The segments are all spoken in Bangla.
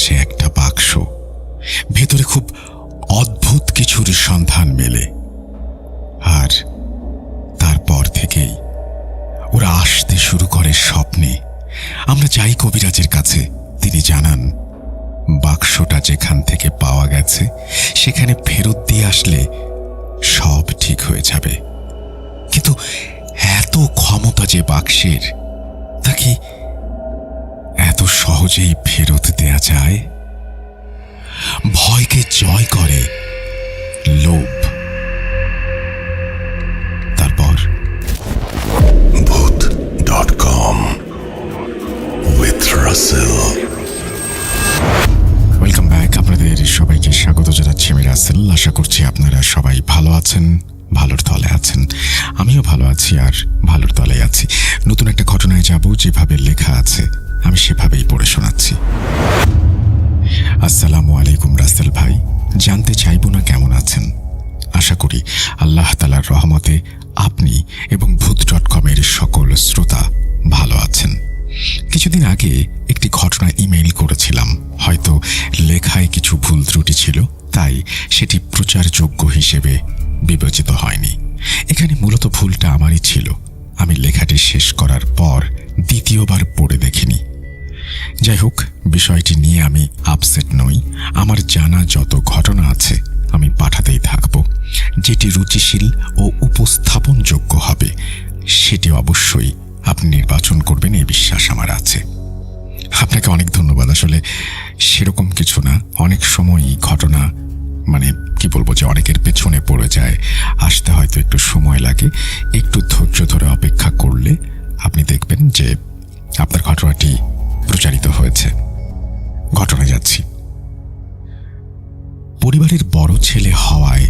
আসে একটা বাক্স। ভেতরে খুব অদ্ভুত কিছুর সন্ধান মেলে। আর তারপর থেকেই ওরা আসতে শুরু করে স্বপ্নে। আমরা যাই কবিরাজের কাছে, তিনি জানান বাক্সটা যেখান থেকে পাওয়া গেছে সেখানে ফেরত দিয়ে আসলে সব ঠিক হয়ে যাবে। কিন্তু এত ক্ষমতা যে বাক্সের, তা কি এত সহজেই ফেরত দেয়া যায়? ভয়কে জয় করে লোভ। তারপর Bhoot.com with Russell. Welcome back. আপনাদের সবাইকে স্বাগত জানাচ্ছি আমি রাসেল। আশা করছি আপনারা সবাই ভালো আছেন, ভালোর তলে আছেন। আমিও ভালো আছি আর ভালোর তলে আছি। নতুন একটা ঘটনায় যাব, যেভাবে লেখা আছে আমি সেভাবেই পড়ে শোনাচ্ছি। আসসালামু আলাইকুম রাসেল ভাই, জানতে চাইব না কেমন আছেন। আশা করি আল্লাহ তাআলার রহমতে আপনি এবং Bhoot.com-এর সকল শ্রোতা ভালো আছেন। কিছুদিন আগে একটি ঘটনা ইমেইল করেছিলাম। হয়তো লেখায় কিছু ভুল ত্রুটি ছিল, তাই সেটি প্রচারযোগ্য হিসেবে বিবেচিত হয়নি। এখানে মূলত ভুলটা আমারই ছিল। আমি লেখাটি শেষ করার পর দ্বিতীয়বার পড়ে দেখিনি। যাই হোক, বিষয়টি নিয়ে আমি আপসেট নই। আমার জানা যত ঘটনা আছে আমি পাঠাতেই থাকব। যেটি রুচিশীল ও উপস্থাপনযোগ্য হবে সেটি অবশ্যই আপনি নির্বাচন করবেন, এই বিশ্বাস আমার আছে। আপনাকে অনেক ধন্যবাদ। আসলে সেরকম কিছু না, অনেক সময়ই ঘটনা কি বলবো যে অনেকের পেছনে পড়ে যায়, আসতে হয়তো একটু সময় লাগে। একটু ধৈর্য ধরে অপেক্ষা করলে আপনি দেখবেন যে আপনার ঘটনাটি প্রচারিত হয়েছে। ঘটনায় যাচ্ছি। পরিবারের বড় ছেলে হওয়ায়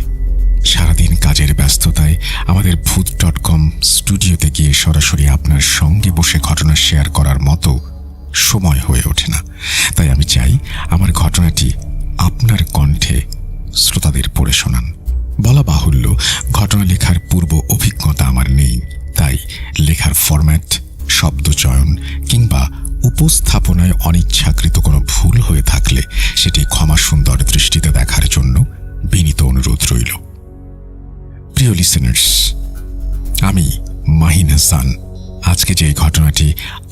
সারাদিন কাজের ব্যস্ততায় আমাদের Bhoot.com স্টুডিওতে গিয়ে সরাসরি আপনার সঙ্গে বসে ঘটনা শেয়ার করার মতো সময় হয়ে ওঠে না। তাই আমি চাই আমার ঘটনাটি আপনার কণ্ঠে শ্রোতাদের পড়ে শোনান। বলা বাহুল্য, ঘটনা লেখার পূর্ব অভিজ্ঞতা আমার নেই, তাই লেখার ফরম্যাট, শব্দচয়ন কিংবা উপস্থাপনায় অনিচ্ছাকৃত কোনো ভুল হয়ে থাকলে সেটি ক্ষমা সুন্দর দৃষ্টিতে দেখার জন্য বিনীত অনুরোধ রইল। প্রিয় লিসেনার্স, আমি মাহিন হাসান। আজকে যে ঘটনাটি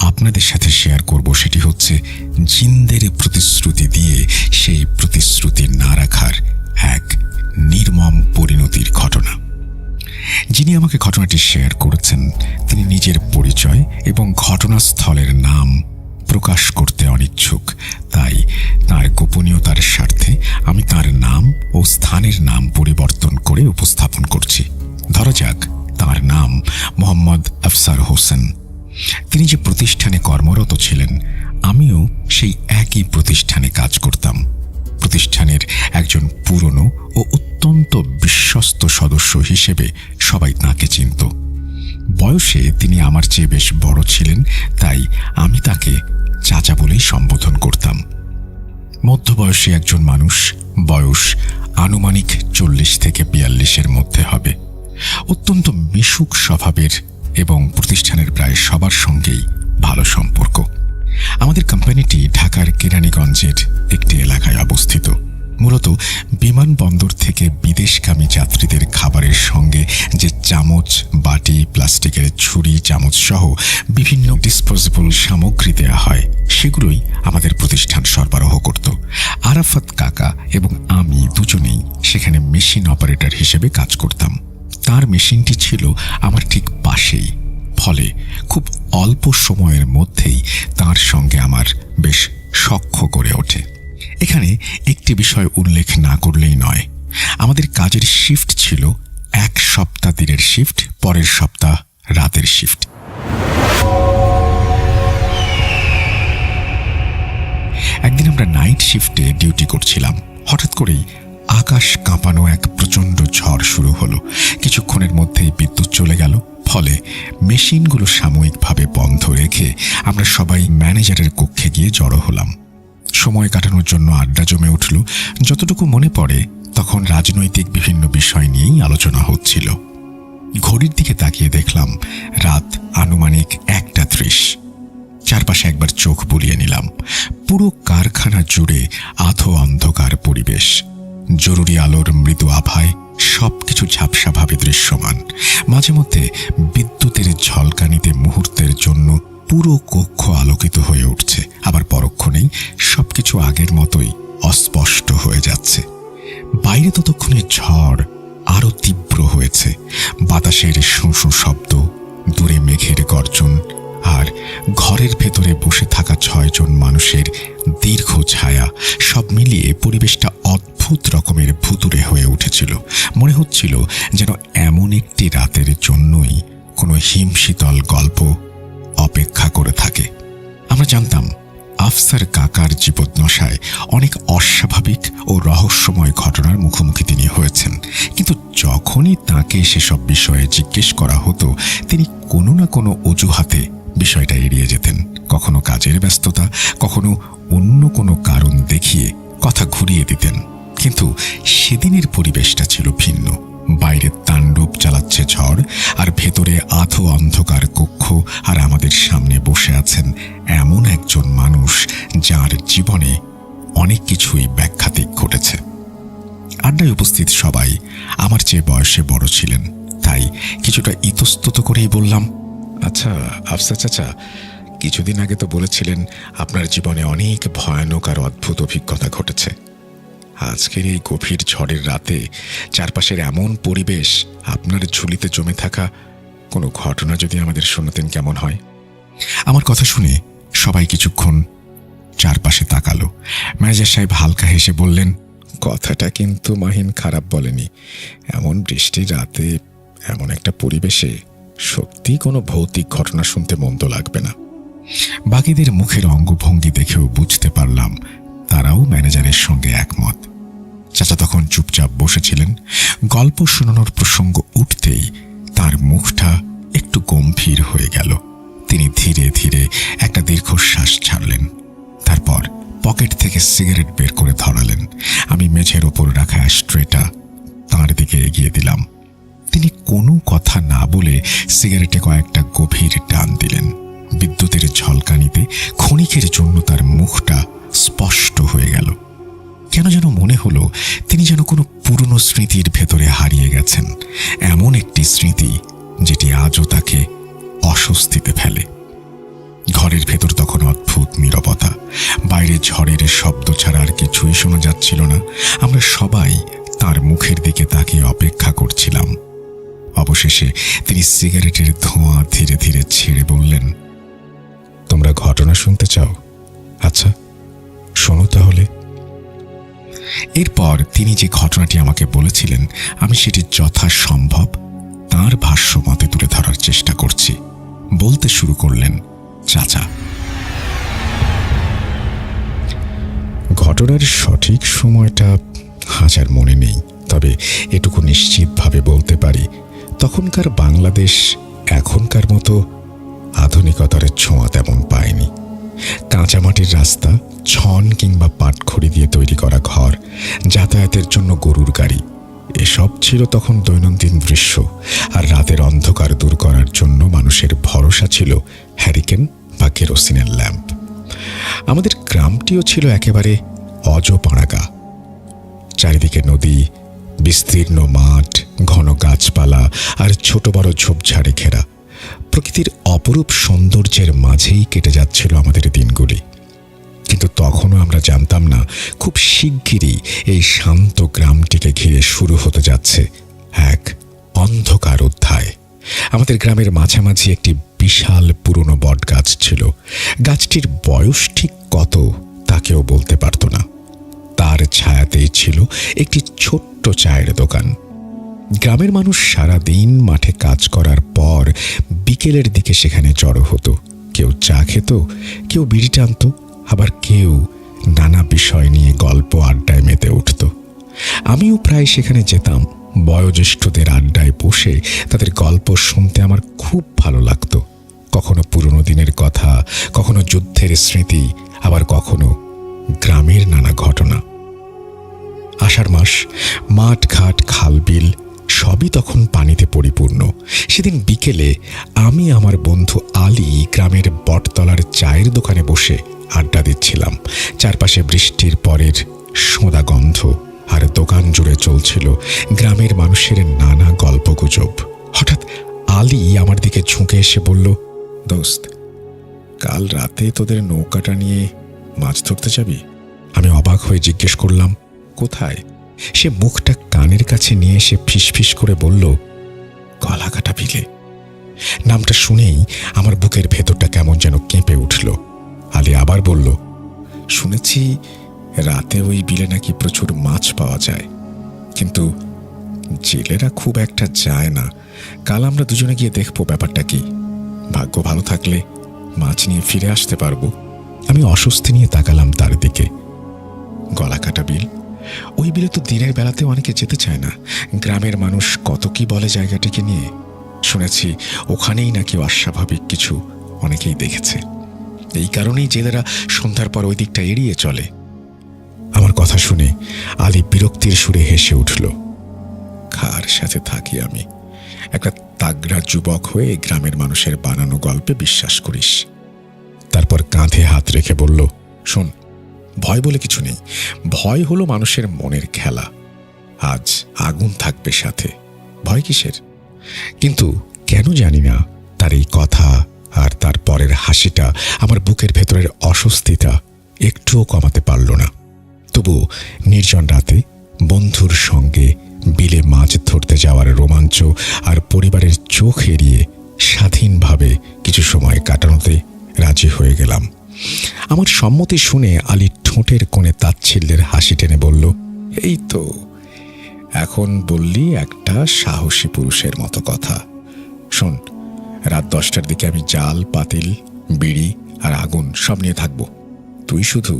আপনাদের সাথে শেয়ার করব সেটি হচ্ছে জিনদের প্রতিশ্রুতি দিয়ে সেই প্রতিশ্রুতি না রাখার এক নির্মম পরিণতির ঘটনা। যিনি আমাকে ঘটনাটি শেয়ার করেছেন তিনি নিজের পরিচয় এবং ঘটনাস্থলের নাম প্রকাশ করতে অনিচ্ছুক, তাই তার গোপনীয়তার স্বার্থে আমি তার নাম ও স্থানের নাম পরিবর্তন করে উপস্থাপন করছি। ধরা যাক তার নাম মোহাম্মদ আফসার হোসেন। তিনি যে প্রতিষ্ঠানে কর্মরত ছিলেন, আমিও সেই একই প্রতিষ্ঠানে কাজ করতাম। প্রতিষ্ঠানের একজন পুরনো ও অত্যন্ত বিশ্বস্ত সদস্য হিসেবে সবাই তাঁকে চিনত। বয়সে তিনি আমার চেয়ে বেশ বড় ছিলেন, তাই আমি তাকে চাচা বলেই সম্বোধন করতাম। মধ্যবয়সী একজন মানুষ, বয়স আনুমানিক 40 থেকে 42-এর মধ্যে হবে। অত্যন্ত মিশুক স্বভাবের এবং প্রতিষ্ঠানের প্রায় সবার সঙ্গেই ভালো সম্পর্ক। আমাদের কোম্পানিটি ঢাকার কেরানীগঞ্জের একটি এলাকায় অবস্থিত। মূলত বিমানবন্দর থেকে বিদেশগামী যাত্রীদের খাবারের সঙ্গে যে চামচ, বাটি, প্লাস্টিকের ছুরি, চামচ সহ বিভিন্ন ডিসপোজেবল সামগ্রী দেয়া হয়, সেগুলোই আমাদের প্রতিষ্ঠান সরবরাহ করত। আরাফাত কাকা এবং আমি দুজনেই সেখানে মেশিন অপারেটর হিসেবে কাজ করতাম। তার মেশিনটি ছিল আমার ঠিক পাশেই, ফলে খুব অল্প সময়ের মধ্যেই তার সঙ্গে আমার বেশ সখ্য গড়ে ওঠে। এখানে একটি বিষয় উল্লেখ না করলেই নয়, আমাদের কাজের শিফট ছিল এক সপ্তাহ দিনের শিফট, পরের সপ্তাহ রাতের শিফট। একদিন আমরা নাইট শিফটে ডিউটি করছিলাম। হঠাৎ করেই আকাশ কাঁপানো এক প্রচণ্ড ঝড় শুরু হলো। কিছুক্ষণের মধ্যেই বিদ্যুৎ চলে গেল, ফলে মেশিনগুলো সাময়িকভাবে বন্ধ রেখে আমরা সবাই ম্যানেজারের কক্ষে গিয়ে জড়ো হলাম। সময় কাটানোর জন্য আড্ডা জমে উঠল। যতটুকু মনে পড়ে তখন রাজনৈতিক বিভিন্ন বিষয় নিয়েই আলোচনা হচ্ছিল। ঘড়ির দিকে তাকিয়ে দেখলাম রাত আনুমানিক 1:30। চারপাশে একবার চোখ বুলিয়ে নিলাম। পুরো কারখানা জুড়ে আধো অন্ধকার পরিবেশ। জরুরি আলোর মৃদু আভায় সবকিছু ঝাপসাভাবে দৃশ্যমান। মাঝে মধ্যে বিদ্যুতের ঝলকানিতে মুহূর্তের জন্য পুরো কক্ষ আলোকিত হয়ে উঠছে, আবার পরক্ষণেই সবকিছু আগের মতোই অস্পষ্ট হয়ে যাচ্ছে। বাইরে ততক্ষণে ঝড় আরো তীব্র হয়েছে। বাতাসের শোঁ শোঁ শব্দ, দূরে মেঘের গর্জন, আর ঘরের ভেতরে বসে থাকা 6 জন মানুষের দীর্ঘ ছায়া, সব মিলিয়ে পরিবেশটা অদ্ভুত রকমের ভুতুড়ে হয়ে উঠেছিল। মনে হচ্ছিল যেন এমন একটি রাতের জন্যই কোনো হিমশীতল গল্প অপেক্ষা করে থাকে। আমরা জানতাম আফসার কাকার জীবদ্দশায় অনেক অস্বাভাবিক ও রহস্যময় ঘটনার মুখোমুখি তিনি হয়েছেন, কিন্তু যখনই তাকে সেসব বিষয়ে জিজ্ঞেস করা হতো তিনি কোনো না কোনো অজুহাতে বিষয়টা এড়িয়ে যেতেন। কখনো কাজের ব্যস্ততা, কখনো অন্য কোনো কারণ দেখিয়ে কথা ঘুরিয়ে দিতেন। কিন্তু সেদিনের পরিবেশটা ছিল ভিন্ন। বাইরে তাণ্ডব চালাচ্ছে ঝড়, আর ভেতরে আধো অন্ধকার কক্ষ, আর আমাদের সামনে বসে আছেন এমন একজন মানুষ যার জীবনে অনেক কিছুই ব্যাখ্যাতিক ঘটেছে। আড্ডায় উপস্থিত সবাই আমার চেয়ে বয়সে বড় ছিলেন, তাই কিছুটা ইতস্তত করেই বললাম, আচ্ছা আফসার চাচা, কিছুদিন আগে তো বলেছিলেন আপনার জীবনে অনেক ভয়ানক আর অদ্ভুত অভিজ্ঞতা ঘটেছে। আজকের এই গভীর ঝড়ের রাতে চারপাশের এমন পরিবেশ, আপনার ঝুলিতে জমে থাকা কোনো ঘটনা যদি আমাদের শোনাতেন কেমন হয়? আমার কথা শুনে সবাই কিছুক্ষণ চারপাশে তাকালো। ম্যানেজার সাহেব হালকা হেসে বললেন, কথাটা কিন্তু মাহিন খারাপ বলেনি। এমন বৃষ্টির রাতে এমন একটা পরিবেশে সত্যি কোনো ভৌতিক ঘটনা শুনতে মন্দ লাগবে না। বাকিদের মুখের অঙ্গভঙ্গি দেখেও বুঝতে পারলাম তারাও ম্যানেজারের সঙ্গে একমত। চাচা তখন চুপচাপ বসেছিলেন। গল্প শোনানোর প্রসঙ্গ উঠতেই তার মুখটা একটু গম্ভীর হয়ে গেল। তিনি ধীরে ধীরে একটা দীর্ঘশ্বাস ছাড়লেন। তারপর পকেট থেকে সিগারেট বের করে ধরালেন। আমি মেঝের ওপর রাখা অ্যাশট্রেটা তাঁর দিকে এগিয়ে দিলাম। তিনি কোনো কথা না বলে সিগারেটে কয়েকটা গভীর টান দিলেন। বিদ্যুতের ঝলকানিতে ক্ষণিকের জন্য তার মুখটা স্পষ্ট হয়ে গেল। কেন যেন মনে হলো তিনি যেন কোনো পুরনো স্মৃতির ভেতরে হারিয়ে গেছেন, এমন একটি স্মৃতি যেটি আজও তাকে অস্বস্তিতে ফেলে। ঘরের ভেতর তখন অদ্ভুত নীরবতা। বাইরে ঝড়ের শব্দ ছাড়া আর কিছুই শোনা যাচ্ছিল না। আমরা সবাই তার মুখের দিকে তাকিয়ে অপেক্ষা করছিলাম। অবশেষে তিনি সিগারেটের ধোঁয়া ধীরে ধীরে ছেড়ে বললেন, তোমরা ঘটনা শুনতে চাও? আচ্ছা শোনো তাহলে। এরপর তিনি যে ঘটনাটি আমাকে বলেছিলেন আমি সেটি যথাসম্ভব তাঁর ভাষ্য মতে তুলে ধরার চেষ্টা করছি। বলতে শুরু করলেন চাচা। ঘটনার সঠিক সময়টা হাজার মনে নেই, তবে এটুকু নিশ্চিতভাবে বলতে পারি তখনকার বাংলাদেশ এখনকার মতো আধুনিকতার ছোঁয়া তেমন পায়নি। কাঁচামাটির রাস্তা, ছন কিংবা পাটখড়ি দিয়ে তৈরি করা ঘর, যাতায়াতের জন্য গরুর গাড়ি, এসব ছিল তখন দৈনন্দিন দৃশ্য। আর রাতের অন্ধকার দূর করার জন্য মানুষের ভরসা ছিল হ্যারিকেন বা কেরোসিনের ল্যাম্প। আমাদের গ্রামটিও ছিল একেবারে অজপাড়াগা। চারিদিকে নদী, বিস্তীর্ণ মাঠ, ঘন গাছপালা আর ছোট বড় ঝোপঝাড়ে ঘেরা। প্রকৃতির অপরূপ সৌন্দর্যের মাঝেই কেটে যাচ্ছিল আমাদের দিনগুলি। কিন্তু তখনও আমরা জানতাম না খুব শিগগিরই এই শান্ত গ্রামটিকে ঘিরে শুরু হতে যাচ্ছে এক অন্ধকার অধ্যায়। আমাদের গ্রামের মাঝামাঝি একটি বিশাল পুরনো বটগাছ ছিল। গাছটির বয়স ঠিক কত তা কেউ বলতে পারত না। তার ছায়াতেই ছিল একটি ছোট্ট চায়ের দোকান। গ্রামের মানুষ সারা দিন মাঠে কাজ করার পর বিকেলের দিকে সেখানে জড়ো হতো। কেউ চা খেত, কেউ বিড়ি টানত, আবার কেউ নানা বিষয় নিয়ে গল্প আড্ডায় মেতে উঠত। আমিও প্রায় সেখানে যেতাম। বয়োজ্যেষ্ঠদের আড্ডায় বসে তাদের গল্প শুনতে আমার খুব ভালো লাগতো। কখনো পুরনো দিনের কথা, কখনো যুদ্ধের স্মৃতি, আবার কখনো গ্রামের নানা ঘটনা। আষাঢ় মাস, মাঠ ঘাট খাল বিল সবই তখন পানিতে পরিপূর্ণ। সেদিন বিকেলে আমি আমার বন্ধু আলী গ্রামের বটতলার চায়ের দোকানে বসে আড্ডা দিচ্ছিলাম। চারপাশে বৃষ্টির পরের সোঁদা গন্ধ, আর দোকান জুড়ে চলছিল গ্রামের মানুষের নানা গল্পগুজব। হঠাৎ আলী আমার দিকে ঝুঁকে এসে বলল, দোস্ত, কাল রাতে তোদের নৌকাটা নিয়ে মাছ ধরতে যাবি? আমি অবাক হয়ে জিজ্ঞেস করলাম, কোথায়? সে মুখটা কানের কাছে নিয়ে এসে ফিসফিস করে বলল, গলাকাটা বিলে। নামটা শুনেই আমার বুকের ভেতরটা কেমন যেন কেঁপে উঠল। আলী আবার বলল, শুনেছি রাতে ওই বিলে নাকি প্রচুর মাছ পাওয়া যায়, কিন্তু জেলেরা খুব একটা যায় না। কাল আমরা দুজনে গিয়ে দেখবো ব্যাপারটা কি। ভাগ্য ভালো থাকলে মাছ নিয়ে ফিরে আসতে পারবো। আমি অস্বস্তি নিয়ে তাকালাম তার দিকে। গলাকাটা বিল? ওই বিলে তো দিনের বেলাতেও অনেকে যেতে চায় না। গ্রামের মানুষ কত কি বলে জায়গাটিকে নিয়ে। শুনেছি ওখানেই নাকি অস্বাভাবিক কিছু অনেকেই দেখেছে। এই কারণেই জেলেরা সন্ধ্যার পর ওই দিকটা এড়িয়ে চলে। আমার কথা শুনে আলী বিরক্তির সুরে হেসে উঠল। কার সাথে থাকি আমি? একটা তাগড়া যুবক হয়ে গ্রামের মানুষের বানানো গল্পে বিশ্বাস করিস? তারপর কাঁধে হাত রেখে বলল, শোন, ভয় বলে কিছু নেই। ভয় হলো মানুষের মনের খেলা। আজ আগুন থাকবে সাথে, ভয় কিসের? কিন্তু কেন জানি না তার এই কথা আর তার পরের হাসিটা আমার বুকের ভেতরের অস্বস্তিটা একটুও কমাতে পারল না। তবু নির্জন রাতে বন্ধুর সঙ্গে বিলে মাছ ধরতে যাওয়ার রোমাঞ্চ আর পরিবারের চোখ এড়িয়ে স্বাধীনভাবে কিছু সময় কাটানোতে রাজি হয়ে গেলাম। আমার সম্মতি শুনে আলী ঠোঁটের কোণে তাচ্ছিল্যের হাসি টেনে বলল, এই তো এখন বললি একটা সাহসী পুরুষের মতো কথা। শোন, রাত 10টার দিকে আমি জাল, পাতিল, বিড়ি আর আগুন সব নিয়ে থাকবো। তুই শুধু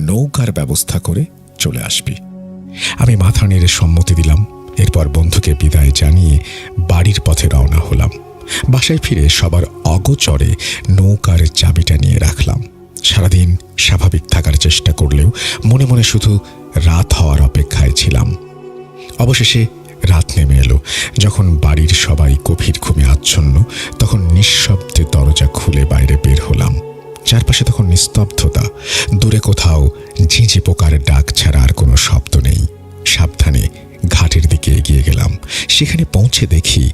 নৌকার ব্যবস্থা করে চলে আসবি। আমি মাথা নেড়ে সম্মতি দিলাম। এরপর বন্ধুকে বিদায় জানিয়ে বাড়ির পথে রওনা হলাম। বাসায় ফিরে সবার অগোচরে নৌকার চাবিটা নিয়ে রাখলাম। সারাদিন স্বাভাবিক থাকার চেষ্টা করলেও মনে মনে শুধু রাত হওয়ার অপেক্ষায় ছিলাম। অবশেষে রাত নেমে এলো। যখন বাড়ির সবাই গভীর ঘুমে আচ্ছন্ন, তখন নিঃশব্দে দরজা খুলে বাইরে বের হলাম। চারপাশে তখন নিস্তব্ধতা। দূরে কোথাও ঝিঁঝি পোকার ডাক ছাড়া আর কোনো শব্দ নেই। সাবধানে ঘাটের দিকে এগিয়ে গেলাম। সেখানে পৌঁছে দেখি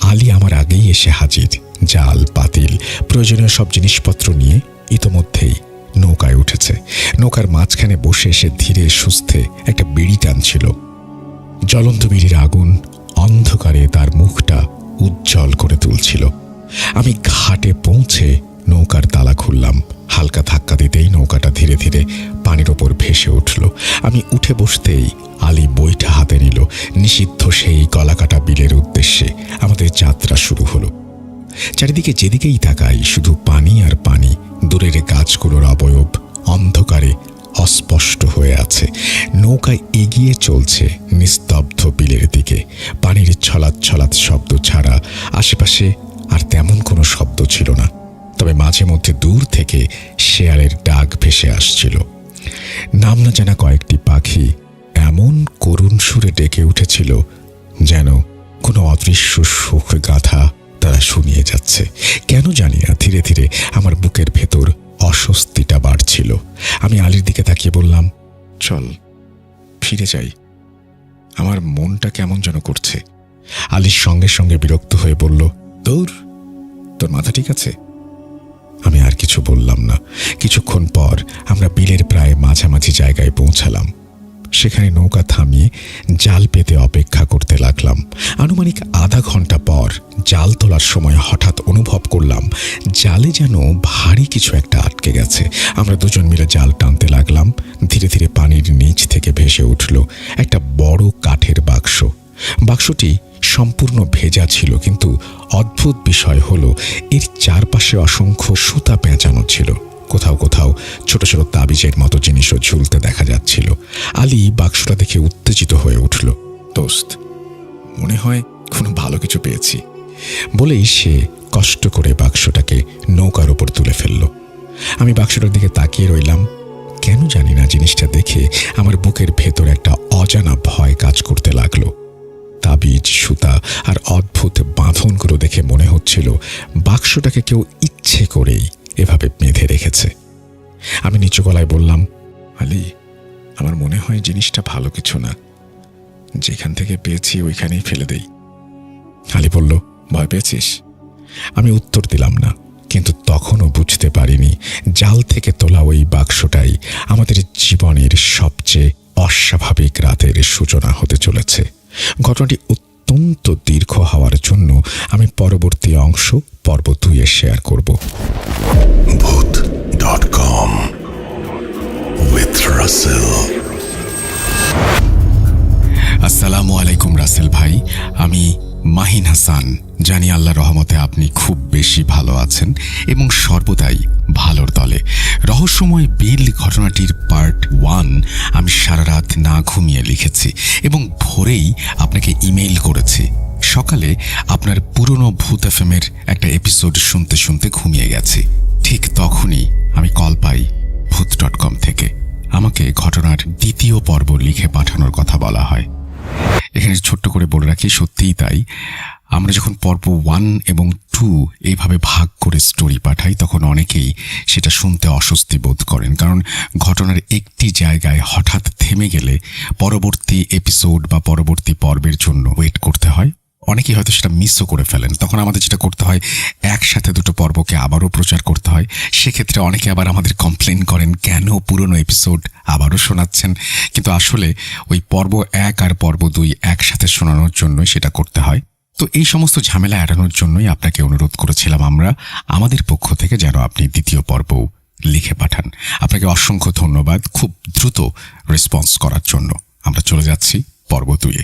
আলী আমার আগেই এসে হাজির। জাল, পাতিল, প্রয়োজনীয় সব জিনিসপত্র নিয়ে ইতোমধ্যেই নৌকায় উঠেছে। নৌকার মাঝখানে বসে সে ধীরে সুস্থে একটা বিড়ি টানছিল। জ্বলন্ত বিড়ির আগুন অন্ধকারে তার মুখটা উজ্জ্বল করে তুলছিল। আমি ঘাটে পৌঁছে নৌকার তালা খুললাম। হালকা ধাক্কা দিতেই নৌকাটা ধীরে ধীরে পানির ওপর ভেসে উঠল। আমি উঠে বসতেই আলী বইটা হাতে নিল। নিষিদ্ধ সেই গলাকাটা বিলের উদ্দেশ্যে আমাদের যাত্রা শুরু হলো। চারিদিকে যেদিকেই তাকাই শুধু পানি আর পানি। দূরের গাছগুলোর অবয়ব অন্ধকারে অস্পষ্ট হয়ে আছে। নৌকা এগিয়ে চলছে নিস্তব্ধ বিলের দিকে। পানির ছলাৎ ছলাৎ শব্দ ছাড়া আশেপাশে আর তেমন কোনো শব্দ ছিল না। তবে মাঝে মধ্যে দূর থেকে শেয়ালের ডাক ভেসে আসছিল। নাম না জানা কয়েকটি পাখি এমন করুণ সুরে ডেকে উঠেছিল যেন কোনো অদৃশ্য সুখ গাথা তারা শুনিয়ে যাচ্ছে। কেন জানি না ধীরে ধীরে আমার বুকের ভেতর অস্বস্তিটা বাড়ছিল। আমি আলীর দিকে তাকিয়ে বললাম, চল ফিরে যাই, আমার মনটা কেমন যেন করছে। আলীর সঙ্গে সঙ্গে বিরক্ত হয়ে বলল, দৌড়, তোর মাথা ঠিক আছে? আমি আর কিছু বললাম না। কিছুক্ষণ পর আমরা বিলের প্রায় মাঝামাঝি জায়গায় পৌঁছালাম। সেখানে নৌকা থামিয়ে জাল পেতে অপেক্ষা করতে লাগলাম। আনুমানিক আধা ঘন্টা পর জাল তোলার সময় হঠাৎ অনুভব করলাম জালে যেন ভারী কিছু একটা আটকে গেছে। আমরা দুজন মিলে জাল টানতে লাগলাম। ধীরে ধীরে পানির নিচ থেকে ভেসে উঠল একটা বড় কাঠের বাক্স। বাক্সটি সম্পূর্ণ ভেজা ছিল, কিন্তু অদ্ভুত বিষয় হলো এর চারপাশে অসংখ্য সুতা পেঁচানো ছিল। কোথাও কোথাও ছোট ছোট তাবিজের মতো জিনিসও ঝুলতে দেখা যাচ্ছিল। আলী বাক্সটা দেখে উত্তেজিত হয়ে উঠল। দোস্ত, মনে হয় কোনো ভালো কিছু পেয়েছি বলেই সে কষ্ট করে বাক্সটাকে নৌকার ওপর তুলে ফেলল। আমি বাক্সটার দিকে তাকিয়ে রইলাম। কেন জানি না জিনিসটা দেখে আমার বুকের ভেতর একটা অজানা ভয় কাজ করতে লাগলো। তাবিজ, সুতা আর অদ্ভুত বাঁধনগুলো দেখে মনে হচ্ছিল বাক্সটাকে কেউ ইচ্ছে করেই এভাবে বেঁধে রেখেছে। আমি নিচু গলায় বললাম, আলী, আমার মনে হয় জিনিসটা ভালো কিছু না, যেখান থেকে পেয়েছি ওইখানেই ফেলে দেই। আলী বলল, ভয় পেয়েছিস? আমি উত্তর দিলাম না, কিন্তু তখনও বুঝতে পারিনি জাল থেকে তোলা ওই বাক্সটাই আমাদের জীবনের সবচেয়ে অস্বাভাবিক রাতের সূচনা হতে চলেছে। ঘটনাটি অত্যন্ত দীর্ঘ হওয়ার জন্য আমি পরবর্তী অংশ পর্ব 2-এ শেয়ার করব। Bhoot.com with Russell. আসসালামু আলাইকুম রাসেল ভাই, আমি মাহিন হাসান। জানি আল্লাহর রহমতে আপনি খুব বেশি ভালো আছেন এবং সর্বদাই ভালোর দলে। রহস্যময় বিল ঘটনাটির পার্ট 1 আমি সারা রাত না ঘুমিয়ে লিখেছি এবং ভোরেই আপনাকে ইমেইল করেছি। সকালে আপনার পুরনো ভূত এফএমের একটা এপিসোড শুনতে শুনতে ঘুমিয়ে গেছি। ঠিক তখনই আমি কল পাই Bhoot.com থেকে। আমাকে ঘটনার দ্বিতীয় পর্ব লিখে পাঠানোর কথা বলা হয়। এখানে ছোট্ট করে বলে রাখি, সত্যিই তাই। আমরা যখন পর্ব 1 এবং 2 এইভাবে ভাগ করে স্টোরি পাঠাই, তখন অনেকেই সেটা শুনতে অস্বস্তি বোধ করেন, কারণ ঘটনার একটি জায়গায় হঠাৎ থেমে গেলে পরবর্তী এপিসোড বা পরবর্তী পর্বের জন্য ওয়েট করতে হয়। অনেকেই হয়তো সেটা মিসও করে ফেলেন। তখন আমাদের যেটা করতে হয়, একসাথে দুটো পর্বকে আবারও প্রচার করতে হয়। সেক্ষেত্রে অনেকে আবার আমাদের কমপ্লেন করেন, কেন পুরনো এপিসোড আবারও শোনাচ্ছেন। কিন্তু আসলে ওই পর্ব 1 আর পর্ব 2 একসাথে শোনানোর জন্যই সেটা করতে হয়। তো এই সমস্ত ঝামেলা এড়ানোর জন্যই আপনাকে অনুরোধ করেছিলাম আমরা আমাদের পক্ষ থেকে যেন আপনি দ্বিতীয় পর্ব লিখে পাঠান। আপনাকে অসংখ্য ধন্যবাদ খুব দ্রুত রেসপন্স করার জন্য। আমরা চলে যাচ্ছি পর্ব 2-এ।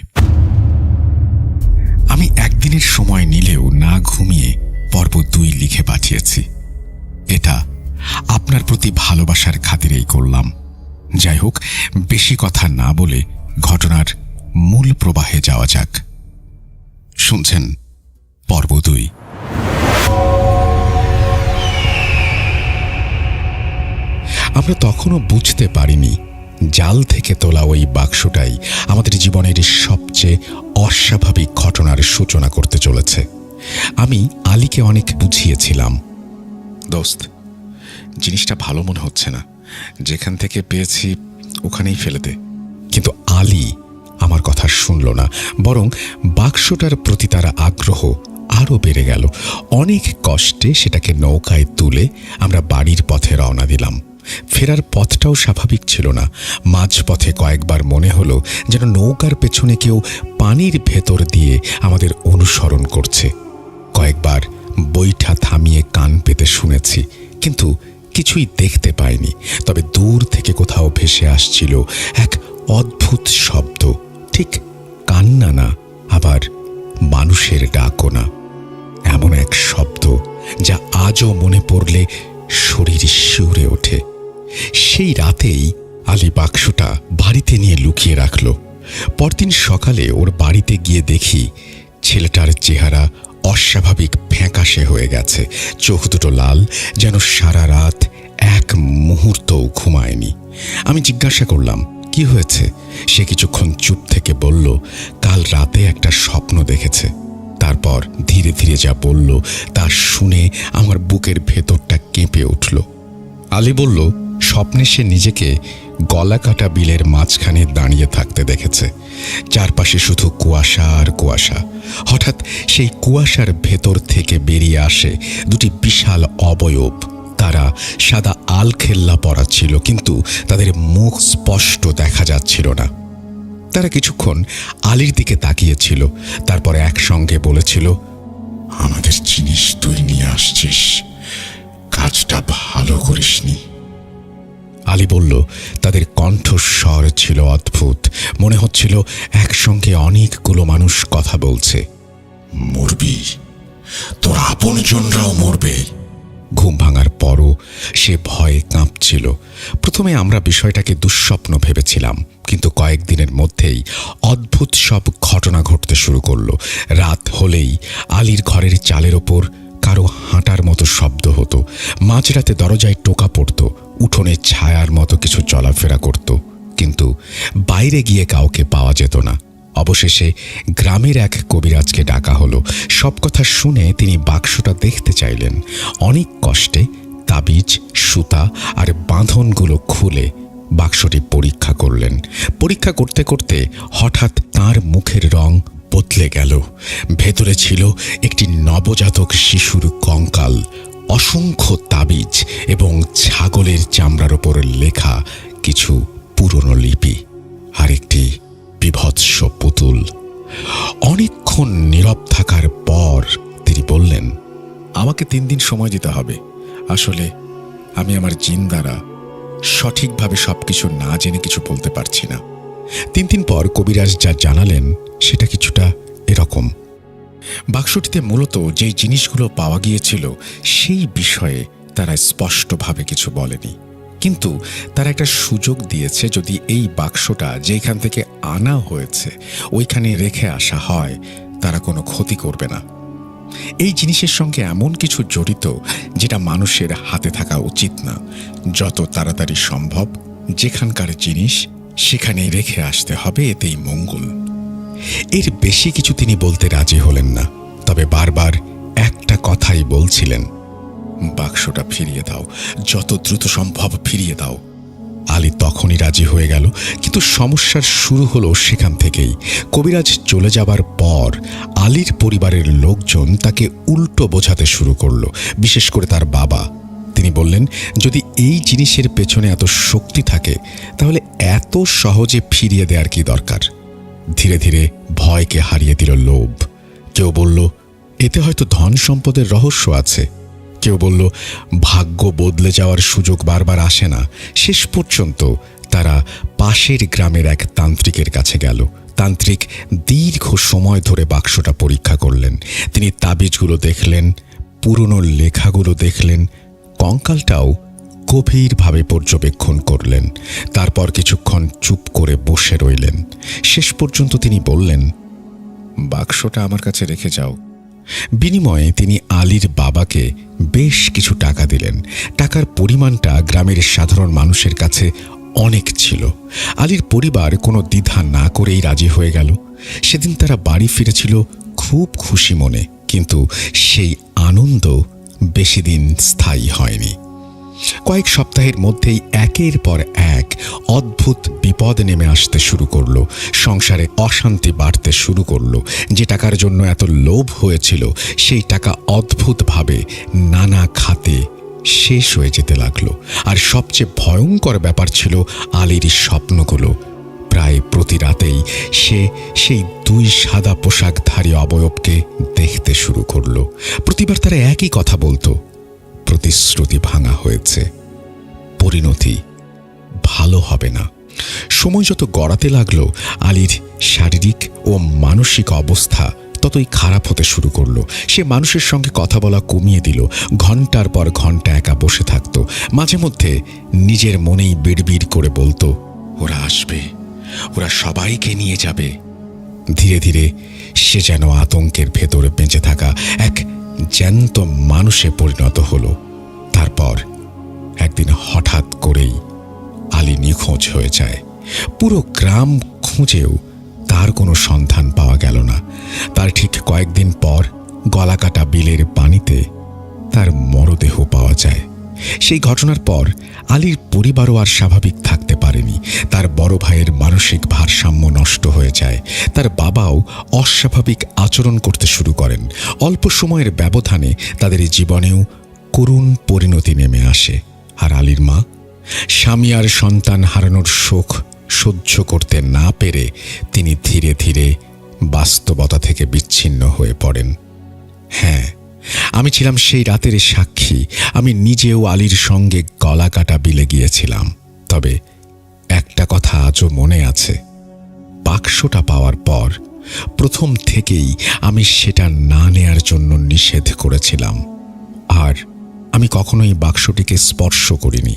আমি একদিনের সময় নিলেও না ঘুমিয়ে পর্ব 2 লিখে পাঠিয়েছি। এটা আপনার প্রতি ভালোবাসার খাতিরেই করলাম। যাই হোক, বেশি কথা না বলে ঘটনার মূল প্রবাহে যাওয়া যাক। শুনছেন পর্ব 2। আমরা তখনও বুঝতে পারিনি জাল থেকে তোলা ওই বাক্সটাই আমাদের জীবনের সবচেয়ে অস্বাভাবিক ঘটনার সূচনা করতে চলেছে। আমি আলীকে অনেক বুঝিয়েছিলাম, দোস্ত, জিনিসটা ভালো মনে হচ্ছে না, যেখান থেকে পেয়েছি ওখানেই ফেলে দে। কিন্তু আলী আমার কথা শুনল না, বরং বাক্সটার প্রতি তার আগ্রহ আরও বেড়ে গেল। অনেক কষ্টে সেটাকে নৌকায় তুলে আমরা বাড়ির পথে রওনা দিলাম। ফেরার পথটাও স্বাভাবিক ছিল না। মাঝপথে কয়েকবার মনে হলো যেন নৌকার পেছনে কেউ পানির ভেতর দিয়ে আমাদের অনুসরণ করছে। কয়েকবার বৈঠা থামিয়ে কান পেতে শুনেছি, কিন্তু কিছুই দেখতে পাইনি। তবে দূর থেকে কোথাও ভেসে আসছিল এক অদ্ভুত শব্দ, ঠিক কান্না না, আবার মানুষের ডাকও না। এমন এক শব্দ যা আজও মনে পড়লে শরীর শিউরে ওঠে। সেই রাতেই আলী বাক্সটা বাড়িতে নিয়ে লুকিয়ে রাখল। পরদিন সকালে ওর বাড়িতে গিয়ে দেখি ছেলেটার চেহারা অস্বাভাবিক ফ্যাকাশে হয়ে গেছে। চোখ দুটো লাল, যেন সারা রাত এক মুহূর্তও ঘুমায়নি। আমি জিজ্ঞাসা করলাম, কি হয়েছে? সে কিছুক্ষণ চুপ থেকে বলল, কাল রাতে একটা স্বপ্ন দেখেছে। তারপর ধীরে ধীরে যা বলল তা শুনে আমার বুকের ভেতরটা কেঁপে উঠল। আলী বলল, স্বপ্নে সে নিজেকে গলাকাটা বিলের মাঝখানে দাঁড়িয়ে থাকতে দেখেছে। চারপাশে শুধু কুয়াশা আর কুয়াশা। হঠাৎ সেই কুয়াশার ভেতর থেকে বেরিয়ে আসে দুটি বিশাল অবয়ব। তারা সাদা আলখেল্লা পরা ছিল, কিন্তু তাদের মুখ স্পষ্ট দেখা যাচ্ছিল না। তারা কিছুক্ষণ আলীর দিকে তাকিয়েছিল, তারপর একসঙ্গে বলেছিল, আমাদের জিনিস তুই নিয়ে আসছিস, কাজটা ভালো করিসনি। আলী বলল, তাদের কণ্ঠস্বর ছিল অদ্ভুত। মনে হচ্ছিল একসঙ্গে অনেকগুলো মানুষ কথা বলছে। মরবি, তোর আপনজনরাও মরবে। ঘুম ভাঙার পরও সে ভয়ে কাঁপছিল। প্রথমে আমরা বিষয়টাকে দুঃস্বপ্ন ভেবেছিলাম, কিন্তু কয়েকদিনের মধ্যেই অদ্ভুত সব ঘটনা ঘটতে শুরু করলো। রাত হলেই আলীর ঘরের চালের ওপর কারো হাঁটার মতো শব্দ হতো। মাঝরাতে দরজায় টোকা পড়ত, উঠোনে ছায়ার মতো কিছু চলাফেরা করত, কিন্তু বাইরে গিয়ে কাউকে পাওয়া যেত না। অবশেষে গ্রামের এক কবিরাজকে ডাকা হলো। সব কথা শুনে তিনি বাক্সটা দেখতে চাইলেন। অনেক কষ্টে তাবিজ, সুতা আর বাঁধনগুলো খুলে বাক্সটি পরীক্ষা করলেন। পরীক্ষা করতে করতে হঠাৎ তার মুখের রং বদলে গেল। ভেতরে ছিল একটি নবজাতক শিশুর কঙ্কাল, অসংখ্য তাবিজ এবং ছাগলের চামড়ার ওপর লেখা কিছু পুরনো লিপি আর একটি বিভৎস পুতুল। অনেকক্ষণ নীরব থাকার পর তিনি বললেন, আমাকে 3 দিন সময় দিতে হবে। আসলে আমি আমার জিন দ্বারা সঠিকভাবে সবকিছু না জেনে কিছু বলতে পারছি না। 3 দিন পর কবিরাজ যা জানালেন সেটা কিছুটা এরকম। বাক্সটিতে মূলত যেই জিনিসগুলো পাওয়া গিয়েছিল সেই বিষয়ে তারা স্পষ্টভাবে কিছু বলেনি, কিন্তু তারা একটা সুযোগ দিয়েছে, যদি এই বাক্সটা যেখান থেকে আনা হয়েছে ওইখানে রেখে আসা হয় তারা কোনো ক্ষতি করবে না। এই জিনিসের সঙ্গে এমন কিছু জড়িত যেটা মানুষের হাতে থাকা উচিত না। যত তাড়াতাড়ি সম্ভব যেখানকার জিনিস সেখানেই রেখে আসতে হবে, এতেই মঙ্গল। এর বেশি কিছু তিনি বলতে রাজি হলেন না, তবে বারবার একটা কথাই বলছিলেন, বাক্সটা ফিরিয়ে দাও, যত দ্রুত সম্ভব ফিরিয়ে দাও। আলী তখনই রাজি হয়ে গেল, কিন্তু সমস্যার শুরু হলো সেখান থেকেই। কবিরাজ চলে যাবার পর আলীর পরিবারের লোকজন তাকে উল্টো বোঝাতে শুরু করলো, বিশেষ করে তার বাবা। তিনি বললেন, যদি এই জিনিসের পেছনে এত শক্তি থাকে তাহলে এত সহজে ফিরিয়ে দেওয়ার কি দরকার। ধীরে ধীরে ভয়কে হারিয়ে দিল লোভ। কেউ বলল, এতে হয়তো ধন সম্পদের রহস্য আছে। কেউ বলল, ভাগ্য বদলে যাওয়ার সুযোগ বারবার আসে না। শেষ পর্যন্ত তারা পাশের গ্রামের এক তান্ত্রিকের কাছে গেল। তান্ত্রিক দীর্ঘ সময় ধরে বাক্সটা পরীক্ষা করলেন। তিনি তাবিজগুলো দেখলেন, পুরনো লেখাগুলো দেখলেন, কঙ্কালটাও গভীরভাবে পর্যবেক্ষণ করলেন। তারপর কিছুক্ষণ চুপ করে বসে রইলেন। শেষ পর্যন্ত তিনি বললেন, বাক্সটা আমার কাছে রেখে যাও। বিনিময়ে তিনি আলীর বাবাকে বেশ কিছু টাকা দিলেন। টাকার পরিমাণটা গ্রামের সাধারণ মানুষের কাছে অনেক ছিল। আলীর পরিবার কোনো দ্বিধা না করেই রাজি হয়ে গেল। সেদিন তারা বাড়ি ফিরেছিল খুব খুশি মনে, কিন্তু সেই আনন্দ বেশি দিন স্থায়ী হয়নি। কয়েক সপ্তাহের মধ্যেই একের পর এক অদ্ভুত বিপদ নেমে আসতে শুরু করলো। সংসারে অশান্তি বাড়তে শুরু করলো। যে টাকার জন্য এত লোভ হয়েছিল সেই টাকা অদ্ভুতভাবে নানা খাতে শেষ হয়ে যেতে লাগলো। আর সবচেয়ে ভয়ঙ্কর ব্যাপার ছিল আলীর স্বপ্নগুলো। প্রায় প্রতি রাতেই সে সেই 2 সাদা পোশাকধারী অবয়বকে দেখতে শুরু করলো। প্রতিবার তারা একই কথা বলতো, প্রতিশ্রুতি ভাঙা হয়েছে, পরিণতি ভালো হবে না। সময় যত গড়াতে লাগলো আলীর শারীরিক ও মানসিক অবস্থা ততই খারাপ হতে শুরু করলো। সে মানুষের সঙ্গে কথা বলা কমিয়ে দিল। ঘন্টার পর ঘন্টা একা বসে থাকতো। মাঝে মধ্যে নিজের মনেই বিড়বিড় করে বলতো, ওরা আসবে, ওরা সবাইকে নিয়ে যাবে। ধীরে ধীরে সে যেন আতঙ্কের ভেতরে বেঁচে থাকা এক জ্যান্ত মানুষে পরিণত হলো। তারপর একদিন হঠাৎ করেই আলী নিখোঁজ হয়ে যায়। পুরো গ্রাম খুঁজেও তার কোনো সন্ধান পাওয়া গেল না। তার ঠিক কয়েকদিন পর গলাকাটা বিলের পানিতে তার মরদেহ পাওয়া যায়। সেই ঘটনার পর আলীর পরিবারও আর স্বাভাবিক থাকতে পারেনি। তার বড় ভাইয়ের মানসিক ভারসাম্য নষ্ট হয়ে যায়। তার বাবাও অস্বাভাবিক আচরণ করতে শুরু করেন। অল্প সময়ের ব্যবধানে তাদের জীবনেও করুণ পরিণতি নেমে আসে। আর আলীর মা স্বামী আর সন্তান হারানোর শোক সহ্য করতে না পেরে তিনি ধীরে ধীরে বাস্তবতা থেকে বিচ্ছিন্ন হয়ে পড়েন। হ্যাঁ, আমি ছিলাম সেই রাতের সাক্ষী। আমি নিজেও আলীর সঙ্গে গলাকাটা বিলে গিয়েছিলাম। তবে একটা কথা আজও মনে আছে, বাক্সটা পাওয়ার পর প্রথম থেকেই আমি সেটা না নেয়ার জন্য নিষেধ করেছিলাম। আর আমি কখনোই বাক্সটিকে স্পর্শ করিনি।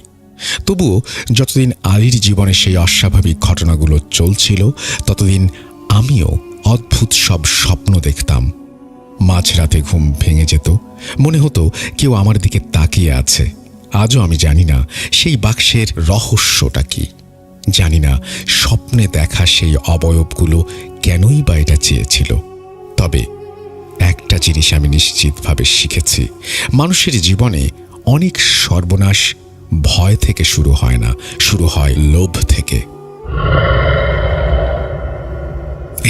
তবুও যতদিন আলীর জীবনে সেই অস্বাভাবিক ঘটনাগুলো চলছিল ততদিন আমিও অদ্ভুত সব স্বপ্ন দেখতাম। মাঝরাতে ঘুম ভেঙে যেত, মনে হতো কেউ আমার দিকে তাকিয়ে আছে। আজও আমি জানি না সেই বাক্সের রহস্যটা কি। জানি না স্বপ্নে দেখা সেই অবয়বগুলো কেনই বা এটা চেয়েছিল। তবে একটা জিনিস আমি নিশ্চিতভাবে শিখেছি, মানুষের জীবনে অনেক সর্বনাশ ভয় থেকে শুরু হয় না, শুরু হয় লোভ থেকে।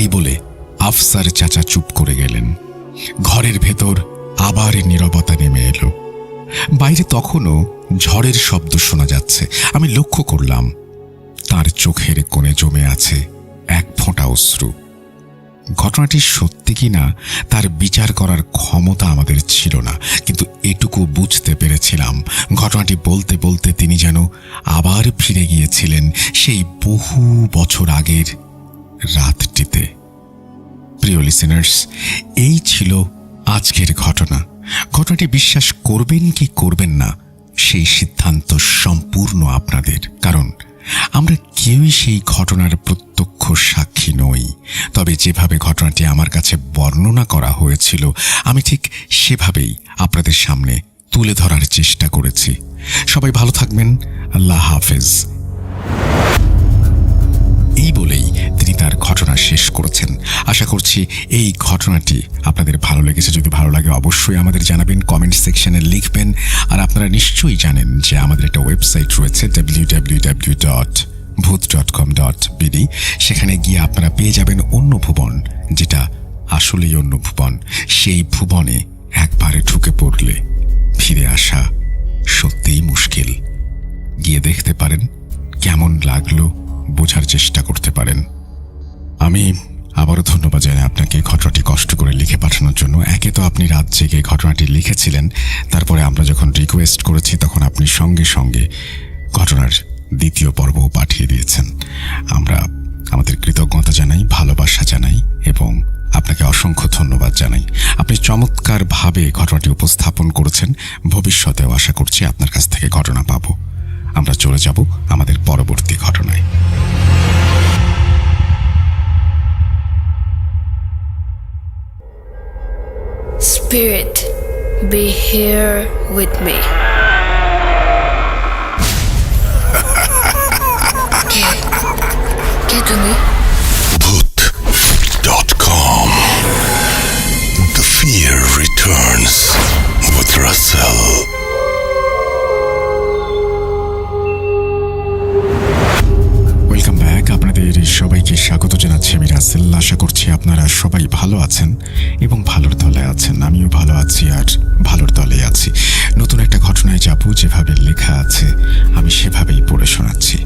এই বলে আফসার চাচা চুপ করে গেলেন। ঘরের ভেতর আবার নীরবতা নেমে এলো। বাইরে তখনও ঝড়ের শব্দ শোনা যাচ্ছে। আমি লক্ষ্য করলাম তার চোখের কোণে জমে আছে এক ফোঁটা অশ্রু। ঘটনাটি সত্যি কিনা তার বিচার করার ক্ষমতা আমাদের ছিল না, কিন্তু এটুকু বুঝতে পেরেছিলাম ঘটনাটি বলতে বলতে তিনি যেন আবার ফিরে গিয়েছিলেন সেই বহু বছর আগের রাতটিতে। প্রিয় লিসেনার্স, এই ছিল আজকের ঘটনা। ঘটনাটি বিশ্বাস করবেন কি করবেন না সেই সিদ্ধান্ত সম্পূর্ণ আপনাদের, কারণ আমরা কেউই সেই ঘটনার প্রত্যক্ষ সাক্ষী নই। তবে যেভাবে ঘটনাটি আমার কাছে বর্ণনা করা হয়েছিল আমি ঠিক সেভাবেই আপনাদের সামনে তুলে ধরার চেষ্টা করেছি। সবাই ভালো থাকবেন। আল্লাহ হাফেজ। এই বলেই তিনি তার ঘটনা শেষ করেছেন। আশা করছি এই ঘটনাটি আপনাদের ভালো লেগেছে। যদি ভালো লাগে অবশ্যই আমাদের জানাবেন, কমেন্ট সেকশনে লিখবেন। আর আপনারা নিশ্চয়ই জানেন যে আমাদের একটা ওয়েবসাইট রয়েছে www.bhoot.com.bd। সেখানে গিয়ে আপনারা পেয়ে যাবেন অন্য ভুবন, যেটা আসলেই অন্য ভুবন। সেই ভুবনে একবারে ঢুকে পড়লে ফিরে আসা সত্যিই মুশকিল। গিয়ে দেখতে পারেন, কেমন লাগলো বোঝার চেষ্টা করতে পারেন। আমি আবারও ধন্যবাদ জানাই আপনাকে ঘটনাটি কষ্ট করে লিখে পাঠানোর জন্য। একে তো আপনি রাত জেগে ঘটনাটি লিখেছিলেন, তারপরে আমরা যখন রিকোয়েস্ট করেছি তখন আপনি সঙ্গে সঙ্গে ঘটনার দ্বিতীয় পর্বও পাঠিয়ে দিয়েছেন। আমরা আমাদের কৃতজ্ঞতা জানাই, ভালোবাসা জানাই এবং আপনাকে অসংখ্য ধন্যবাদ জানাই। আপনি চমৎকারভাবে ঘটনাটি উপস্থাপন করেছেন। ভবিষ্যতেও আশা করছি আপনার কাছ থেকে ঘটনা পাবো। আমরা চলে যাব আমাদের পরবর্তী ঘটনায়। Spirit, be here with me. কে তুমি? Bhoot.com. The fear returns with Russell. Welcome back. আপনাদের সবাইকে স্বাগত জানাচ্ছি আমি রাসেল। আশা করছি আপনারা সবাই ভালো আছেন এবং ভালোর দলে আছেন। আমিও ভালো আছি আর ভালোর দলে আছি। নতুন একটা ঘটনায় যাব, যেভাবে লেখা আছে আমি সেভাবেই পড়ে শোনাচ্ছি।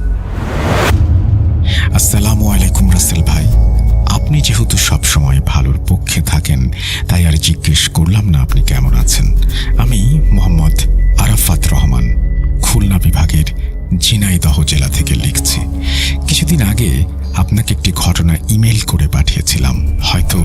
আসসালামু আলাইকুম রাসেল ভাই। আপনি যেহেতু সবসময় ভালোর পক্ষে থাকেন তাই আর জিজ্ঞেস করলাম না আপনি কেমন আছেন। আমি মোহাম্মদ আরাফাত রহমান, খুলনা বিভাগের ঝিনাইদহ জেলা থেকে লিখছি। কিছুদিন আগে আপনাকে একটি ঘটনা ইমেল করে পাঠিয়েছিলাম। হয়তো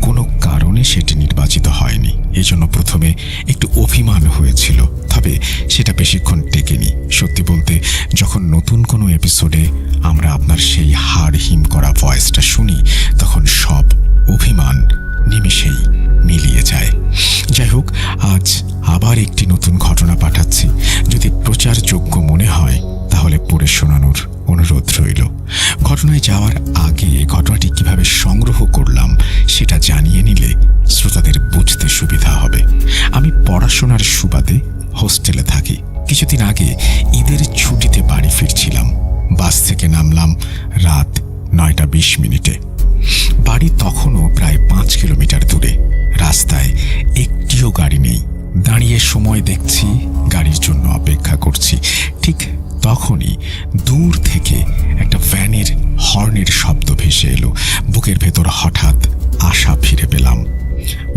কোনো কারণে সেটি নির্বাচিত হয়নি, এজন্য প্রথমে একটু অভিমান হয়েছিল, তবে সেটা বেশিক্ষণ টেকেনি। সত্যি বলতে যখন নতুন কোনো এপিসোডে আমরা আপনার সেই হাড় হিম করা ভয়েসটা শুনি তখন সব অভিমান নিমেষেই মিলিয়ে যায়। যাই হোক, আজ আবার একটি নতুন ঘটনা পাঠাচ্ছি। যদি প্রচারযোগ্য মনে হয় তাহলে পড়ে শোনানোর অনুরোধ রইল। ঘটনায় যাওয়ার আগে ঘটনাটি কিভাবে সংগ্রহ করলাম সেটা জানিয়ে নিলে শ্রোতাদের বুঝতে সুবিধা হবে। আমি পড়াশোনার সুবাদে হোস্টেলে থাকি। কিছুদিন আগে ঈদের ছুটিতে বাড়ি ফিরছিলাম। বাস থেকে নামলাম রাত 9:20। বাড়ি তখনও প্রায় 5 কিলোমিটার দূরে। রাস্তায় একটিও গাড়ি নেই। দাঁড়িয়ে সময় দেখছি, গাড়ির জন্য অপেক্ষা করছি। ঠিক তখনই দূর থেকে একটা ভ্যানের হর্নের শব্দ ভেসে এলো। বুকের ভেতর হঠাৎ আশা ফিরে পেলাম।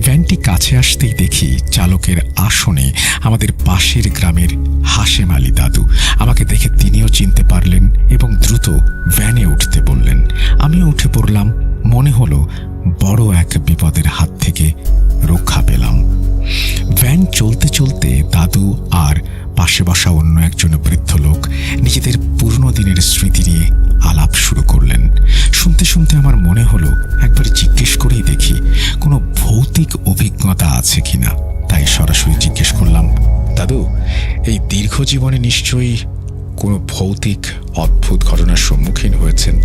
ভ্যানটি কাছে আসতেই দেখি চালকের আসনে আমাদের পাশের গ্রামের হাশেম আলী দাদু। আমাকে দেখে তিনিও চিনতে পারলেন এবং দ্রুত ভ্যানে উঠতে বললেন। আমিও উঠে পড়লাম। মনে হলো বড় এক বিপদের হাত থেকে রক্ষা পেলাম। ভ্যান চলতে চলতে দাদু আর পাশে বসা অন্য একজন বৃদ্ধ লোক নিজেদের পুরনো দিনের স্মৃতি নিয়ে আলাপ শুরু করলেন। শুনতে শুনতে আমার মনে হলো একবার জিজ্ঞেস করেই দেখি কোনো ভৌতিক অভিজ্ঞতা আছে কিনা। তাই সরাসরি জিজ্ঞেস করলাম, দাদু, এই দীর্ঘ জীবনে নিশ্চয়ই কোনো ভৌতিক অদ্ভুত ঘটনার সম্মুখীন হয়েছেন?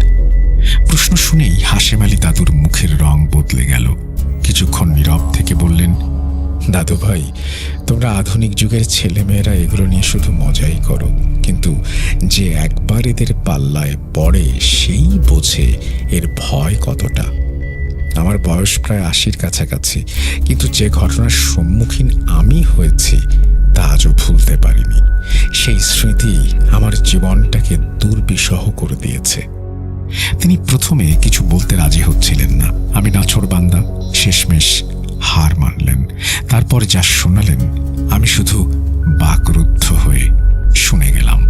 প্রশ্ন শুনেই হাশেম আলী দাদুর মুখের রং বদলে গেল। কিছুক্ষণ নীরব থেকে বললেন, দাদু ভাই, তোমরা আধুনিক যুগের ছেলেমেয়েরা এগুলো নিয়ে শুধু মজাই করো, কিন্তু যে একবার এদের পাল্লায় পড়ে সেই বোঝে এর ভয় কতটা। আমার বয়স প্রায় ৮০-র কাছাকাছি, কিন্তু যে ঘটনার সম্মুখীন আমি হয়েছি তা আজও ভুলতে পারিনি। সেই স্মৃতি আমার জীবনটাকে দুর্বিষহ করে দিয়েছে। তিনি প্রথমে কিছু বলতে রাজি হচ্ছিলেন না। আমি নাছোড়বান্দা, শেষমেশ হার মানলেন। তারপর যা শোনালেন আমি শুধু বাকরুদ্ধ হয়ে শুনে গেলাম।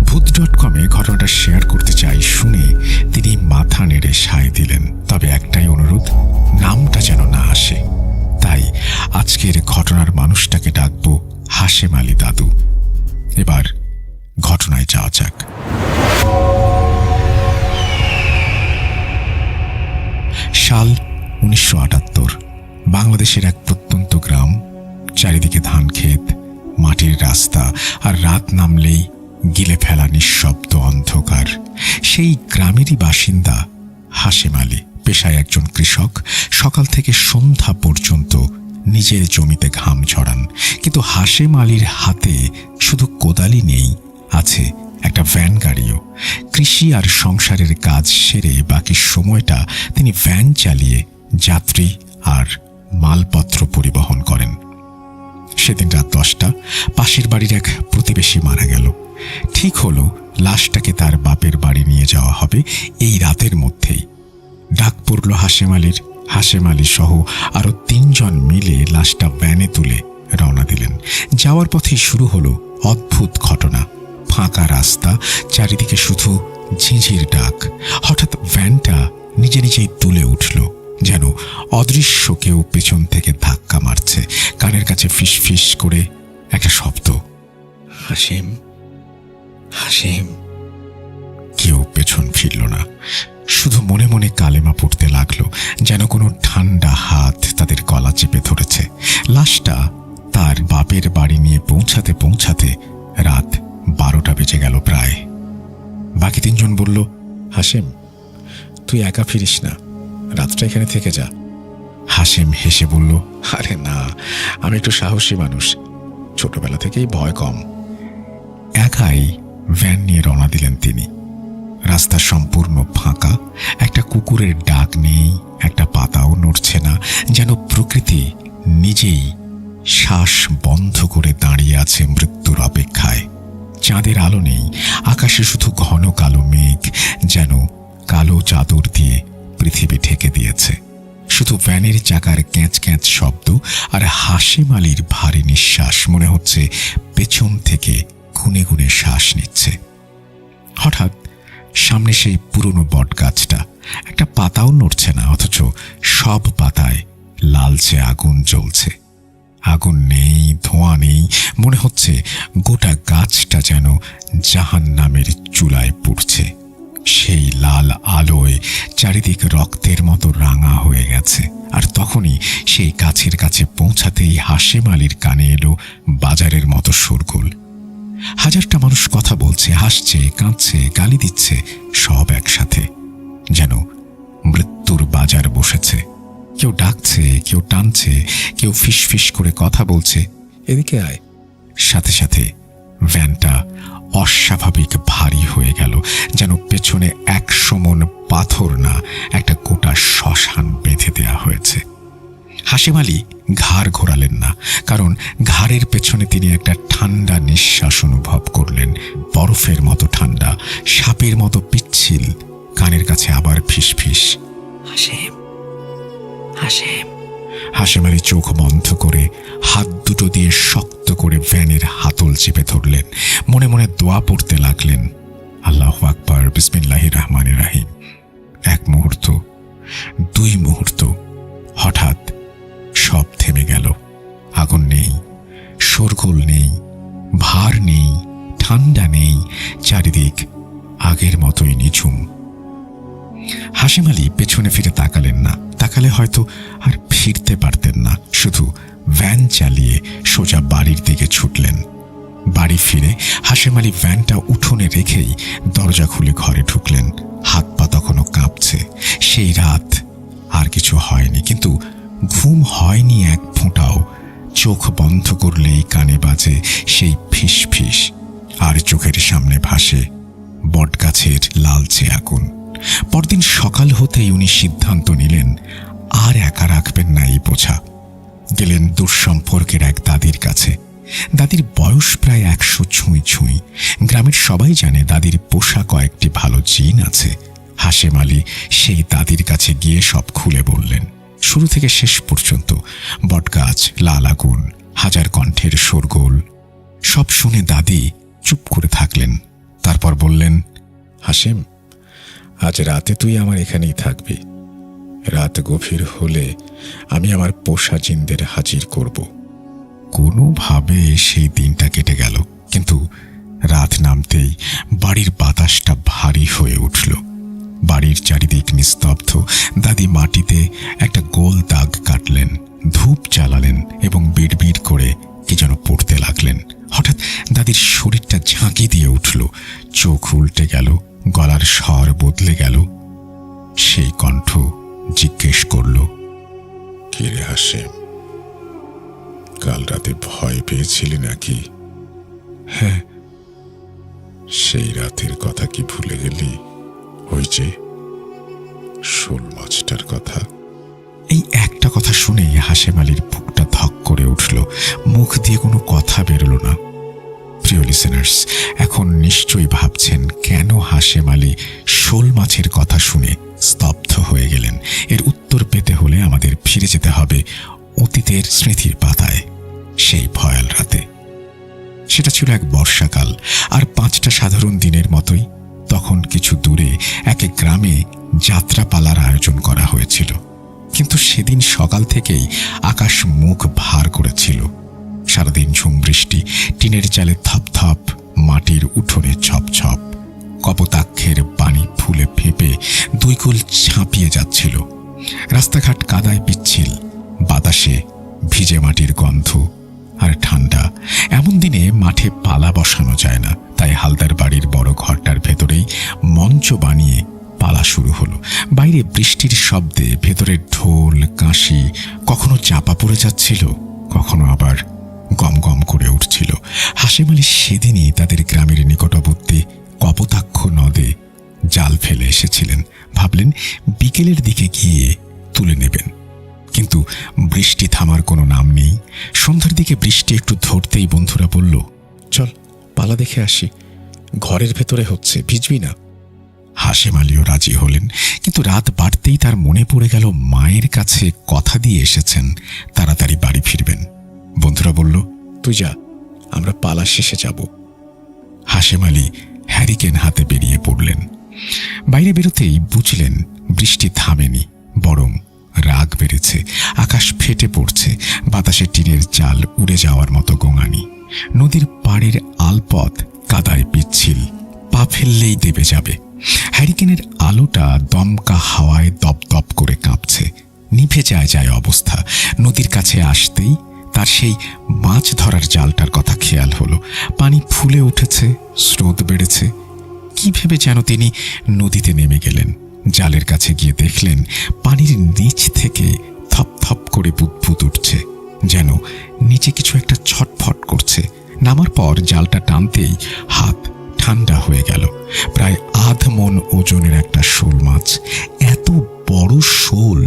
ভূত.com-এ ঘটনাটা শেয়ার করতে চাই শুনে তিনি মাথা নেড়ে সায় দিলেন। তবে একটাই অনুরোধ, নামটা যেন না আসে। তাই আজকের ঘটনার মানুষটাকে ডাকবো হাশেম আলী দাদু। এবার ঘটনায় যাওয়া যাক। সাল ১৯৭৮। বাংলাদেশের এক প্রত্যন্ত গ্রাম, চারিদিকে ধান ক্ষেত, মাটির রাস্তা, আর রাত নামলেই গিলে ফেলা নিঃশব্দ অন্ধকার। সেই গ্রামেরই বাসিন্দা হাশেম আলী। পেশায় একজন কৃষক। সকাল থেকে সন্ধ্যা পর্যন্ত নিজের জমিতে ঘাম ঝরান। কিন্তু হাশেম আলীর হাতে শুধু কোদালি নেই, আছে একটা ভ্যান গাড়িও। কৃষি আর সংসারের কাজ সেরে বাকি সময়টা তিনি ভ্যান চালিয়ে যাত্রী আর মালপত্র পরিবহন করেন। সেদিন রাত ১০টা পাশের বাড়ির এক প্রতিবেশী মারা গেল। ঠিক হলো লাশটাকে তার বাপের বাড়ি নিয়ে যাওয়া হবে এই রাতের মধ্যেই। ডাক পড়ল হাশেম আলীর। হাশেম আলী সহ আরো ৩ জন মিলে লাশটা ভ্যানে তুলে রওনা দিলেন। যাওয়ার পথেই শুরু হলো অদ্ভুত ঘটনা। ফাঁকা রাস্তা, চারিদিকে শুধু ঝিঁঝির ডাক। হঠাৎ ভ্যানটা নিজে নিজেই তুলে উঠল, যেন অদৃশ্য কেউ পেছন থেকে ধাক্কা মারছে। কানের কাছে ফিস ফিস করে একটা শব্দ, হাশেম, হাশেম। কেউ পেছন ফিরল না, শুধু মনে মনে কালেমা পড়তে লাগলো, যেন কোনো ঠান্ডা হাত তাদের গলা চেপে ধরেছে। লাশটা তার বাপের বাড়ি নিয়ে পৌঁছাতে পৌঁছাতে রাত ১২টা বেজে গেল প্রায়। বাকি ৩ জন বলল, হাশেম, তুই একা ফিরিস না, রাতটা এখানে থেকে যা। হাশেম হেসে বলল, আরে না, আমি একটু সাহসী মানুষ, ছোটবেলা থেকেই ভয় কম। একাই ভ্যান নিয়ে রওনা দিলেন তিনি। রাস্তা সম্পূর্ণ ফাঁকা, একটা কুকুরের ডাক নেই, একটা পাতাও নড়ছে না, যেন প্রকৃতি নিজেই শ্বাস বন্ধ করে দাঁড়িয়ে আছে মৃত্যুর অপেক্ষায়। চাঁদের আলো নেই, আকাশে শুধু ঘন কালো মেঘ, যেন কালো চাদর দিয়ে পৃথিবী ঢেকে দিয়েছে। শুধু ভ্যানের চাকার ক্যাঁচ ক্যাঁচ শব্দ আর হাশেম আলীর ভারী নিঃশ্বাস। মনে হচ্ছে পেছন থেকে গুনে গুনে শ্বাস নিচ্ছে। হঠাৎ সামনে সেই পুরনো বট গাছটা, একটা পাতাও নড়ছে না, অথচ সব পাতায় লালচে আগুন জ্বলছে। আগুন নেই, ধোঁয়া নেই, মনে হচ্ছে গোটা গাছটা যেন জাহান্নামের চুলায় পুড়ছে। সেই লাল আলোয় চারিদিক রক্তের মতো রাঙা হয়ে গেছে। আর তখনই সেই গাছের কাছে পৌঁছাতেই হাশেম আলীর কানে এলো বাজারের মতো শোরগোল। হাজারটা মানুষ কথা বলছে, হাসছে, কাঁদছে, গালি দিচ্ছে, সব একসাথে, যেন মৃত্যুর বাজার বসেছে। কেউ ডাকছে, কেউ টানছে, কেউ ফিস ফিস করে কথা বলছে, এদিকে আয়। সাথে সাথে ভ্যানটা অস্বাভাবিক ভারী হয়ে গেল, যেন পেছনে ১০০ মণ পাথর না, একটা গোটা শ্মশান বেঁধে দেয়া হয়েছে। হাশেম আলী ঘাড় ঘোরালেন না, কারণ ঘাড়ের পেছনে তিনি একটা ঠান্ডা নিঃশ্বাস অনুভব করলেন, বরফের মতো ঠান্ডা, সাপের মতো পিচ্ছিল। কানের কাছে আবার ফিস ফিস, হাশেম, হাশেম। হাশেম আলী চোখ বন্ধ করে হাত দুটো দিয়ে শক্ত করে ভ্যানের হাতল চেপে ধরলেন। মনে মনে দোয়া পড়তে লাগলেন, আল্লাহু আকবার, বিসমিল্লাহির রহমানির রহিম। ১ মুহূর্ত, ২ মুহূর্ত, হঠাৎ সব থেমে গেল। আগুন নেই, শোরগোল নেই, ভার নেই, ঠান্ডা নেই, চারিদিক আগের মতোই নিঝুম। হাশেম আলী পেছনে ফিরে তাকালেন না, তাকালে হয়তো আর ফিরতে পারতেন না। শুধু ভ্যান চালিয়ে সোজা বাড়ির দিকে ছুটলেন। বাড়ি ফিরে হাশেম আলী ভ্যানটা উঠোনে রেখেই দরজা খুলে ঘরে ঢুকলেন। হাত পা তখনও কাঁপছে। সেই রাত আর কিছু হয়নি, কিন্তু ঘুম হয়নি এক ফোঁটাও। চোখ বন্ধ করলেই কানে বাজে সেই ফিস ফিস, আর চোখের সামনে ভাসে বটগাছের লালচে আগুন। পরদিন সকাল হতেই উনি সিদ্ধান্ত নিলেন আর একা রাখবেন না এই বোঝা। গেলেন দুঃসম্পর্কের এক দাদির কাছে। দাদির বয়স প্রায় 100 ছুঁই ছুঁই। গ্রামের সবাই জানে দাদির পোষা কয়েকটি ভালো জিন আছে। হাশেম আলী সেই দাদির কাছে গিয়ে সব খুলে বললেন, শুরু থেকে শেষ পর্যন্ত। বটগাছ, লাল আগুন, হাজার কণ্ঠের শোরগোল, সব শুনে দাদি চুপ করে থাকলেন। তারপর বললেন, হাশেম, আজ রাতে তুই আমার এখানেই থাকবি। রাত গভীর হলে আমি আমার পোষা জিনদের হাজির করব। কোনোভাবে সেই দিনটা কেটে গেল, কিন্তু রাত নামতেই বাড়ির বাতাসটা ভারী হয়ে উঠল। বাড়ির চারিদিক নিস্তব্ধ। দাদি মাটিতে একটা গোল দাগ কাটলেন, ধূপ জ্বালালেন এবং বিড়বিড় করে কি যেন পড়তে লাগলেন। হঠাৎ দাদির শরীরটা ঝাঁকি দিয়ে উঠল, চোখ উল্টে গেল, গলার স্বর বদলে গেল। সেই কণ্ঠ জিজ্ঞেস করল, কি রে হাশেম, কাল রাতে ভয় পেয়েছিলি নাকি? হ্যাঁ। সেই রাতের কথা কি ভুলে গেলি? ওই যে শোল মাছটার কথা। এই একটা কথা শুনেই হাশেম আলীর বুকটা ধক করে উঠল। মুখ দিয়ে কোনো কথা বেরোল না। প্রিয় লিসেনার্স, এখন নিশ্চয়ই ভাবছেন কেন হাশেম আলী শোল মাছের কথা শুনে স্তব্ধ হয়ে গেলেন। এর উত্তর পেতে হলে আমাদের ফিরে যেতে হবে অতীতের স্মৃতির পাতায়, সেই ভয়াল রাতে। সেটা ছিল এক বর্ষাকাল, আর 5টা সাধারণ দিনের মতোই। তখন কিছু দূরে এক গ্রামে যাত্রাপালার আয়োজন করা হয়েছিল। কিন্তু সেদিন সকাল থেকেই আকাশ মুখ ভার করেছিল। সারাদিন ঝুম বৃষ্টি, টিনের চালে থপথপ, মাটির উঠোনে ছপছপ। কপোতাক্ষের পানি ফুলে ফেঁপে 2 কুল ঝাঁপিয়ে যাচ্ছিল। রাস্তাঘাট কাদায় পিচ্ছিল, বাতাসে ভিজে মাটির গন্ধ আর ঠান্ডা। এমন দিনে মাঠে পালা বসানো যায় না, তাই হালদার বাড়ির বড় ঘরটার ভেতরেই মঞ্চ বানিয়ে পালা শুরু হলো। বাইরে বৃষ্টির শব্দে ভেতরের ঢোল, কাঁসি কখনো চাপা পড়ে যাচ্ছিল, কখনো আবার গম গম করে উঠছিল। হাশেম আলী সেদিনই তাদের গ্রামের নিকটবর্তী কপোতাক্ষ নদে জাল ফেলে এসেছিলেন। ভাবলেন বিকেলের দিকে গিয়ে তুলে নেবেন, কিন্তু বৃষ্টি থামার কোনো নাম নেই। সন্ধ্যার দিকে বৃষ্টি একটু ধরতেই বন্ধুরা বলল, চল পালা দেখে আসি, ঘরের ভেতরে হচ্ছে, ভিজবি না। হাশেম আলীও রাজি হলেন, কিন্তু রাত বাড়তেই তার মনে পড়ে গেল মায়ের কাছে কথা দিয়ে এসেছেন তাড়াতাড়ি বাড়ি ফিরবেন। বন্ধুরা বলল, তুই যা, আমরা পালা শেষে যাব। হাশেম আলী হ্যারিকেন হাতে বেরিয়ে পড়লেন। বাইরে বেরোতেই বুঝলেন বৃষ্টি থামেনি, বরং রাগ বেড়েছে। আকাশ ফেটে পড়ছে, বাতাসে টিনের চাল উড়ে যাওয়ার মতো গোঙানি। নদীর পাড়ের আলপথ কাদায় পিচ্ছিল, পা ফেললেই দেবে যাবে। হ্যারিকেনের আলোটা দমকা হাওয়ায় দপদপ করে কাঁপছে। নিভে যায় অবস্থা। নদীর কাছে আসতেই তার সেই মাছ ধরার জালটার কথা খেয়াল হলো। পানি ফুলে উঠেছে, স্রোত বেড়েছে। কি ভেবে যেন তিনি নদীতে নেমে গেলেন। জালের কাছে গিয়ে দেখলেন পানির নিচ থেকে থপথপ করে বুদবুদ উঠছে, যেন নিচে কিছু একটা ছটফট করছে। নামার পর জালটা টানতেই হাত ঠান্ডা হয়ে গেল। প্রায় 1/2 মণ ওজনের একটা শোল মাছ। এত বড় শোল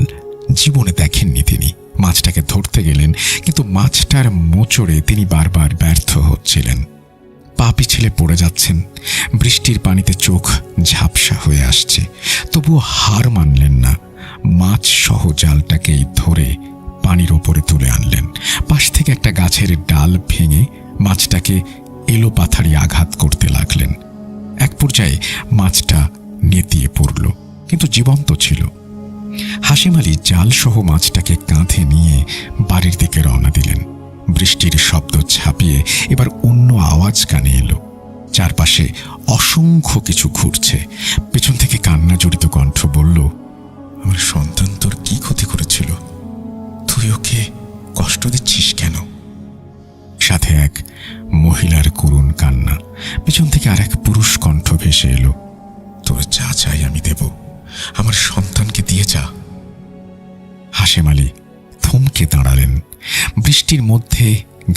জীবনে দেখেননি তিনি। মাছটাকে ধরতে গেলেন, কিন্তু মাছটার মোচড়ে তিনি বারবার ব্যর্থ হচ্ছিলেন। পা পিছলে পড়ে যাচ্ছেন। বৃষ্টির পানিতে চোখ ঝাপসা হয়ে আসছে, তবুও হার মানলেন না। মাছ সহ জালটাকেই ধরে পানির ওপরে তুলে আনলেন। পাশ থেকে একটা গাছের ডাল ভেঙে মাছটাকে এলো পাথারি আঘাত করতে লাগলেন। এক পর্যায়ে মাছটা নেতিয়ে পড়ল, কিন্তু জীবন্ত ছিল। হাশেম আলী জাল সহ মাছটাকে কাঁধে নিয়ে বাড়ির দিকে রওনা দিলেন। বৃষ্টির শব্দ ছাপিয়ে এবার অন্য আওয়াজ কানে এলো। চারপাশে অসংখ্য কিছু ঘুরছে। পেছন থেকে কান্না জড়িত কণ্ঠ বলল, আমার সন্তান তোর কি ক্ষতি করেছিল? তুই ওকে কষ্ট দিচ্ছিস কেন? সাথে এক মহিলার করুণ ভেসে এলো, তোর যা চাই আমি দেব, আমার সন্তানকে দিয়ে যা। হাশেম আলী থমকে দাঁড়ালেন। বৃষ্টির মধ্যে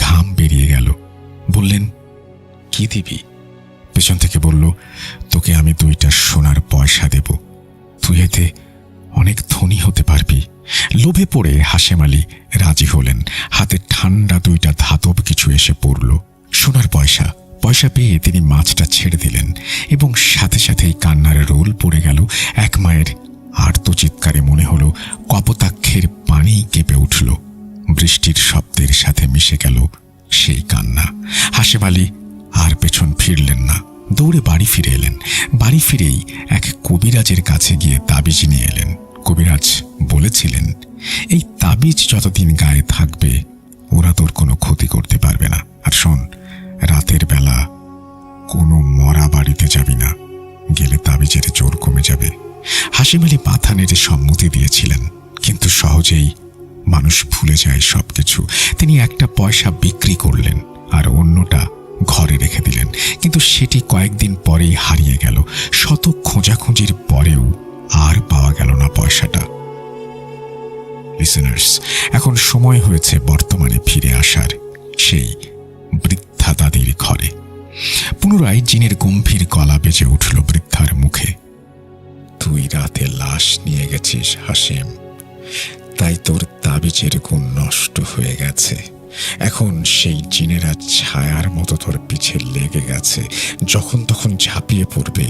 ঘাম বেরিয়ে গেল। বললেন, কি দিবি? পেছন থেকে বলল, তোকে আমি 2টা সোনার পয়সা দেব, তুই এতে অনেক ধনী হতে পারবি। লোভে পড়ে হাশেম আলী রাজি হলেন। হাতে ঠান্ডা 2টা ধাতব কিছু এসে পড়ল, সোনার পয়সা। পয়সা পেয়ে তিনি মাছটা ছেড়ে দিলেন এবং সাথে সাথেই কান্নার রোল পড়ে গেল। এক মায়ের আর্তচিৎকারে মনে হলো কপোতাক্ষের পানি কেঁপে উঠল। বৃষ্টির শব্দের সাথে মিশে গেল সেই কান্না। হাশেম আলী আর পেছন ফিরলেন না, দৌড়ে বাড়ি ফিরে এলেন। বাড়ি ফিরেই এক কবিরাজের কাছে গিয়ে তাবিজ নিয়ে এলেন। কবিরাজ বলেছিলেন, এই তাবিজ যতদিন গায়ে থাকবে ওরা তোর কোনো ক্ষতি করতে পারবে না। আর শোন, রাতের বেলা কোনো মরা বাড়িতে যাবি না, গেলে তাবিজের জোর কমে যাবে। হাশেম আলী মাথা নেড়ে সম্মতি দিয়েছিলেন, কিন্তু সহজেই মানুষ ভুলে যায় সবকিছু। তিনি একটা পয়সা বিক্রি করলেন আর অন্যটা ঘরে রেখে দিলেন, কিন্তু সেটি কয়েকদিন পরেই হারিয়ে গেল। শত খোঁজাখুঁজির পরেও আর পাওয়া গেল না পয়সাটা। লিসেনার্স, এখন সময় হয়েছে বর্তমানে ফিরে আসার, সেই বৃদ্ধা দাদির ঘরে। পুনরায় জিনের গম্ভীর গলা বেজে উঠল বৃদ্ধার মুখে। তুই রাতে লাশ নিয়ে গেছিস হাশেম, তাই তোর তাবিজের গুণ নষ্ট হয়ে গেছে। এখন সেই জিনেরা ছায়ার মতো তোর পিছে লেগে গেছে, যখন তখন ঝাঁপিয়ে পড়বে।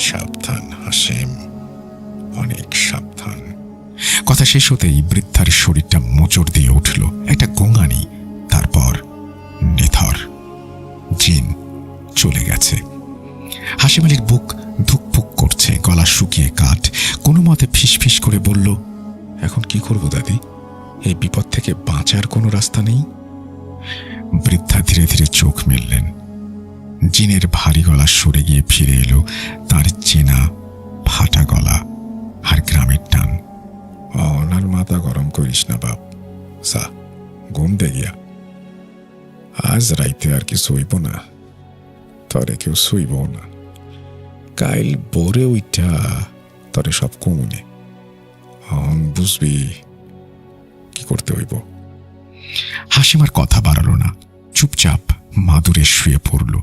সাবধান হাশেম, অনেক সাবধান। কথা শেষ হতেই বৃদ্ধার শরীরটা মোচড় দিয়ে উঠল একটা গোঙানি, তারপর নিথর। জিন চলে গেছে। হাশেম আলীর বুক ধুকপুক করছে, গলা শুকিয়ে কাঠ। কোনো মতে ফিসফিস করে বলল, এখন কি করব দাদি? এই বিপদ থেকে বাঁচার কোনো রাস্তা নেই? বৃদ্ধা ধীরে ধীরে চোখ মেললেন। জিনের ভারী গলা সরে গিয়ে ফিরে এলো তার চেনা ফাটা গলা আর গ্রামের টান। অনার মাথা গরম করিস না বাপ, সা ঘুম দে গিয়া। আজ রাইতে আর কি শুইব না, তরে কেউ শুইব না। কাইল বোরে উইটা তরে সব কমুনে বুঝবি কি করতে হইব। হাসিম আর কথা বাড়ালো না, চুপচাপ মাদুরে শুয়ে পড়ল।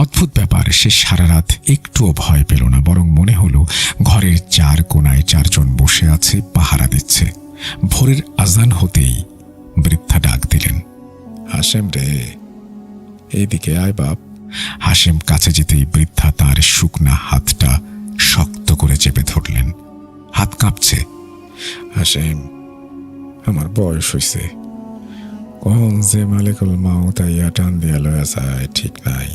অদ্ভুত ব্যাপার, সে সারা রাত একটুও ভয় পেল না, বরং মনে হলো ঘরের 4 কোণায় 4 জন বসে আছে, পাহারা দিচ্ছে। ভোরের আজান হতেই বৃদ্ধা ডাক দিলেন, হাশেম রে, এইদিকে আয় বাপ। হাশেম কাছে যেতেই বৃদ্ধা তার শুকনা হাতটা শক্ত করে চেপে ধরলেন। হাত কাঁপছে। হাশেম, আমার বয়স হইছে, কখন যে মালিকুল মাউত আইয়া টান দিয়া লয়া যায় ঠিক নাই।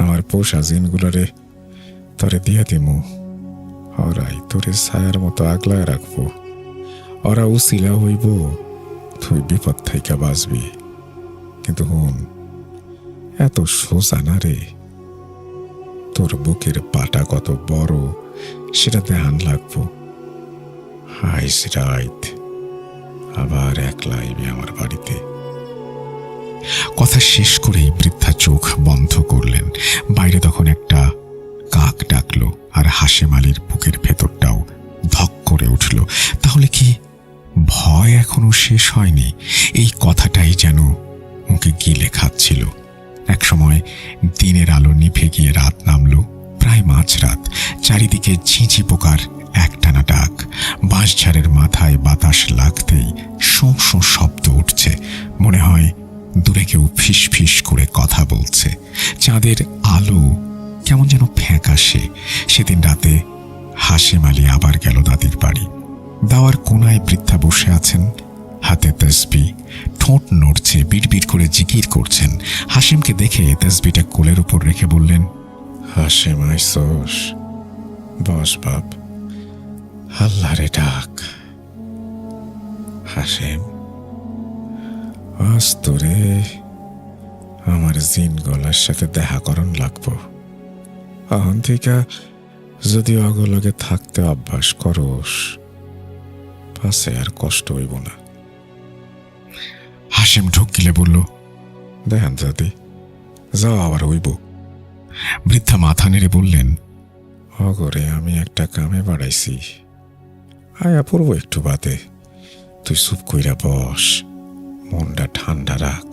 আমার পোষা জিনগুলোরে তরে দিয়া দিমু, ওরাই তোরে ছায়ার মতো আগলায় রাখবো। ওরা উসিলা হইব, তুই বিপদ থাইকা বাঁচবি। কিন্তু হুন, এত সোজা না রে। তোর বুকের পাটা কত বড় সেটা ধ্যান লাগবো। আইস রাইত আবার একলা আইবি আমার বাড়িতে। কথা শেষ করেই বৃদ্ধা চোখ বন্ধ করলেন। বাইরে তখন একটা কাক ডাকলো, আর হাশেম আলীর বুকের ভেতরটাও ধক করে উঠল। তাহলে কি ভয় এখনো শেষ হয়নি? এই কথাটাই যেন ওকে গিলে খাচ্ছিল। একসময় দিনের আলো নিভে গিয়ে রাত নামল, প্রায় মাঝরাত। চারিদিকে ঝিঁঝি পোকার একটানা ডাক। বাঁশঝাড়ের মাথায় বাতাস লাগতেই শোঁ শোঁ শব্দ উঠছে। মনে হয় দূরে কেউ ফিস ফিস করে কথা বলছে। চাঁদের আলো কেমন যেন ফ্যাকাশে। সেদিন রাতে হাশেম আলী আবার গেল দাদির বাড়ি। দাওয়ার কোনায় বৃদ্ধা বসে আছেন, হাতে তসবি, ঠোঁট নড়ছে, বিড়বিড় করে জিকির করছেন। হাশেমকে দেখে তসবিটা কোলের উপর রেখে বললেন, হাশেম আইসোস, বস বাপ, আল্লাহরে ডাক। হাশেম, আজ তোরে আমার জিন গলার সাথে দেখা করন লাগবো। এখন থেকে যদি অগলগে থাকতে অভ্যাস করস, পাশে আর কষ্ট হইব না। হাশেম ঢুকিলে বলল, দেখেন দাদি, যাও আবার হইব। বৃদ্ধা মাথা নেড়ে বললেন, অগরে আমি একটা কামে বাড়াইছি, আয়া পড়ব একটু বাদে, তুই চুপ কইরা বস, মনটা ঠান্ডা রাখ।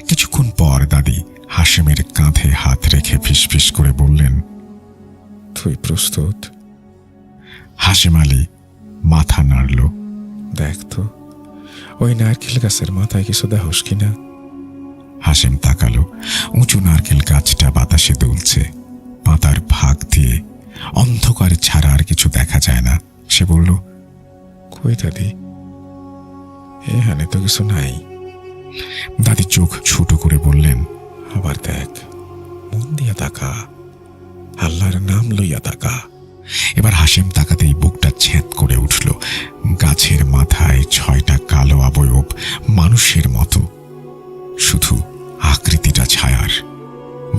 কিছুক্ষণ পর দাদি হাশেমের কাঁধে হাত রেখে ফিসফিস করে বললেন, তুই প্রস্তুত? হাশেম আলী মাথা নাড়ল। দেখ তো ওই নারকেল গাছের মাথায় কিছু দেহস কিনা। হাশেম তাকালো। উঁচু নারকেল গাছটা বাতাসে দুলছে, পাতার ফাঁক দিয়ে অন্ধকার ছাড়া আর কিছু দেখা যায় না। সে বলল, কই দাদি, এখানে তো কিছু নাই। দাদি চোখ ছোট করে বললেন, আবার দেখ, মন দিয়া তাকা, আল্লাহর নাম লইয়া তাকা। এবার হাশেম তাকাতেই বুকটা ছ্যাঁত করে উঠল। গাছের মাথায় 6টা কালো অবয়ব, মানুষের মতো, শুধু আকৃতিটা ছায়ার।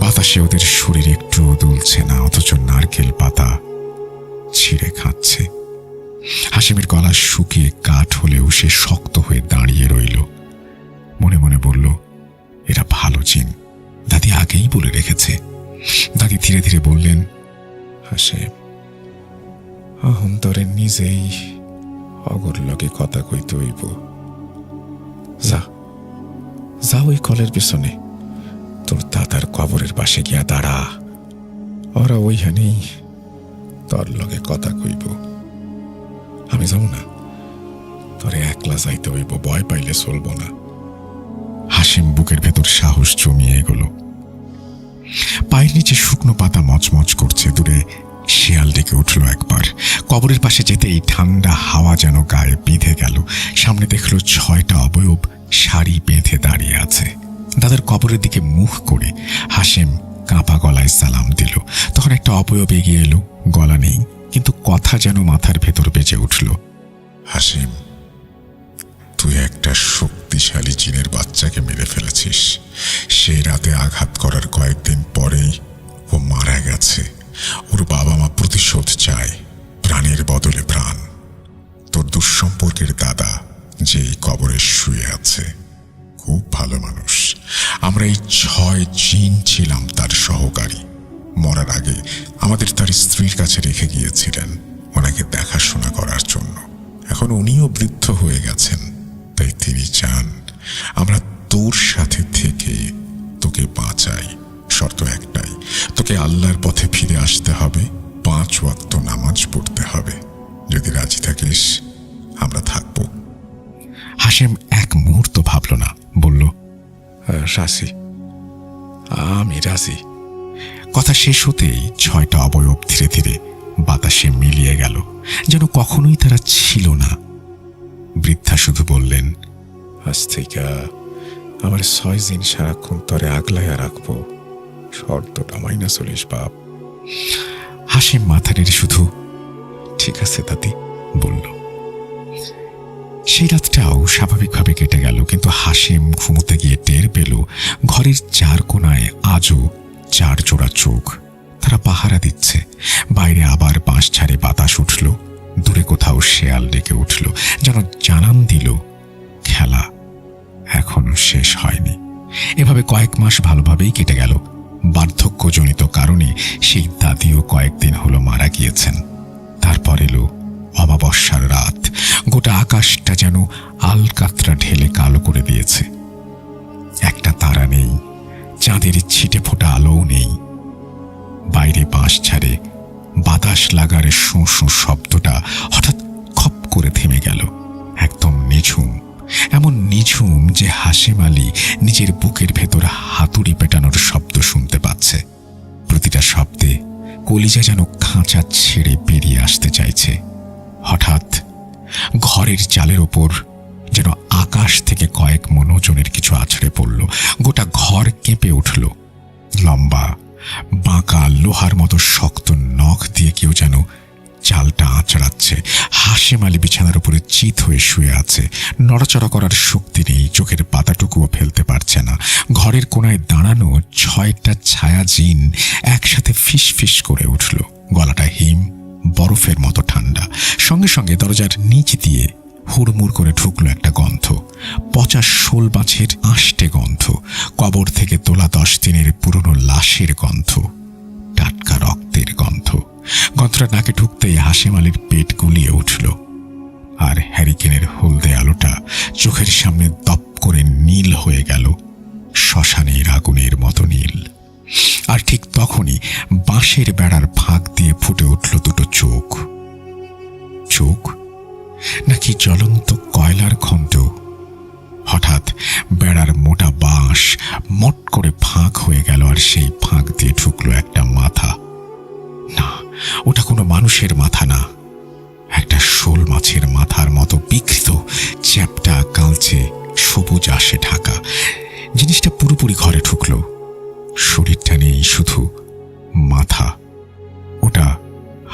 বাতাসে ওদের শরীর একটুও দুলছে না, অথচ নারকেল পাতা ছিঁড়ে খাচ্ছে। হাশেমের গলা শুকিয়ে কাঠ হলেও সে শক্ত হয়ে দাঁড়িয়ে রইল। মনে মনে বলল, এরা ভালো জিন, দাদি আগেই বলে রেখেছে। দাদি ধীরে ধীরে বললেন, হাশেম, আহম তরে নিজেই অগর লগে কথা কইতে হইব। যা যা, ওই কলের পিছনে তোর দাদার কবরের পাশে গিয়া দাঁড়া, ওরা ওইখানেই তোর লগে কথা কইব। আমি যাও না, তোরে একলা যাইতে হইব, ভয় পাইলে চলব না। হাশেম বুকের ভেতর সাহস জমিয়ে এগোলো। পায়ের নিচে শুকনো পাতা মচমচ করছে। দূরে শিয়াল ডেকে উঠল একবার। কবরের পাশে যেতেই ঠান্ডা হাওয়া যেন গায়ে বিঁধে গেল। সামনে দেখল 6টা অবয়ব সারি বেঁধে দাঁড়িয়ে আছে। দাদার কবরের দিকে মুখ করে হাশেম কাঁপা গলায় সালাম দিল। তখন একটা অবয়ব এগিয়ে এলো। গলা নেই, কিন্তু কথা যেন মাথার ভেতর বেজে উঠল। হাশেম, তুই একটা শক্তিশালী জিনের বাচ্চাকে মেরে ফেলেছিস। সেই রাতে আঘাত করার কয়েকদিন পরেই ও মারা গেছে। ওর বাবা মা প্রতিশোধ চায়, প্রাণের বদলে প্রাণ। তোর দুঃসম্পর্কের দাদা যেই কবরে শুয়ে আছে, খুব ভালো মানুষ। আমরা এই 6 জিন ছিলাম তার সহকারী। মরার আগে আমাদের তার স্ত্রীর কাছে রেখে গিয়েছিলেন ওনাকে দেখাশোনা করার জন্য। এখন উনিও বৃদ্ধ হয়ে গেছেন, তাই তিনি চান আমরা তোর সাথে থেকে তোকে বাঁচাই। শর্ত একটাই, তোকে আল্লাহর পথে ফিরে আসতে হবে, 5 ওয়াক্ত নামাজ পড়তে হবে। যদি রাজি থাকিস আমরা থাকব। হাশেম এক মুহূর্ত ভাবল না, বলল, রাজি, আমি রাজি। কথা শেষ হতেই 6টা অবয়ব ধীরে ধীরে বাতাসে মিলিয়ে গেল, যেন কখনোই তারা ছিল না। বৃদ্ধা শুধু বললেন, আজ থেকে আমার 6 দিন সারাক্ষণ তরে আগলাইয়া রাখবো, শর্তটা মাইনা চলিস বাপ। হাশেম মাথা নেড়ে শুধু ঠিক আছে দাদি বলল। সেই রাতটাও স্বাভাবিকভাবে কেটে গেল, কিন্তু হাশেম ঘুমোতে গিয়ে টের পেল ঘরের 4 কোণায় আজও 4 জোড়া চোখ। তারা পাহারা দিচ্ছে। বাইরে আবার বাঁশ ছাড়ে বাতাস উঠল। দূরে কোথাও শেয়াল ডেকে উঠল, যেন জানান দিল খেলা এখনো শেষ হয়নি। এভাবে কয়েক মাস ভালোভাবেই কেটে গেল। বার্ধক্যজনিত কারণে সেই দাদিও কয়েকদিন হলো মারা গিয়েছেন। তারপর এলো অমাবস্যার রাত। গোটা আকাশটা যেন আলকাতরা ঢেলে কালো করে দিয়েছে। একটা তারা নেই, চাঁদের ছিটে ফোটা আলোও নেই। বাইরে বাঁশ ছাড়ে বাতাস লাগার শোঁ শোঁ শব্দটা হঠাৎ খপ করে থেমে গেল। একদম নিঝুম, এমন নিঝুম যে হাশেম আলী নিজের বুকের ভেতর হাতুড়ি পেটানোর শব্দ শুনতে পাচ্ছে। প্রতিটা শব্দে কলিজা যেন খাঁচা ছেড়ে বেরিয়ে আসতে চাইছে। হঠাৎ ঘরের চালের ওপর যেন আকাশ থেকে কয়েক মণ ওজনের কিছু আছড়ে পড়ল। গোটা ঘর কেঁপে উঠল। লম্বা বাঁকা লোহার মতো শক্ত নখ দিয়ে কেউ যেন চালটা আঁচড়াচ্ছে। হাশেম আলী বিছানার উপরে চিত হয়ে শুয়ে আছে। নড়াচড়া করার শক্তি নেই, চোখের পাতাটুকুও ফেলতে পারছে না। ঘরের কোনায় দাঁড়ানো 6টা ছায়া জিন একসাথে ফিস ফিস করে উঠল। গলাটা হিম, বরফের মতো ঠান্ডা। সঙ্গে সঙ্গে দরজার নিচ দিয়ে হুড়মুড় করে ঢুকলো একটা গন্ধ, পচা শোল মাছের আষ্টে গন্ধ। কবর থেকে তোলা 10 দিনের পুরনো লাশের গন্ধ, টাটকা রক্তের গন্ধ। গন্ধটা নাকে ঢুকতেই হাসিম আলীর পেট গুলিয়ে উঠল, আর হ্যারিকেনের হলদে আলোটা চোখের সামনে দপ করে নীল হয়ে গেল, শ্মশানের আগুনের মতো নীল। আর ঠিক তখনই বাঁশের বেড়ার ফাঁক দিয়ে ফুটে উঠল দুটো চোখ। চোখ নাকি জ্বলন্ত কয়লার খণ্ড? হঠাৎ বেড়ার মোটা বাঁশ মট করে ফাঁক হয়ে গেল, আর সেই ফাঁক দিয়ে ঢুকলো একটা মাথা। না, ওটা কোনো মানুষের মাথা না, একটা শোল মাছের মাথার মতো বিকৃত, চ্যাপ্টা, কালচে, সবুজ আশে ঢাকা। জিনিসটা পুরোপুরি ঘরে ঢুকলো, শরীরটা নেই, শুধু মাথা। ওটা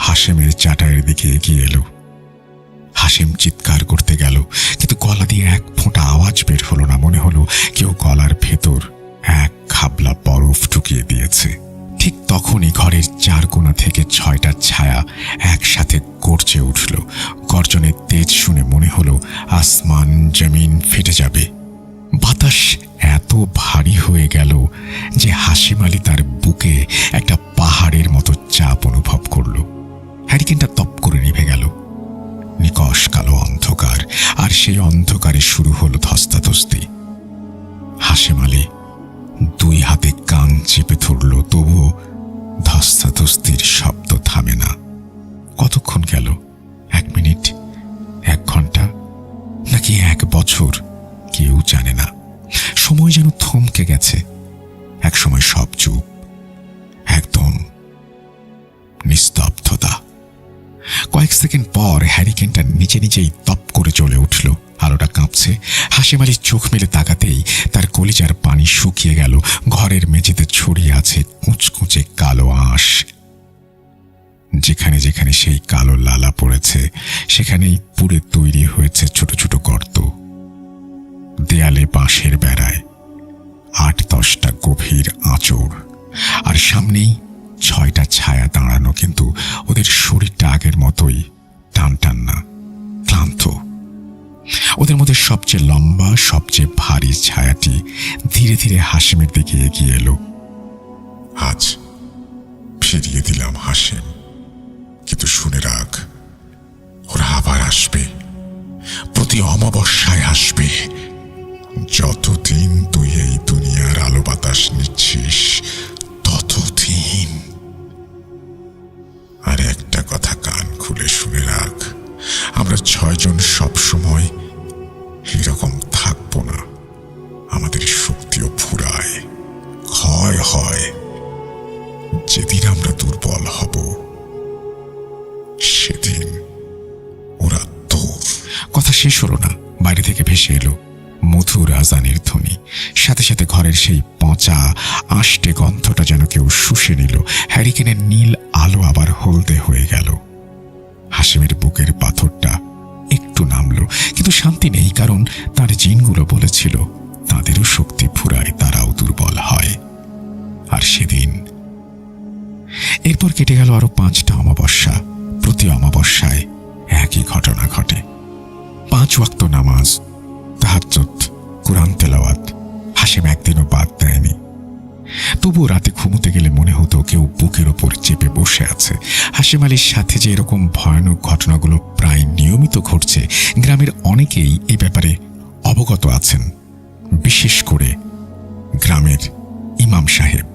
হাসেমের চাটাইয়ের দিকে এগিয়ে এলো। হাসেম চিৎকার করতে গেল, কিন্তু গলা দিয়ে এক ফোঁটা আওয়াজ বের হলো না। মনে হলো কেউ গলার ভেতর এক খাবলা বরফ ঢুকিয়ে দিয়েছে। ঠিক তখনই ঘরের 4 কোণা থেকে 6টা ছায়া একসাথে গর্জে উঠল। গর্জনের তেজ শুনে মনে হলো আসমান জমিন ফেটে যাবে। বাতাস এত ভারী হয়ে গেল যে হাসিম আলী তার বুকে একটা পাহাড়ের মতো চাপ অনুভব করল। হ্যারিকেনটা তপ করে নিভে গেল। নিকষ কালো অন্ধকার, আর সেই অন্ধকারে শুরু হলো ধস্তাধস্তি। হাসিম আলী 2 হাতে কান চেপে ধরল, তবুও ধস্তাধস্তির শব্দ থামে না। কতক্ষণ গেল? 1 মিনিট, 1 ঘন্টা, নাকি 1 বছর? কেউ জানে না। সময় যেন থমকে গেছে। এক সময় সব চুপ, একদম নিস্তব্ধতা। কয়েক সেকেন্ড পর হ্যারিকেনটা নিজে নিজেই তপ করে চলে উঠল। আলোটা কাঁপছে। হাসিম আলী চোখ মেলে তাকাতেই তার কলিজার পানি শুকিয়ে গেল। ঘরের মেঝেতে ছড়িয়ে আছে কুঁচকুঁচে কালো আঁশ। যেখানে যেখানে সেই কালো লালা পড়েছে, সেখানেই পুড়ে তৈরি হয়েছে ছোট ছোট গর্ত। দেয়ালে বাঁশের বেড়ায় 8-10টা গভীর আঁচড়, আর সামনেই 6টা ছায়া দাঁড়ানো, কিন্তু ওদের শরীরটা আগের মতোই, টান টান না, ক্লান্ত। ওদের মধ্যে সবচেয়ে লম্বা, সবচেয়ে ভারী ছায়াটি ধীরে ধীরে হাসিমের দিকে এগিয়ে এলো। আজ ফিরিয়ে দিলাম হাসিম, কিন্তু শুনে রাখ, ওরা আবার আসবে, প্রতি অমাবস্যায় আসবে। যতদিন তুই এই দুনিয়ার আলো বাতাস নিচ্ছিস, ততদিন। আর একটা কথা কান খুলে শুনে রাখ, আমরা 6 জন সবসময় এরকম থাকবো না। আমাদের শক্তিও ফুরায়, ক্ষয় হয়। যেদিন আমরা দুর্বল হব, সেদিন ওরা তোর। কথা শেষ হলো না, বাইরে থেকে ভেসে এলো মধুর আজানের ধ্বনি। সাথে সাথে ঘরের সেই পচা আষ্টে গন্ধটা যেন কেউ শুষে নিল। হ্যারিকেনের নীল আলো আবার হলদে হয়ে গেল। হাসিমের বুকের পাথরটা একটু নামলো, কিন্তু শান্তি নেই, কারণ তার জিনগুলো বলেছিল তাদেরও শক্তি ফুরায়, তারাও দুর্বল হয়। আর সেদিন, এরপর কেটে গেল আরো 5টা অমাবস্যা। প্রতি অমাবস্যায় একই ঘটনা ঘটে। 5 ওয়াক্ত নামাজ, তাহাজ্জুদ, কুরআন তেলাওয়াত হাসিম একদিনও বাদ দেয়নি। তবুও রাতে ঘুমোতে গেলে মনে হতো কেউ বুকের ওপর চেপে বসে আছে। হাসিম আলীর সাথে যে এরকম ভয়ানক ঘটনাগুলো প্রায় নিয়মিত ঘটছে, গ্রামের অনেকেই এই ব্যাপারে অবগত আছেন। বিশেষ করে গ্রামের ইমাম সাহেব,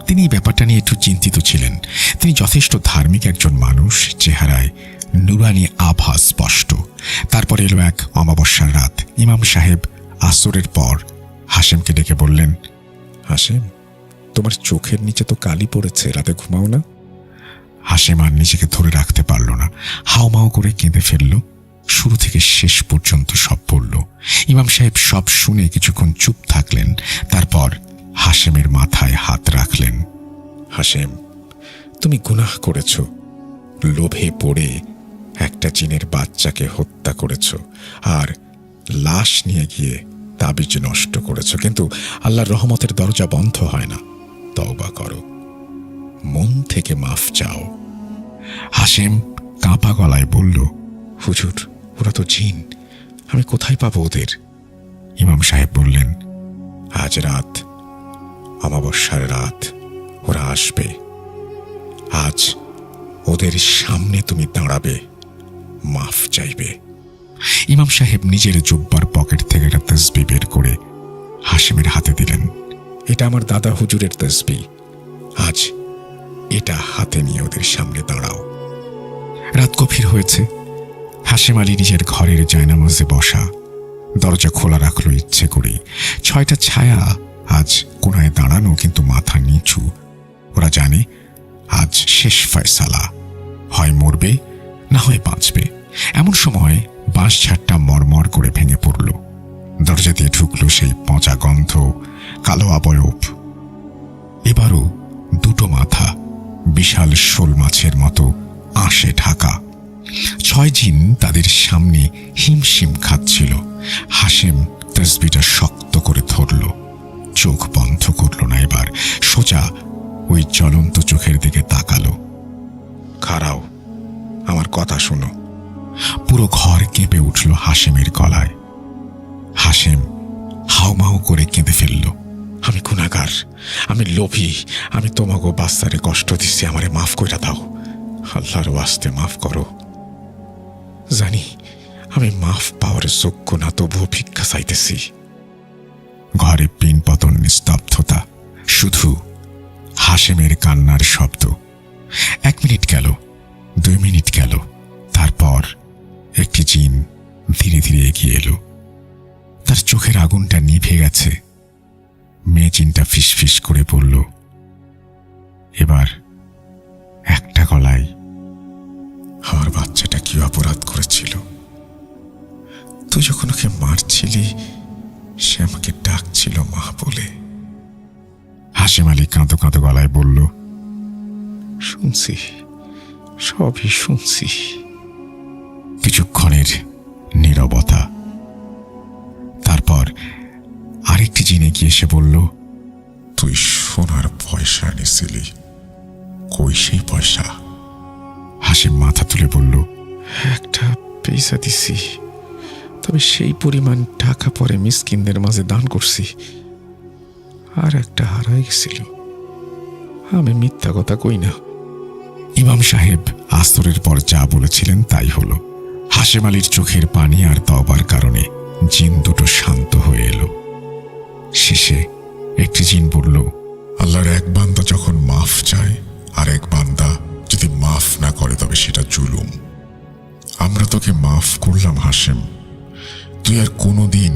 তিনি এই ব্যাপারটা নিয়ে একটু চিন্তিত ছিলেন। তিনি যথেষ্ট ধার্মিক একজন মানুষ, চেহারায় নুরানি আভা স্পষ্ট। তারপরে এলো এক অমাবস্যার রাত। ইমাম সাহেব আসরের পর হাসিমকে ডেকে বললেন, হাসিম, তোমার চোখের নিচে তো কালি পড়েছে, রাতে ঘুমাও না? হাসিম আর নিজেকে ধরে রাখতে পারল না, হাওমাও করে কেঁদে ফেলল। শুরু থেকে শেষ পর্যন্ত সব বলল। ইমাম সাহেব সব শুনে কিছুক্ষণ চুপ থাকলেন, তারপর হাসিমের মাথায় হাত রাখলেন। হাসিম, তুমি গুনাহ করেছ। লোভে পড়ে একটা জিনের বাচ্চাকে হত্যা করেছ, আর লাশ নিয়ে গিয়ে তাবিজ নষ্ট করেছ। কিন্তু আল্লাহর রহমতের দরজা বন্ধ হয় না। তওবা করো, মন থেকে মাফ চাও। হাসিম কাঁপা গলায় বলল, হুজুর, ওরা তো জিন, আমি কোথায় পাবো ওদের? ইমাম সাহেব বললেন, আজ রাত অমাবস্যার রাত, ওরা আসবে। আজ ওদের সামনে তুমি দাঁড়াবে, মাফ চাইবে। ইমাম সাহেব নিজের জুব্বার পকেট থেকে একটা তসবি বের করে হাসিমের হাতে দিলেন। এটা আমার দাদা হুজুরের তসবি, আজ এটা হাতে নিয়ে ওদের সামনে দাঁড়াও। রাত গভীর হয়েছে। হাসিম আলী নিজের ঘরের জায়নামাজে বসা, দরজা খোলা রাখলো ইচ্ছে করেই। 6টা ছায়া আজ কোনায় দাঁড়ানো, কিন্তু মাথা নিচু। ওরা জানে আজ শেষ ফয়সালা, হয় মরবে না হয় বাঁচবে। এমন সময় বাঁশঝাড়টা মরমর করে ভেঙে পড়ল। দরজা দিয়ে ঢুকলো সেই পচা গন্ধ, কালো অবয়ব। এবারও দুটো মাথা, বিশাল শোল মাছের মতো আঁশে ঢাকা। 6 জিন তাদের সামনে হিমশিম খাচ্ছিল। হাসেম তসবিটা শক্ত করে ধরল, চোখ বন্ধ করল না। এবার সোজা ওই জ্বলন্ত চোখের দিকে তাকালো। খাড়াও, আমার কথা শোনো। পুরো ঘর কেঁপে উঠল হাসেমের গলায়। হাসেম হাউমাউ করে কেঁদে ফেলল। আমি গুনাহগার, আমি লোভী, আমি তোমাকে বাচ্চারে কষ্ট দিচ্ছি, আমারে মাফ কইরা দাও। আল্লাহর ওয়াস্তে মাফ করো। জানি আমি মাফ পাওয়ার যোগ্য না, তবুও ভিক্ষা চাইতেছি। ঘরে পিনপতন, নিস্তব্ধতা, শুধু হাসেমের কান্নার শব্দ। 1 মিনিট গেল, 2 মিনিট গেল। তারপর একটি জিন ধীরে ধীরে এগিয়ে এলো। তার চোখের আগুনটা নিভে গেছে। মেয়ে জিনটা ফিসফিস করে বলল, এবার একটা গলায়, আমার বাচ্চাটা কি অপরাধ করেছিল? তুই যখন ওকে মারছিলি, সে আমাকে ডাকছিল মা বলে। হাসিম আলী কাঁদো কাঁদো গলায় বলল, শুনছি, সবই শুনছি। কিছুক্ষণের নীরবতা। তারপর আরেকটি জিন এগিয়ে এসে বলল, তুই সোনার পয়সা এনেছিলি, কই সেই পয়সা? হাসিম মাথা তুলে বলল, একটা পয়সা দিছি, তবে সেই পরিমাণ টাকা পরে মিসকিনদের মাঝে দান করছি। আর একটা হারাই গেছিল। আমি মিথ্যা কথা কই না। ইমাম সাহেব আসরের পর যা বলেছিলেন তাই হলো। হাসিম আলীর চোখের পানি আর তওবার কারণে জিন দুটো শান্ত হয়ে এলো। শেষে একটি জিন বলল, আল্লাহর এক বান্দা যখন মাফ চায় আর এক বান্দা যদি মাফ না করে, তবে সেটা জুলুম। আমরা তোকে মাফ করলাম হাসেম, তুই আর কোনোদিন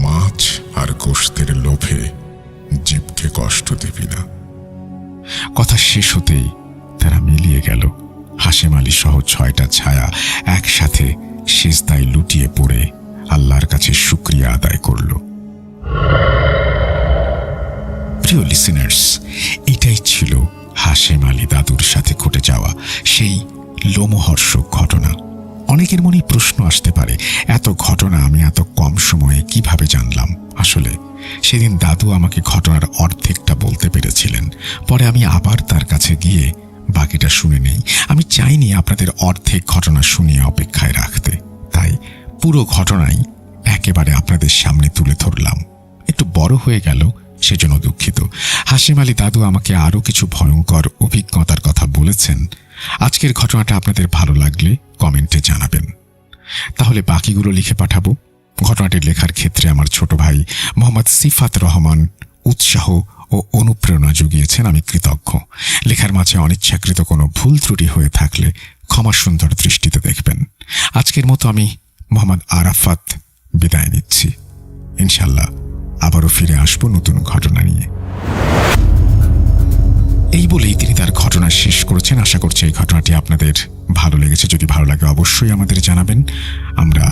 মাছ আর গোশতের লোভে জীবকে কষ্ট দিবি না। কথা শেষ হতেই তারা মিলিয়ে গেল। হাসিম আলী সহ 6টা ছায়া একসাথে সিজদায় লুটিয়ে পড়ে আল্লাহর কাছে শুকরিয়া আদায় করল। প্রিয় লিসেনার্স, এটাই ছিল হাসিম আলী দাদুর সাথে ঘটে যাওয়া সেই লোমহর্ষক ঘটনা। অনেকের মনেই প্রশ্ন আসতে পারে, এত ঘটনা আমি এত কম সময়ে কিভাবে জানলাম? আসলে সেদিন দাদু আমাকে ঘটনার অর্ধেকটা বলতে পেরেছিলেন। পরে আমি আবার তার কাছে গিয়ে বাকিটা শুনে নেই। আমি চাইনি আপনাদের অর্ধেক ঘটনা শুনিয়ে অপেক্ষায় রাখতে, তাই পুরো ঘটনাই একেবারে আপনাদের সামনে তুলে ধরলাম। একটু বড় হয়ে গেল, সেজন্য দুঃখিত। হাসিম আলী দাদু আমাকে আরও কিছু ভয়ঙ্কর অভিজ্ঞতার কথা বলেছেন। আজকের ঘটনাটা আপনাদের ভালো লাগলে কমেন্টে জানাবেন। তাহলে বাকিগুলো লিখে পাঠাবো। ঘটনাটি লেখার ক্ষেত্রে আমার ছোট ভাই মোহাম্মদ সিফাত রহমান উৎসাহ ও অনুপ্রেরণা জুগিয়েছেন, আমি কৃতজ্ঞ। লেখার মাঝে অনিচ্ছাকৃত কোনো ভুল ত্রুটি হয়ে থাকলে ক্ষমা সুন্দর দৃষ্টিতে দেখবেন। আজকের মতো আমি মোহাম্মদ আরাফাত বিদায় নিচ্ছি। ইনশাল্লাহ আবারও ফিরে আসবো নতুন ঘটনা নিয়ে। এই বলেই তিনি তার ঘটনা শেষ করেছেন। আশা করছি এই ঘটনাটি আপনাদের ভালো লেগেছে। যদি ভালো লাগে অবশ্যই আমাদের জানাবেন। আমরা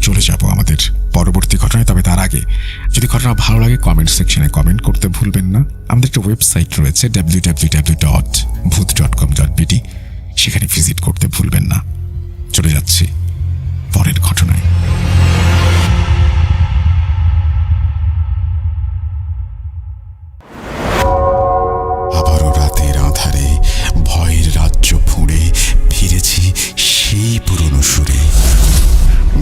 চলে যাব আমাদের পরবর্তী ঘটনায়। তবে তার আগে যদি ঘটনা ভালো লাগে কমেন্ট সেকশনে কমেন্ট করতে ভুলবেন না। আমাদের একটা ওয়েবসাইট রয়েছে www.bhuth.com.bd, সেখানে ভিজিট করতে ভুলবেন না। চলে যাচ্ছি পরের ঘটনায়। আবারও রাতের আঁধারে ভয়ের রাজ্য ফুঁড়ে ফিরেছি সেই পুরনো সুরে।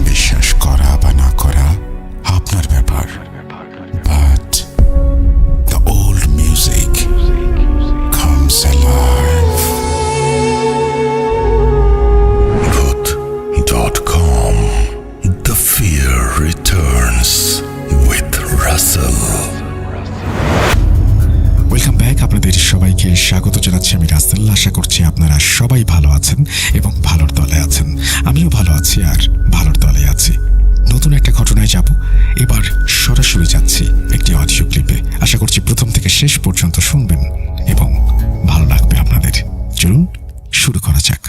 বিশ্বাস করা বা না করা আপনার ব্যাপার, বাট দ্য ওল্ড স্বাগত জানাচ্ছি আমি রাসেল। আশা করছি আপনারা সবাই ভালো আছেন এবং ভালোর দলে আছেন। আমিও ভালো আছি আর ভালোর দলে আছি। নতুন একটা ঘটনায় যাব। এবার সরাসরি যাচ্ছি একটি অডিও ক্লিপে। আশা করছি প্রথম থেকে শেষ পর্যন্ত শুনবেন এবং ভালো লাগবে আপনাদের। চলুন শুরু করা যাক।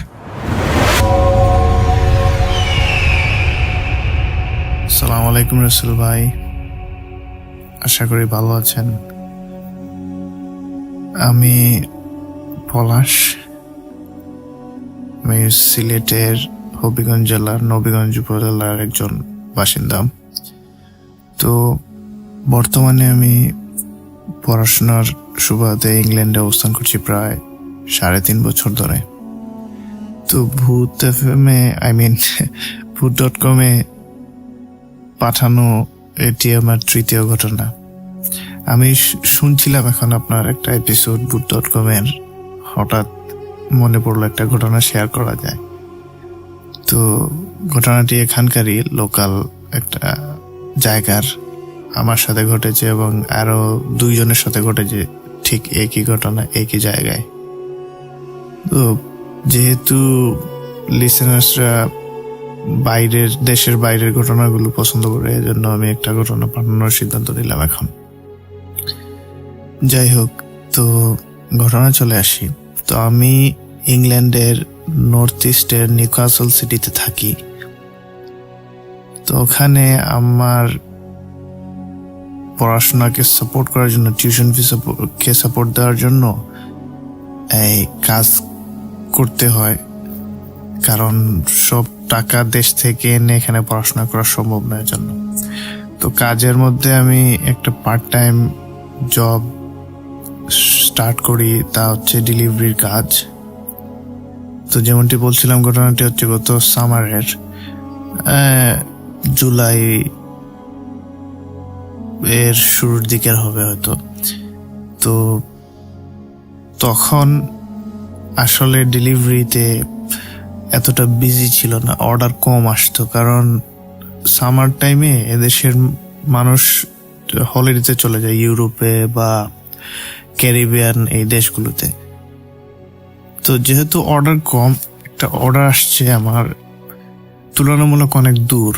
আসসালামু আলাইকুম রাসেল ভাই, আশা করি ভালো আছেন। আমি পলাশ, আমি সিলেটের হবিগঞ্জ জেলার নবীগঞ্জ উপজেলার একজন বাসিন্দা। তো বর্তমানে আমি পড়াশোনার সুবাদে ইংল্যান্ডে অবস্থান করছি প্রায় 3.5 বছর ধরে। তো ভূত.com পাঠানো এটি আমার 3য় ঘটনা। আমি শুনছিলাম এখন আপনার একটা এপিসোড ভূত.com এর, হঠাৎ মনে পড়লো একটা ঘটনা শেয়ার করা যায়। তো ঘটনাটি এখানকারই লোকাল একটা জায়গার আমার সাথে ঘটেছে এবং আরো 2 জনের সাথে ঘটেছে, ঠিক একই ঘটনা একই জায়গায়। তো যেহেতু লিসেনার্সরা দেশের বাইরের ঘটনাগুলো পছন্দ করে, এজন্য আমি একটা ঘটনা পাঠানোর সিদ্ধান্ত নিলাম এখন। যাই হোক, তো ঘটনা চলে আসি। তো আমি ইংল্যান্ডের নর্থ ইস্টের নিউক্যাসল সিটিতে থাকি। তো ওখানে আমার পড়াশোনাকে সাপোর্ট করার জন্য, টিউশন ফি সাপোর্ট দেওয়ার জন্য এই কাজ করতে হয়, কারণ সব টাকা দেশ থেকে এনে এখানে পড়াশোনা করা সম্ভব নয় জন্য। তো কাজের মধ্যে আমি একটা পার্ট টাইম জব স্টার্ট করি, তা হচ্ছে ডেলিভারির কাজ। তো যেমনটি বলছিলাম, ঘটনাটি হচ্ছে গত সামারের জুলাই এর শুরুর দিকের হবে হয়তো। তো তখন আসলে ডেলিভারিতে এতটা বিজি ছিল না, অর্ডার কম আসতো, কারণ সামার টাইমে এদেশের মানুষ হলিডেতে চলে যায় ইউরোপে বা ক্যারিবিয়ান এই দেশগুলোতে। তো যেহেতু অর্ডার কম, একটা অর্ডার আসছে আমার তুলনামূলক অনেক দূর,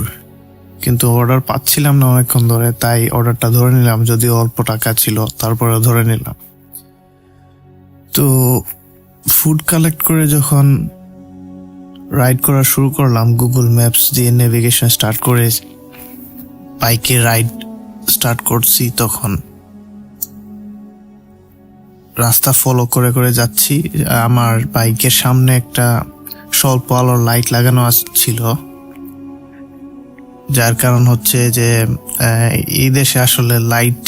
কিন্তু অর্ডার পাচ্ছিলাম না অনেকক্ষণ ধরে, তাই অর্ডারটা ধরে নিলাম, যদিও অল্প টাকা ছিল তারপরে ধরে নিলাম। তো ফুড কালেক্ট করে যখন রাইড করা শুরু করলাম, গুগল ম্যাপস দিয়ে নেভিগেশন স্টার্ট করে বাইকে রাইড স্টার্ট করছি, তখন রাস্তা ফলো করে করে যাচ্ছি। আমার বাইকের সামনে একটা স্বল্প আলোর লাইট লাগানো ছিল, যার কারণ হচ্ছে যে এই দেশে আসলে লাইট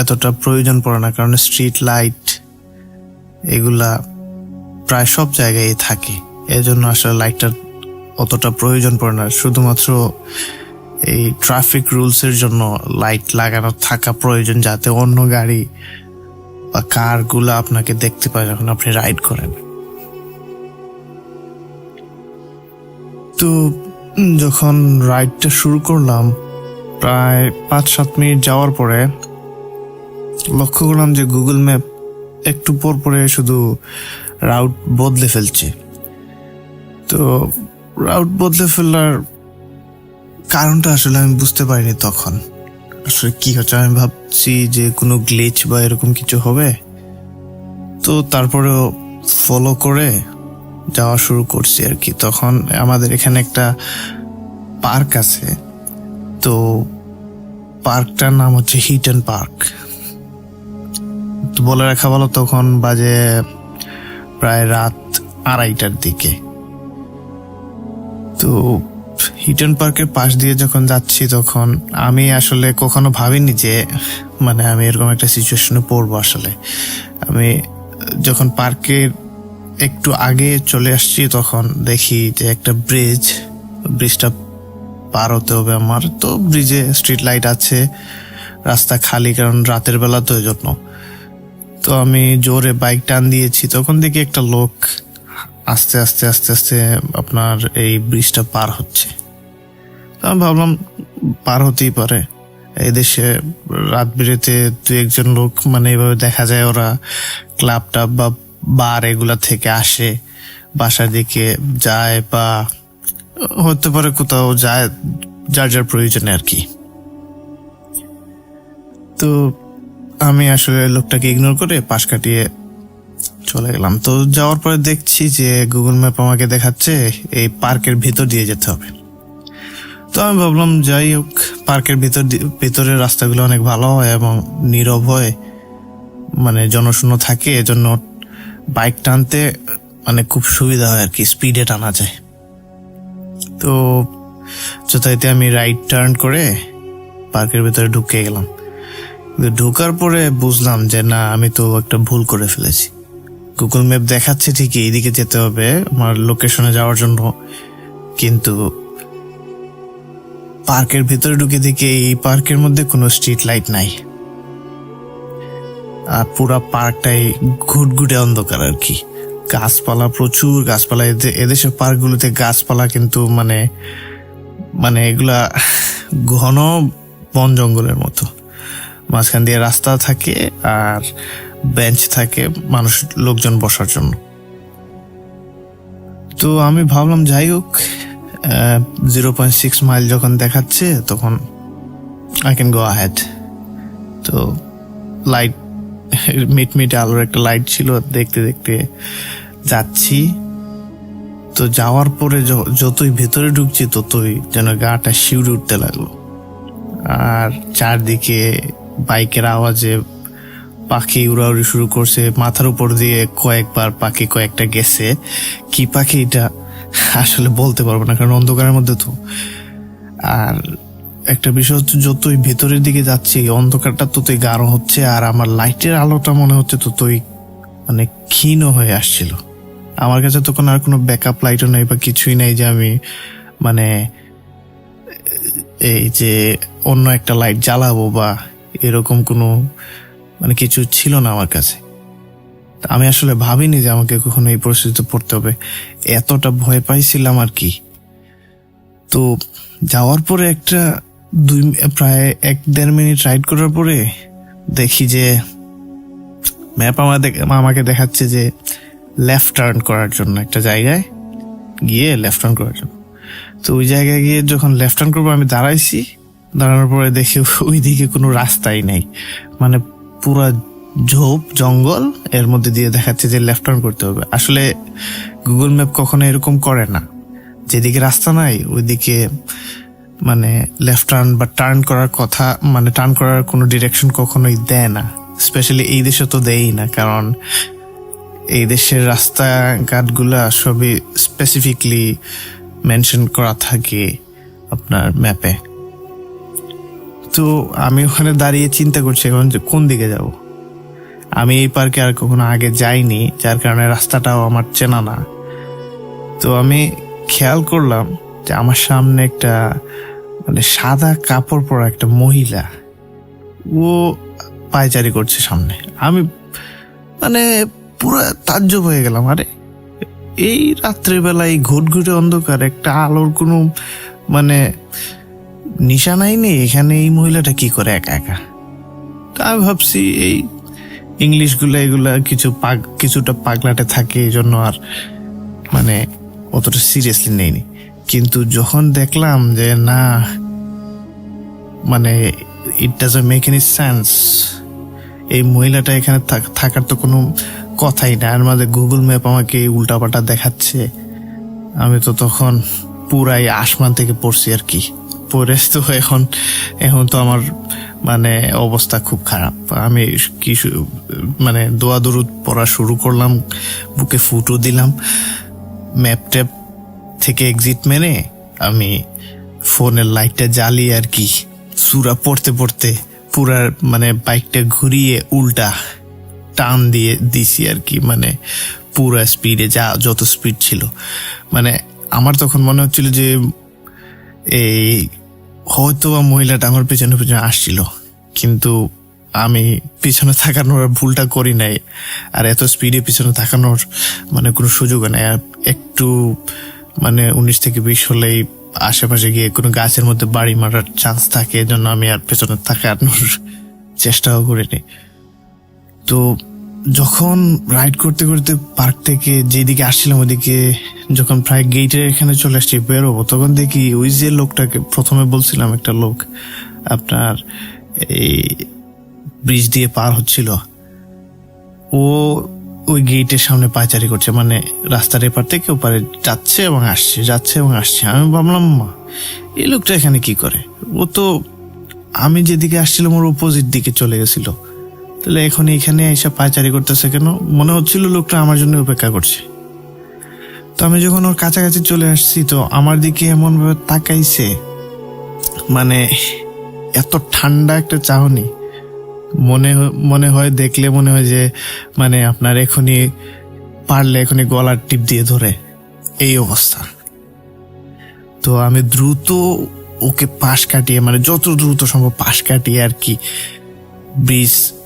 এতটা প্রয়োজন পড়ে না, কারণ স্ট্রিট লাইট এগুলা প্রায় সব জায়গায় থাকে, এজন্য আসলে লাইটটার অতটা প্রয়োজন পড়ে না। শুধুমাত্র এই ট্রাফিক রুলসের জন্য লাইট লাগানো থাকা প্রয়োজন, যাতে অন্য গাড়ি বা কারগুলা আপনাকে দেখতে পায় যখন আপনি রাইড করেন। তো যখন রাইডটা শুরু করলাম, প্রায় 5-7 মিনিট যাওয়ার পরে লক্ষ্য করলাম যে গুগল ম্যাপ একটু পর পরে শুধু রাউট বদলে ফেলছে। তো রাউট বদলে ফেলার কারণটা আসলে আমি বুঝতে পারিনি তখন আসলে কি হচ্ছে। আমি ভাবছি যে কোনো গ্লিচ বা এরকম কিছু হবে, তো তারপরেও ফলো করে যাওয়া শুরু করছি আর কি। তখন আমাদের এখানে একটা পার্ক আছে, তো পার্কটার নাম হচ্ছে হিটন পার্ক। তো বলে রাখা ভালো, তখন বাজে প্রায় রাত 2:30টার দিকে। তো হিটন পার্কের পাশ দিয়ে যখন যাচ্ছি, তখন আমি আসলে কখনো ভাবিনি যে আমি এরকম একটা সিচুয়েশনে পড়বো। আসলে আমি যখন পার্কের একটু আগে চলে আসছি, তখন দেখি যে একটা ব্রিজটা পার হতে হবে আমার। তো ব্রিজে স্ট্রিট লাইট আছে, রাস্তা খালি, কারণ রাতের বেলা তো এই জন্য। তো আমি জোরে বাইক টান দিয়েছি, তখন দেখি একটা লোক আস্তে আস্তে আস্তে আস্তে আপনার এই ব্রিজটা পার হচ্ছে। তো আমি ভাবলাম পার হতেই পারে, এদেশে রাত বিরেতে দু একজন লোক মানে এভাবে দেখা যায় ওরা ক্লাব টাব বা বার এগুলা থেকে আসে, বাসার দিকে যায় বা হতে পারে কোথাও যায় যার যার প্রয়োজনে আর কি। তো আমি আসলে লোকটাকে ইগনোর করে পাশ কাটিয়ে চলে গেলাম। তো যাওয়ার পরে দেখছি যে গুগল ম্যাপ আমাকে দেখাচ্ছে এই পার্কের ভিতর দিয়ে যেতে হবে। তো আমি ভাবলাম যাই হোক, পার্কের ভিতরের রাস্তাগুলো অনেক ভালো হয় এবং নীরব হয়, মানে জনশূন্য থাকে, এজন্য বাইক টানতে মানে খুব সুবিধা হয় আর কি, স্পিডে টানা যায়। তো যথারীতি আমি রাইট টার্ন করে পার্কের ভিতরে ঢুকে গেলাম। ঢোকার পরে বুঝলাম যে না, আমি তো একটা ভুল করে ফেলেছি। গুগল ম্যাপ দেখাচ্ছে ঠিকই এইদিকে যেতে হবে আমার লোকেশনে যাওয়ার জন্য, কিন্তু পার্কের ভিতরে ঢুকে দেখি এই পার্কের মধ্যে কোনো স্ট্রিট লাইট নাই, আর পুরা পার্কটাই ঘুটঘুটে অন্ধকার আর কি। গাছপালা, প্রচুর গাছপালা, এদেশের পার্কগুলোতে গাছপালা কিন্তু মানে মানে এগুলা ঘন বন জঙ্গলের মতো। মাঝখান দিয়ে রাস্তা থাকে আর বেঞ্চ থাকে মানুষ লোকজন বসার জন্য। তো আমি ভাবলাম যাই হোক, 0.6 মাইল যখন দেখাচ্ছে তখন আই ক্যান গো আহেড। তো লাইট, মিটমিটে আলোর একটা লাইট ছিল, দেখতে দেখতে যাচ্ছি। তো যাওয়ার পরে যতই ভেতরে ঢুকছি ততই যেন গাটা শিউরে উঠতে লাগলো, আর চারদিকে বাইকের আওয়াজে পাখি উড়াউড়ি শুরু করছে। মাথার উপর দিয়ে কয়েকবার পাখি কয়েকটা গেছে, কি পাখি এটা আসলে বলতে পারবো না কারণ অন্ধকারের মধ্যে তো। আর একটা বিষয় হচ্ছে, যতই ভেতরের দিকে যাচ্ছি অন্ধকারটা ততই গাঢ় হচ্ছে, আর আমার লাইটের আলোটা মনে হচ্ছে ততই মানে ক্ষীণ হয়ে আসছিল। আমার কাছে তখন আর কোনো ব্যাকআপ লাইটও নেই বা কিছুই নাই যে আমি মানে এই যে অন্য একটা লাইট জ্বালাবো বা এরকম কোনো মানে কিছু ছিল না আমার কাছে। আমি আসলে ভাবিনি যে আমাকে কখনো এই পরিস্থিতিতে পড়তে হবে, এতটা ভয় পাইছিলাম আর কি। তো যাওয়ার পরে একটা প্রায় 1-1.5 মিনিট রাইড করার পরে দেখি যে ম্যাপ আমাকে দেখাচ্ছে যে লেফট টার্ন করার জন্য একটা জায়গায় গিয়ে লেফট টার্ন করার জন্য। তো ওই জায়গায় গিয়ে যখন লেফট টার্ন করবো আমি দাঁড়াইছি, দাঁড়ানোর পরে দেখি ওইদিকে কোনো রাস্তাই নেই, মানে পুরা ঝোপ জঙ্গল, এর মধ্যে দিয়ে দেখাচ্ছে যে লেফট টার্ন করতে হবে। আসলে গুগল ম্যাপ কখনো এরকম করে না, যেদিকে রাস্তা নাই ওইদিকে মানে লেফট টার্ন বা টার্ন করার কথা, মানে টার্ন করার কোনো ডিরেকশন কখনোই দেয় না। স্পেশালি এই দেশে তো দেয়ই না, কারণ এই দেশের রাস্তাঘাটগুলা সবই স্পেসিফিকলি মেনশন করা থাকে আপনার ম্যাপে। তো আমি ওখানে দাঁড়িয়ে চিন্তা করছি এখন যে কোন দিকে যাব। আমি এই পার্কে আর কখনো আগে যাইনি, যার কারণে রাস্তাটাও আমার চেনা না। তো আমি খেয়াল করলাম যে আমার সামনে একটা মানে সাদা কাপড় পরা একটা মহিলা, ও পায়চারি করছে সামনে। আমি মানে পুরো তাজ্জব হয়ে গেলাম, আরে এই রাত্রেবেলায় ঘুটঘুটে অন্ধকার, একটা আলোর কোনো মানে নিশানাই নেই, এখানে এই মহিলাটা কি করে একা একা। তা আমি ভাবছি এই ইংলিশগুলো এগুলা কিছুটা পাগলাটে থাকে, এই জন্য আর মানে অতটা সিরিয়াসলি নেইনি। কিন্তু যখন দেখলাম যে না, মানে it doesn't make any sense, এই মহিলাটা এখানে থাকার তো কোনো কথাই না, আর মাঝে গুগল ম্যাপ আমাকে উল্টাপাল্টা দেখাচ্ছে। আমি তো তখন পুরাই আসমান থেকে পড়ছি আর কি, পড়ে তো এখন তো আমার মানে অবস্থা খুব খারাপ। আমি কি মানে দোয়া দরুদ পড়া শুরু করলাম, বুকে ফুটো দিলাম, ম্যাপ ট্যাপ থেকে এক্সিট মেনে আমি ফোনের লাইটটা জ্বালিয়ে আর কি সূরা পড়তে পড়তে পুরা মানে বাইকটা ঘুরিয়ে উল্টা টান দিয়ে দিছি আর কি, মানে পুরা স্পিডে, যত স্পিড ছিল। মানে আমার তখন মনে হচ্ছিল যে এই হয়তো বা মহিলাটা আমার পেছনে পেছনে আসছিল, কিন্তু আমি পিছনে তাকানোর ভুলটা করি নাই, আর এত স্পিডে পিছনে তাকানোর মানে কোনো সুযোগ নাই। আর একটু মানে 19 থেকে 20 হলেই আশেপাশে গিয়ে কোনো গাছের মধ্যে বাড়ি মারার চান্স থাকে, এজন্য আমি আর পেছনে তাকানোর চেষ্টাও করিনি। তো যখন রাইড করতে করতে পার্ক থেকে যেদিকে আসছিলাম ওদিকে যখন প্রায় গেটের এখানে চলে আসছি বেরোবো, তখন দেখি ওই যে লোকটাকে প্রথমে বলছিলাম, একটা লোক আপনার এই ব্রিজ দিয়ে পার হচ্ছিল, ও ওই গেটের সামনে পায়চারি করছে, মানে রাস্তার এপার থেকে ওপারে যাচ্ছে এবং আসছে। আমি ভাবলাম এই লোকটা এখানে কি করে, ও তো আমি যেদিকে আসছিলাম ওর অপোজিট দিকে চলে গেছিল, তাহলে এখন এখানে এসে পায়চারি করতেছে কেন? মনে হচ্ছিল লোকটা আমার জন্য অপেক্ষা করছে। তো আমি যখন ওর কাছাকাছি চলে আসছি, তো আমার দিকে এমন ভাবে তাকাইছে, মানে এত ঠান্ডা একটা চাহনি, মনে হয় দেখলে মনে হয় যে মানে আপনার এখনই পারলে এখনই গলার টিপ দিয়ে ধরে, এই অবস্থা। তো আমি দ্রুত ওকে পাশ কাটিয়ে, মানে যত দ্রুত সম্ভব পাশ কাটিয়ে আর কি,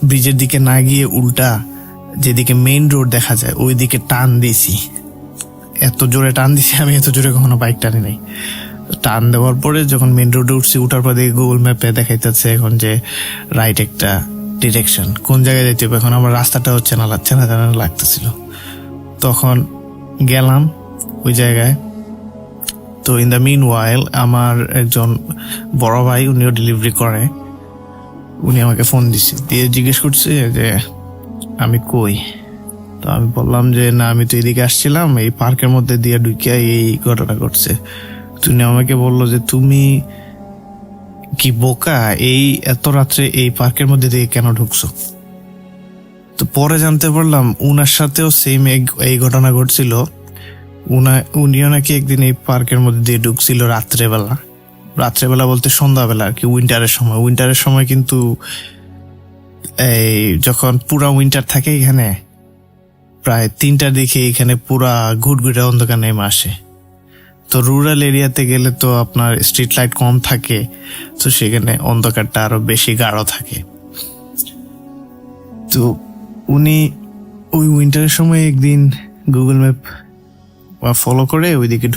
ব্রিজের দিকে না গিয়ে উল্টা যেদিকে মেইন রোড দেখা যায় ওই দিকে টান দিয়েছি। এত জোরে টান দিছি, আমি এত জোরে কখনো বাইক টানি নাই। টান দেওয়ার পরে যখন মেইন রোডে উঠছি, উঠার পর দেখি গুগল ম্যাপে দেখাইতেছে এখন যে রাইট একটা ডিরেকশন, কোন জায়গায় যেতে হবে। এখন আমার রাস্তাটা হচ্ছে না লাগতেছিল, তখন গেলাম ওই জায়গায়। তো ইন দ্য মিন ওয়াইল আমার একজন বড় ভাই, উনিও ডেলিভারি করে, উনি আমাকে ফোন দিয়ে জিজ্ঞেস করছে যে আমি কই। তো আমি বললাম যে না, আমি তো এদিকে আসছিলাম, এই পার্কের মধ্যে দিয়ে ঢুকিয়া এই ঘটনা ঘটছে। উনি আমাকে বললো যে তুমি কি বোকা, এই এত রাত্রে এই পার্কের মধ্যে দিয়ে কেন ঢুকছো? তো পরে জানতে পারলাম উনার সাথেও সেম এই ঘটনা ঘটছিল। উনিও নাকি একদিন এই পার্কের মধ্যে দিয়ে ঢুকছিল রাত্রেবেলা বলতে সন্ধ্যাবেলা আর কি, উইন্টারের সময় কিন্তু এই যখন পুরা উইন্টার থাকে এখানে প্রায় 3টার দিকে এখানে পুরা ঘুটঘুটে অন্ধকার নেমে আসে। তো রুরাল এরিয়াতে গেলে তো আপনার স্ট্রিট লাইট কম থাকে, তো সেখানে অন্ধকারটা আরো বেশি গাঢ় থাকে। তো উনি ওই উইন্টারের সময় একদিন গুগল ম্যাপ ফলো করে ওইদিকে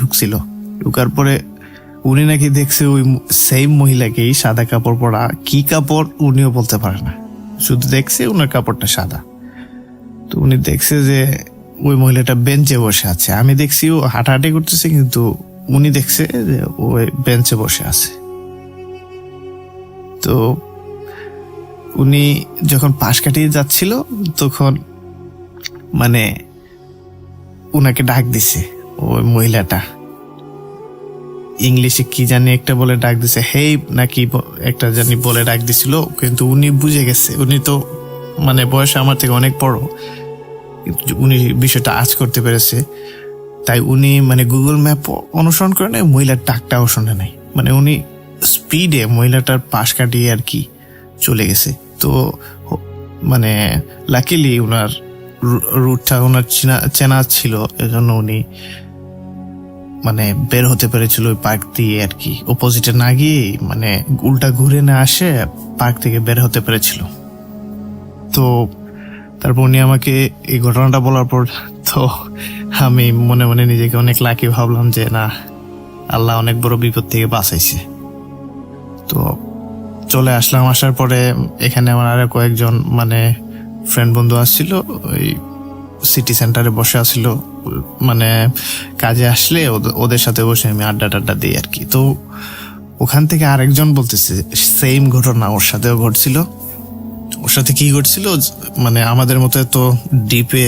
ঢুকার পরে উনি নাকি দেখছে ওই সেম মহিলাকেই সাদা কাপড় পরা, কি কাপড় উনিও বলতে পারে না, শুধু দেখছে ওনার কাপড়টা সাদা। তো উনি দেখছে যে ওই মহিলাটা বেঞ্চে বসে আছে, আমি দেখছি ও হাঁটাহাঁটি করতেছে, কিন্তু উনি দেখছে যে ওই বেঞ্চে বসে আছে। তো উনি যখন পাশ কাটিয়ে যাচ্ছিল তখন মানে উনাকে ডাক দিছে ওই মহিলাটা, ইংলিশে কি জানি একটা বলে ডাক দিছে, হেই নাকি একটা জানি বলে ডাক দিছিল, কিন্তু উনি বুঝে গেছে, উনি তো মানে বয়সে আমার থেকে অনেক বড়, উনি বিষয়টা আজ করতে পেরেছে। তাই উনি মানে গুগল ম্যাপ অনুসরণ করে নাই, মহিলার ডাকটাও শোনে নাই, মানে উনি স্পিডে মহিলাটার পাশ কাটিয়ে আর কি চলে গেছে। তো মানে লাকিলি উনার রুটটা ওনার চেনা ছিল, এজন্য উনি মানে বের হতে পেরেছিল ওই পার্ক দিয়ে আর কি, অপোজিটে না গিয়ে মানে উল্টা ঘুরে না আসে পার্ক থেকে বের হতে পেরেছিল। তো তারপর উনি আমাকে এই ঘটনাটা বলার পর তো আমি মনে মনে নিজেকে অনেক লাকি ভাবলাম যে না, আল্লাহ অনেক বড় বিপদ থেকে বাঁচাইছে। তো চলে আসলাম, আসার পরে এখানে আমার আরো কয়েকজন মানে ফ্রেন্ড বন্ধু আসছিল, ওই সিটি সেন্টারে বসে আসছিল, মানে কাজে আসলে ওদের সাথে বসে আমি আড্ডা দিই আর কি। তো ওখান থেকে আরেকজন বলতেছে সেম ঘটনা ওর সাথেও ঘটছিল। ওর সাথে কি ঘটছিল, মানে আমাদের মতো তো ডিপে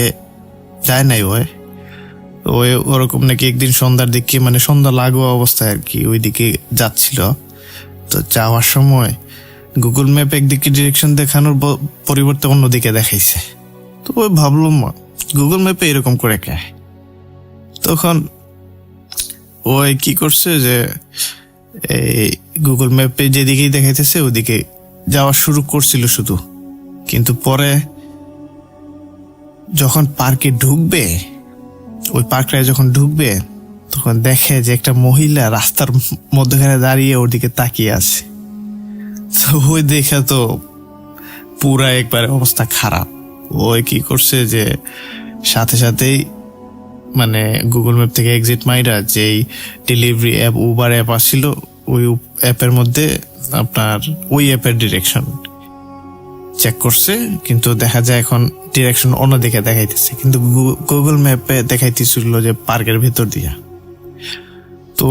যায় নাই ওই ওরকম নাকি একদিন সন্ধ্যার দিকে, মানে সন্ধ্যা লাগোয়া অবস্থায় আর কি ওইদিকে যাচ্ছিল। তো যাওয়ার সময় গুগল ম্যাপ একদিকে ডিরেকশন দেখানোর পরিবর্তে অন্যদিকে দেখাইছে। তো ওই ভাবলাম গুগল ম্যাপে এরকম করে কে, তখন ওই কি করছে যে এই গুগল ম্যাপে যেদিকেই দেখাইতেছে ওইদিকে যাওয়া শুরু করছিল শুধু, কিন্তু পরে যখন পার্কে ঢুকবে, ওই পার্কটায় যখন ঢুকবে তখন দেখে যে একটা মহিলা রাস্তার মধ্যখানে দাঁড়িয়ে ওর দিকে তাকিয়ে আছে। তো ওই দেখে তো পুরা একবার অবস্থা খারাপ। ওই কি করছে যে সাথে সাথেই মানে গুগল ম্যাপ থেকে এক্সিট মাইরা যেই ডেলিভারি অ্যাপ উবার অ্যাপ আসছিল ওই অ্যাপের মধ্যে আপনার ওই অ্যাপের ডিরেকশন চেক করছে, কিন্তু দেখা যায় এখন ডিরেকশন অন্যদিকে দেখাইতেছে, কিন্তু গুগল ম্যাপে দেখাইতেছিল যে পার্কের ভেতর দিয়া। তো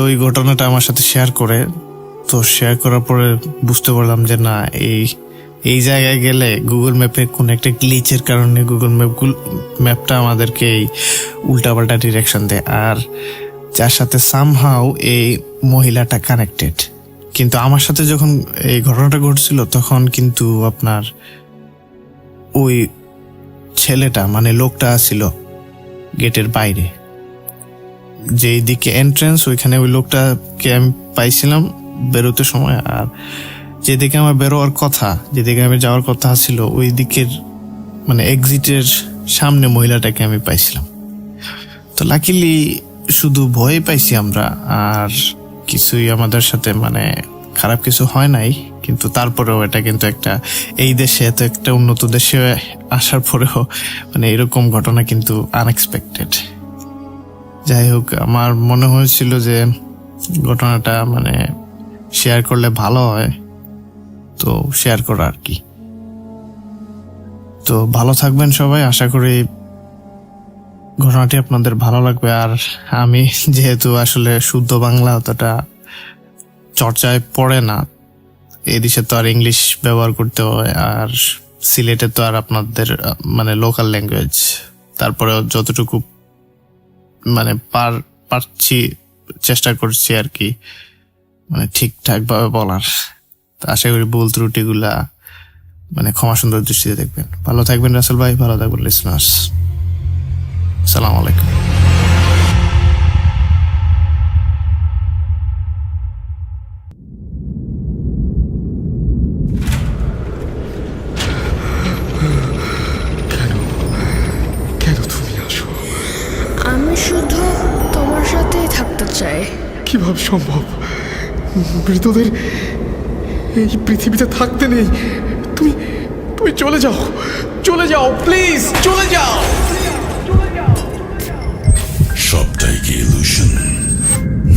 ওই ঘটনাটা আমার সাথে শেয়ার করে, তো শেয়ার করার পরে বুঝতে পারলাম যে না, এই জায়গায় গেলে গুগল ম্যাপে কোন একটা গ্লিচের কারণে গুগল ম্যাপটা আমাদেরকে এই উল্টাপাল্টা ডিরেকশন দেয়, আর যার সাথে সামহাউ এই মহিলাটা কানেক্টেড। কিন্তু আমার সাথে যখন এই ঘটনাটা ঘটছিল তখন কিন্তু আপনার ওই ছেলেটা মানে লোকটা ছিল গেটের বাইরে, যেই দিকে এন্ট্রেন্স ওইখানে ওই লোকটাকে আমি পাইছিলাম বেরোতে সময়, আর যেদিকে আমার বেরোয়ার কথা, যেদিকে আমি যাওয়ার কথা ছিল ওই দিকের মানে এক্সিটের সামনে মহিলাটাকে আমি পাইছিলাম। তো লাকিলি শুধু ভয় পাইছি আমরা, আর কিছুই আমাদের সাথে মানে খারাপ কিছু হয় নাই, কিন্তু তারপরেও এটা কিন্তু একটা এই দেশে এত একটা উন্নত দেশে আসার পরেও মানে এরকম ঘটনা কিন্তু আনএক্সপেক্টেড। যাই হোক, আমার মনে হয়েছিল যে ঘটনাটা মানে শেয়ার করলে ভালো হয়, তো শেয়ার করা আর কি। তো ভালো থাকবেন সবাই, আশা করি ঘটনাটি আপনাদের ভালো লাগবে। আর আমি যেহেতু আসলে শুদ্ধ বাংলা অতটা চর্চায় পড়ে না, এই দেশে তো আর ইংলিশ ব্যবহার করতে হয়, আর সিলেটে তো আর আপনাদের মানে লোকাল ল্যাঙ্গুয়েজ, তারপরেও যতটুকু মানে পারছি চেষ্টা করছি আর কি মানে ঠিকঠাক ভাবে বলার। তো আশা করি ভুল ত্রুটিগুলা মানে ক্ষমা সুন্দর দৃষ্টিতে দেখবেন। ভালো থাকবেন রাসেল ভাই, ভালো থাকবেন লিসনার্স। আসসালামু আলাইকুম। কেন তুমি আসো? আমি শুধু তোমার সাথেই থাকতে চাই। কিভাবে সম্ভব? মৃতদের এই পৃথিবীতে থাকতে নেই। তুমি তুমি চলে যাও, চলে যাও, প্লিজ চলে যাও। সবটাই কি ইলুশন,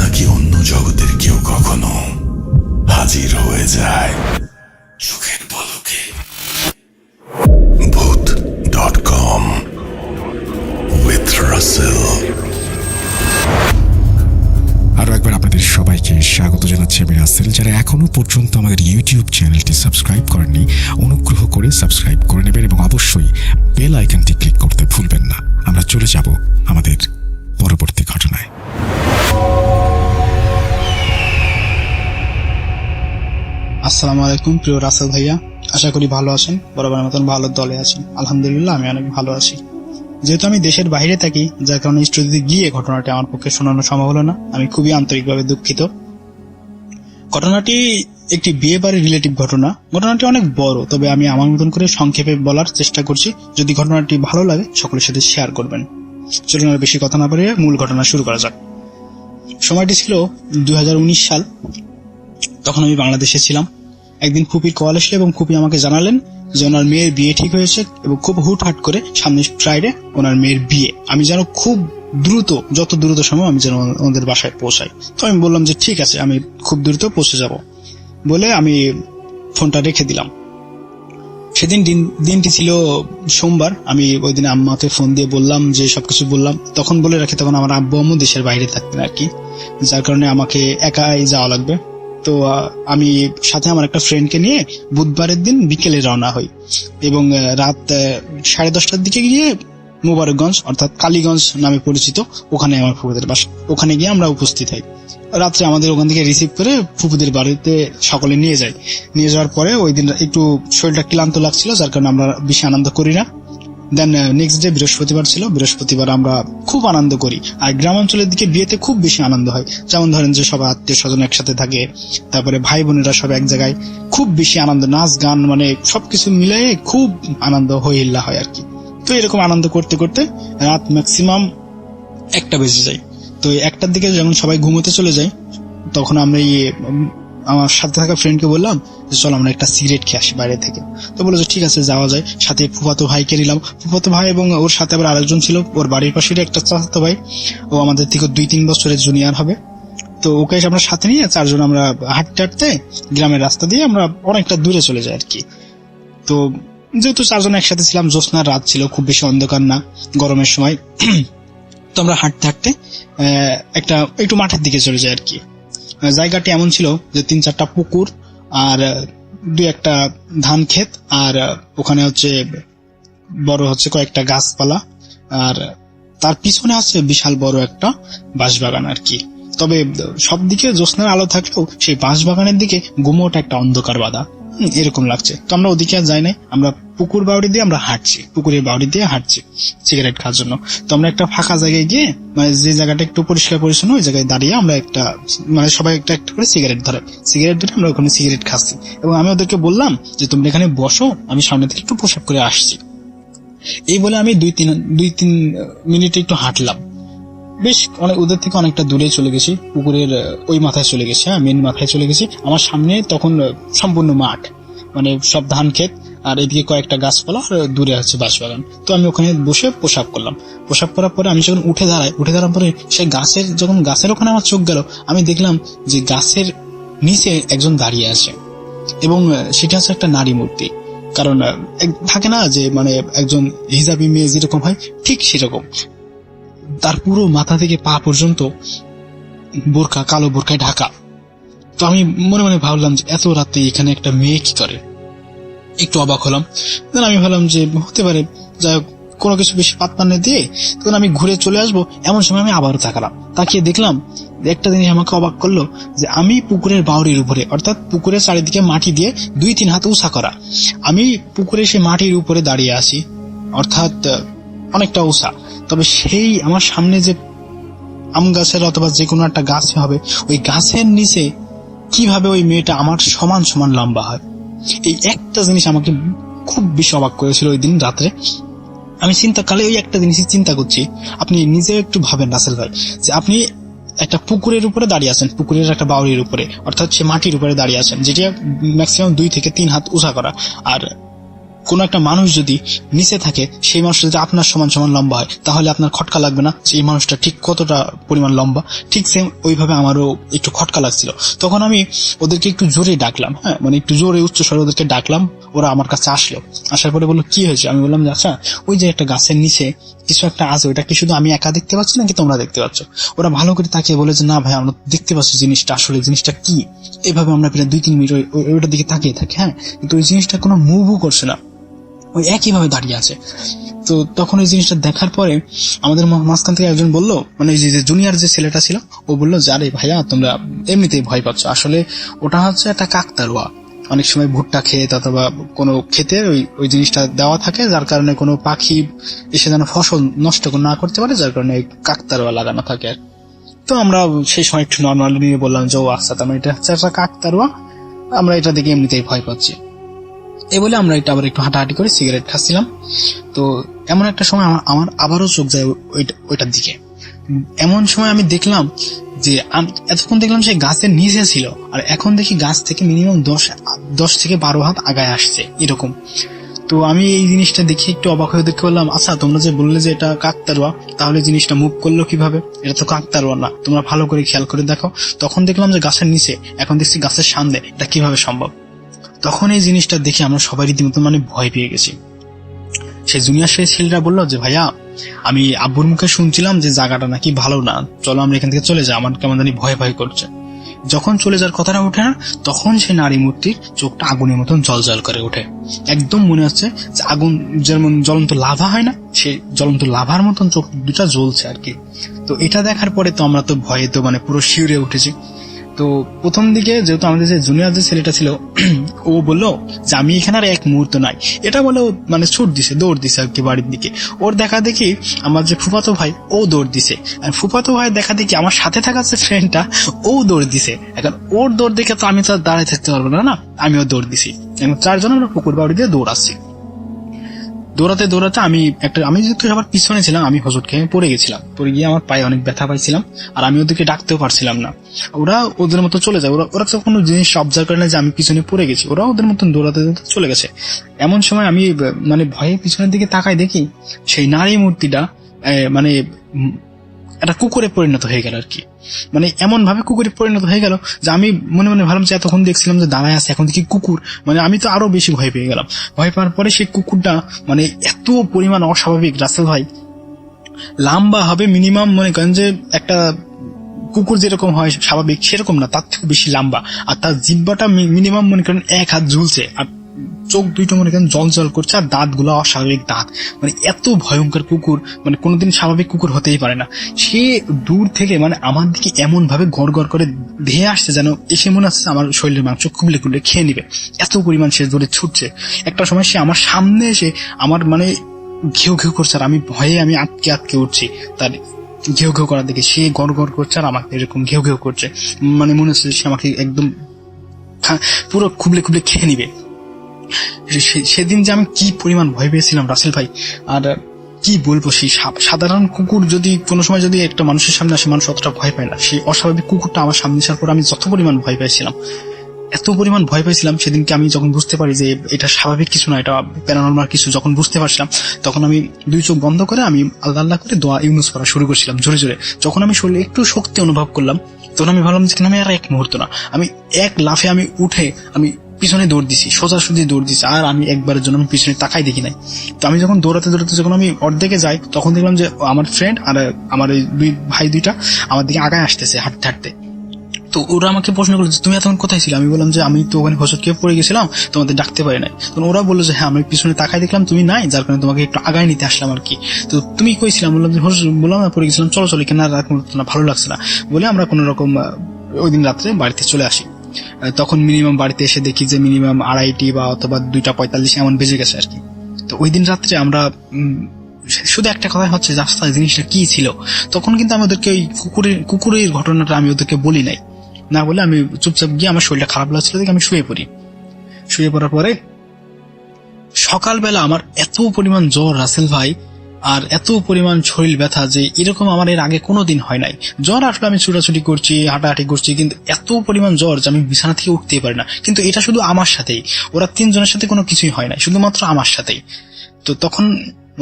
নাকি অন্য জগতের কেউ কখনো হাজির হয়ে যায় চোখের পলকে? ভূত.com with Russell। আরও একবার আপনাদের সবাইকে স্বাগত জানাচ্ছি আমি রাসেল। যারা এখনো পর্যন্ত আমাদের ইউটিউব চ্যানেলটি সাবস্ক্রাইব করেননি, অনুগ্রহ করে সাবস্ক্রাইব করে নেবেন এবং অবশ্যই বেল আইকনটি ক্লিক করতে ভুলবেন না। আমরা চলে যাব আমাদের পরবর্তী ঘটনায়। আসসালামু আলাইকুম প্রিয় রাসেল ভাইয়া, আশা করি ভালো আছেন। বরাবর মতন ভালো দলে আছেন। আলহামদুলিল্লাহ আমি অনেক ভালো আছি। যেহেতু আমি দেশের বাইরে থাকি, যার কারণে স্টুডিওতে গিয়ে ঘটনাটি আমার পক্ষে শোনানো সম্ভব হলো না। আমি খুবই আন্তরিকভাবে দুঃখিত। ঘটনাটি একটি বিয়ে বাড়ির রিলেটিভ ঘটনা। ঘটনাটি অনেক বড়, তবে আমি আমার মতন করে সংক্ষেপে বলার চেষ্টা করছি। যদি ঘটনাটি ভালো লাগে সকলের সাথে শেয়ার করবেন। চলুন আর বেশি কথা না বাড়িয়ে মূল ঘটনা শুরু করা যাক। সময়টি ছিল 2019 সাল। তখন আমি বাংলাদেশে ছিলাম। একদিন ফুপির কল আসলো এবং ফুপি আমাকে জানালেন যে ওনার মেয়ের বিয়ে ঠিক হয়েছে এবং খুব হুটহাট করে সামনে ফ্রাইডে ওনার মেয়ের বিয়ে। আমি যেন খুব দ্রুত, যত দ্রুত সম্ভব আমি যেন ওদের বাসায় পৌঁছাই। তো আমি বললাম যে ঠিক আছে, আমি খুব দ্রুত পৌঁছে যাব বলে আমি ফোনটা রেখে দিলাম। সেদিন দিনটি ছিল সোমবার। আমি ওই দিন আম্মাকে ফোন দিয়ে বললাম যে সবকিছু বললাম। তখন বলে রাখি, তখন আমার আব্বু আম্মু দেশের বাইরে থাকতেন আর কি, যার কারণে আমাকে একাই যাওয়া লাগবে। তো আমি সাথে আমার একটা ফ্রেন্ডকে নিয়ে বুধবারের দিন বিকেলে রওনা হই এবং রাত 10:30টার দিকে গিয়ে মোবারকগঞ্জ অর্থাৎ কালীগঞ্জ নামে পরিচিত ওখানে আমার ফুপুদের বাসা। ওখানে গিয়ে আমরা উপস্থিত হই। রাত্রে আমাদের ওখান থেকে রিসিভ করে ফুপুদের বাড়িতে সকলে নিয়ে যায়। নিয়ে যাওয়ার পরে ওই দিন একটু শরীরটা ক্লান্ত লাগছিল, যার কারণে আমরা বেশি আনন্দ করি না। দেন নেক্সট ডে বৃহস্পতিবার ছিল। বৃহস্পতিবার আমরা খুব আনন্দ করি। আর গ্রামাঞ্চলের দিকে বিয়েতে খুব বেশি আনন্দ হয়। যেমন ধরেন যে সবাই আত্মীয় স্বজন একসাথে থাকে, তারপরে ভাই বোনেরা সব এক জায়গায়, খুব বেশি আনন্দ, নাচ গান মানে সবকিছু মিলিয়ে খুব আনন্দ হইল্লা হয় আর কি। তো এরকম আনন্দ করতে করতে রাত ম্যাক্সিমাম 1টা বেজে যায়। তো 1টার দিকে যখন সবাই ঘুমোতে চলে যায়, তখন আমরা আমার সাথে থাকা ফ্রেন্ডকে বললাম যে চল আমরা একটা সিগারেট খেয়ে আসি বাইরে থেকে। তো বললো যে ঠিক আছে যাওয়া যায়। সাথে ফুফাতো ভাইকে নিলাম, ফুফাতো ভাই এবং ওর সাথে আবার আরেকজন ছিল, ওর বাড়ির পাশের একটা চাচাতো ভাই, ও আমাদের থেকে 2-3 বছরের জুনিয়র হবে। তো ওকে আমরা সাথে নিয়ে 4 জন আমরা হাঁটতে হাঁটতে গ্রামের রাস্তা দিয়ে আমরা অনেকটা দূরে চলে যাই আর কি। তো যেহেতু 4 জন একসাথে ছিলাম, জ্যোৎস্নার রাত ছিল, খুব বেশি অন্ধকার না, গরমের সময়। তো আমরা হাঁটতে হাঁটতে একটু মাঠের দিকে চলে যাই আর কি। জায়গাটি এমন ছিল যে 3-4টা পুকুর আর 2-1টা ধান ক্ষেত, আর ওখানে হচ্ছে বড় হচ্ছে কয়েকটা গাছপালা, আর তার পিছনে আছে বিশাল বড় একটা বাঁশবাগান আর কি। তবে সব দিকে জ্যোৎস্নার আলো থাকলেও সেই বাঁশবাগানের দিকে গুমোট একটা অন্ধকার বাঁধা, এরকম লাগছে। তো আমরা ওদিকে আর যাই নাই, আমরা পুকুর বাউড়ি দিয়ে আমরা হাঁটছি, পুকুরের বাউড়ি দিয়ে হাঁটছি সিগারেট খাওয়ার জন্য। তো আমরা একটা ফাঁকা জায়গায় গিয়ে, মানে যে জায়গাটা একটু পরিষ্কার পরিচ্ছন্ন, ওই জায়গায় দাঁড়িয়ে আমরা মানে সবাই একটা করে সিগারেট ধরে আমরা ওখানে সিগারেট খাচ্ছি। এবং আমি ওদেরকে বললাম যে তোমরা এখানে বসো, আমি সামনে থেকে একটু পোশাক করে আসছি। এই বলে আমি 2-3 মিনিটে একটু হাঁটলাম, বেশ ওদের থেকে অনেকটা দূরে চলে গেছি, পুকুরের ওই মাথায় চলে গেছি, হ্যাঁ মেন মাথায় চলে গেছি। আমার সামনে তখন সম্পূর্ণ মাঠ, মানে সব ধান ক্ষেত, আর এদিকে কয়েকটা গাছপালা, আর দূরে আছে বাঁশবাগান। তো আমি ওখানে বসে প্রসাব করলাম। প্রসাব করার পরে আমি যখন উঠে দাঁড়ার পরে সেই গাছের ওখানে আমার চোখ গেল, আমি দেখলাম যে গাছের নিচে একজন দাঁড়িয়ে আছে, এবং সেটা হচ্ছে একটা নারী মূর্তি। কারণ থাকে না যে মানে একজন হিজাবি মেয়ে যেরকম হয়, ঠিক সেরকম। তার পুরো মাথা থেকে পা পর্যন্ত কালো বোরকায় ঢাকা। তো আমি মনে মনে ভাবলাম যে এত রাতে এখানে একটা মেয়ে কি করে, একটু অবাক হলাম। দেন আমি ভাবলাম যে হতে পারে, যাই হোক কোনো কিছু বেশি পাত্তা না দিয়ে তখন আমি ঘুরে চলে আসবো। এমন সময় আমি আবারও তাকিয়ে দেখলাম একটা জিনিস আমাকে অবাক করলো, যে আমি পুকুরের বাউরির উপরে, অর্থাৎ পুকুরের চারিদিকে মাটি দিয়ে 2-3 হাত উঁচা করা, আমি পুকুরের সেই মাটির উপরে দাঁড়িয়ে আছি, অর্থাৎ অনেকটা উঁচা। তবে সেই আমার সামনে যে আম গাছের অথবা যে কোনো একটা গাছ হবে, ওই গাছের নিচে কিভাবে ওই মেয়েটা আমার সমান সমান লম্বা হয়, এই একটা জিনিস আমাকে খুব বেশি অবাক করেছিল ওই দিন রাত্রে। আমি চিন্তাকালে ওই একটা জিনিসই চিন্তা করছি। আপনি নিজে একটু ভাবেন রাসেল ভাই, যে আপনি একটা পুকুরের উপরে দাঁড়িয়ে আছেন, পুকুরের একটা বাউরির উপরে, অর্থাৎ সে মাটির উপরে দাঁড়িয়ে আছেন, যেটা ম্যাক্সিমাম 2-3 হাত উঁচা করা। আর কোন একটা মানুষ যদি নিচে থাকে, সেই মানুষটা যদি আপনার সমান সমান লম্বা হয়, তাহলে আপনার খটকা লাগবে না সেই মানুষটা ঠিক কতটা পরিমাণ লম্বা? ঠিক সেম ওইভাবে আমারও একটু খটকা লাগছিল। তখন আমি ওদেরকে একটু জোরে ডাকলাম, হ্যাঁ মানে একটু জোরে উচ্চ স্বরে ওদেরকে ডাকলাম। ওরা আমার কাছে আসলো, আসার পরে বললো কি হয়েছে? আমি বললাম যে আচ্ছা, ওই যে একটা গাছের নিচে কিছু একটা আছে, ওইটা কি শুধু আমি একা দেখতে পাচ্ছি নাকি তোমরা দেখতে পাচ্ছ? ওরা ভালো করে তাকিয়ে বলে যে না ভাই, আমরা দেখতে পাচ্ছি জিনিসটা, আসলে জিনিসটা কি। এভাবে আমরা প্রায় 2-3 মিনিট ওইটার দিকে তাকিয়ে থাকি, হ্যাঁ, কিন্তু ওই জিনিসটা কোনো মুভও করছে না, ওই একইভাবে দাঁড়িয়ে আছে। তো তখন ওই জিনিসটা দেখার পরে আমাদের মাঝখান থেকে একজন বললো, মানে যে জুনিয়র যে ছেলেটা ছিল, ও বললো যে আরে ভাইয়া, তোমরা এমনিতেই ভয় পাচ্ছ, আসলে ওটা হচ্ছে একটা কাকতাড়ুয়া। অনেক সময় ভুট্টা ক্ষেত অথবা কোনো ক্ষেতে ওই জিনিসটা দেওয়া থাকে, যার কারণে কোনো পাখি এসে যেন ফসল নষ্ট না করতে পারে, যার কারণে কাকতাড়ুয়া লাগানো থাকে। তো আমরা সেই সময় একটু নর্মালি নিয়ে বললাম যে ও আচ্ছা, তার মানে এটা হচ্ছে একটা কাকতাড়ুয়া, আমরা এটা দেখে এমনিতেই ভয় পাচ্ছি। এই বলে আমরা এটা আবার একটু হাঁটাহাঁটি করে সিগারেট খাচ্ছিলাম। তো এমন একটা সময় আমার আবারও চোখ যায় ওইটার দিকে। এমন সময় আমি দেখলাম যে এতক্ষণ দেখলাম সে গাছের নিচে ছিল, আর এখন দেখি গাছ থেকে মিনিমাম 10 থেকে 12 হাত আগায় আসছে এরকম। তো আমি এই জিনিসটা দেখে একটু অবাক হয়ে দেখে বললাম, আচ্ছা তোমরা যে বললে যে এটা কাকতাড়ুয়া, তাহলে জিনিসটা মুভ করলো কিভাবে? এটা তো কাকতাড়ুয়া না, তোমরা ভালো করে খেয়াল করে দেখো। তখন দেখলাম যে গাছের নিচে, এখন দেখছি গাছের সামনে, এটা কিভাবে সম্ভব? তখন এই জিনিসটা দেখে আমরা সবাই রীতিমতো মানে ভয় পেয়ে গেছি। সেই জুনিয়র সেই ছেলেটা বললো যে ভাইয়া, আমি আব্বুর মুখে শুনছিলাম যে জায়গাটা নাকি ভালো না, চলো আমরা এখান থেকে চলে যাই, আমার কেমন জানি ভয় ভয় করছে। যখন চলে যাওয়ার কথাটা ওঠে না, তখন সেই নারী মূর্তির চোখটা আগুনের মতন জল করে ওঠে। একদম মনে হচ্ছে যে আগুন যেমন জ্বলন্ত লাভা হয় না, সেই জ্বলন্ত লাভার মতন চোখ দুটা জ্বলছে আর কি। তো এটা দেখার পরে তো আমরা তো ভয়ে তো মানে পুরো শিউরে উঠেছি। তো প্রথম দিকে যেহেতু আমাদের যে জুনিয়র যে ছেলেটা ছিল, ও বললো যে আমি এখানে আর এক মুহূর্ত নাই, এটা বলে মানে দৌড় দিছে আর কি বাড়ির দিকে। ওর দেখা দেখি আমার যে ফুফাতো ভাই, ও দৌড় দিছে, আর ফুফাতো ভাই দেখা দেখি আমার সাথে থাকা যে ফ্রেন্ডটা, ও দৌড় দিছে। এখন ওর দৌড় দেখে তো আমি তো দাঁড়ায় থাকতে পারবো না, আমিও দৌড় দিছি। 4 জন আমরা পুকুর বাড়ি দিয়ে দৌড়াচ্ছি। দৌড়াতে দৌড়াতে আমি যেহেতু সবার পিছনে ছিলাম, আমি হোঁচট খেয়ে পড়ে গেছিলাম। পড়ে গিয়ে আমার পায়ে অনেক ব্যথা পাইছিলাম, আর আমি ওদেরকে ডাকতেও পারছিলাম না। ওরা ওদের মতো চলে যায়, ওরা তো কোনো জিনিস অবজার্ভ করে না যে আমি পিছনে পড়ে গেছি, ওরা ওদের মতন দৌড়াতে দৌড়াতে চলে গেছে। এমন সময় আমি মানে ভয়ে পিছনের দিকে তাকাই, দেখি সেই নারী মূর্তিটা মানে একটা কুকুরে পরিণত হয়ে গেল আর কি। মানে এমন ভাবে কুকুরে পরিণত হয়ে গেল যে আমি মনে মনে ভাবলাম যে এতক্ষণ দেখছিলাম যে দাঁড়ায় আছে, এখন দেখি কুকুর। মানে আমি তো আরো বেশি ভয় পেয়ে গেলাম। ভয় পাওয়ার পরে সেই কুকুরটা মানে এত পরিমাণ অস্বাভাবিক রাসেল ভাই, লম্বা হবে মিনিমাম, মনে করেন যে একটা কুকুর যেরকম হয় স্বাভাবিক সেরকম না, তার থেকে বেশি লম্বা। আর তার জিহ্বাটা মিনিমাম মনে করেন 1 হাত ঝুলছে, আর চোখ দুইটা মনে করেন জল জল করছে, আর দাঁত গুলো অস্বাভাবিক দাঁত। মানে এত ভয়ঙ্কর কুকুর, মানে কোনোদিন স্বাভাবিক কুকুর হতেই পারে না। সে দূর থেকে মানে আমার দিকে এমন ভাবে গড় গড় করে ধেয়ে আসছে, যেন এসে মনে হচ্ছে আমার শরীরের মাংস খুবলে খুবলে খেয়ে নিবে, এত পরিমাণ সে জোরে ছুটছে। একটা সময় সে আমার সামনে এসে আমার মানে ঘেউ ঘেউ করছে, আর আমি ভয়ে আমি আটকে আটকে উঠছি তার ঘেউ ঘেউ করার দিকে। সে গড় গড় করছে আর আমাকে এরকম ঘেউ ঘেউ করছে, মানে মনে হচ্ছে সে আমাকে একদম পুরো খুবলে খুবলে খেয়ে নিবে। সেদিন যে আমি কি পরিমাণ ভয় পেয়েছিলাম রাসেল ভাই, আর কি বলবো। সেই সাধারণ কুকুর যদি কোনো সময় যদি একটা মানুষের সামনে আসে, মানুষ অতটা ভয় পায় না, সেই অস্বাভাবিক কুকুরটা আমার সামনে আসার পর আমি যত পরিমাণ ভয় পাইছিলাম, এত পরিমাণ ভয় পাইছিলাম সেদিনকে। আমি যখন বুঝতে পারি যে এটা স্বাভাবিক কিছু না, এটা প্যারানরমাল কিছু, যখন বুঝতে পারছিলাম, তখন আমি 2 চোখ বন্ধ করে আমি আল্লাহ আল্লাহ করে দোয়া ইউনুস পড়া শুরু করছিলাম জোরে জোরে। যখন আমি শরীরে একটু শক্তি অনুভব করলাম, তখন আমি ভাবলাম যে আমি আর এক মুহূর্ত না, আমি এক লাফে আমি উঠে আমি পিছনে দৌড় দিছি, সোজাসুজি দৌড় দিছি, আর আমি একবারের জন্য আমি পিছনে তাকাই দেখি নাই। তো আমি যখন দৌড়াতে দৌড়াতে যখন আমি অর্ধেকে যাই, তখন দেখলাম যে আমার ফ্রেন্ড আর আমার এই 2 ভাই 2টা আমার দিকে আগায় আসতেছে হাঁটতে হাঁটতে। তো ওরা আমাকে প্রশ্ন করলো যে তুমি এতক্ষণ কোথায় ছিলে? আমি বললাম যে আমি তো ওখানে হোঁচট খেয়ে পড়ে গেছিলাম, তোমাদের ডাকতে পারি নাই। তো ওরা বললো যে হ্যাঁ, আমি পিছনে তাকাই দেখলাম তুমি নাই, যার কারণে তোমাকে একটু আগায় নিতে আসলাম আর কি। তো তুমি কইছিলাম? বললাম যে বললাম পড়ে গেছিলাম, চলো চলো, কেন রাত না, ভালো লাগছে না বলে আমরা কোন রকম ওই দিন রাত্রে বাড়িতে চলে আসি। তখন মিনিমাম বাড়িতে এসে দেখি যে মিনিমাম 2:30 বা অথবা 2:45 এমন বেজে গেছে আর কি। তো ওই দিন রাত্রে আমরা শুধু একটা কথা হচ্ছে রাস্তায় জিনিসটা কি ছিল, তখন কিন্তু আমি ওদেরকে ওই কুকুরের ঘটনাটা আমি ওদেরকে বলি নাই, না বলে আমি চুপচাপ গিয়ে আমার শরীরটা খারাপ লাগছিল দেখে আমি শুয়ে পড়ি। শুয়ে পড়ার পরে সকালবেলা আমার এত পরিমাণ জ্বর রাসেল ভাই, আর এত পরিমাণ শরীর ব্যথা যে এরকম আমার এর আগে কোনোদিন হয় নাই। জ্বর আসলে আমি ছুটাছুটি করছি, হাঁটাহাঁটি করছি, কিন্তু এত পরিমাণ জ্বর যে আমি বিছানা থেকে উঠতেই পারি না। কিন্তু এটা শুধু আমার সাথেই, ওরা 3 জনের সাথে কোনো কিছুই হয় নাই, শুধুমাত্র আমার সাথেই। তো তখন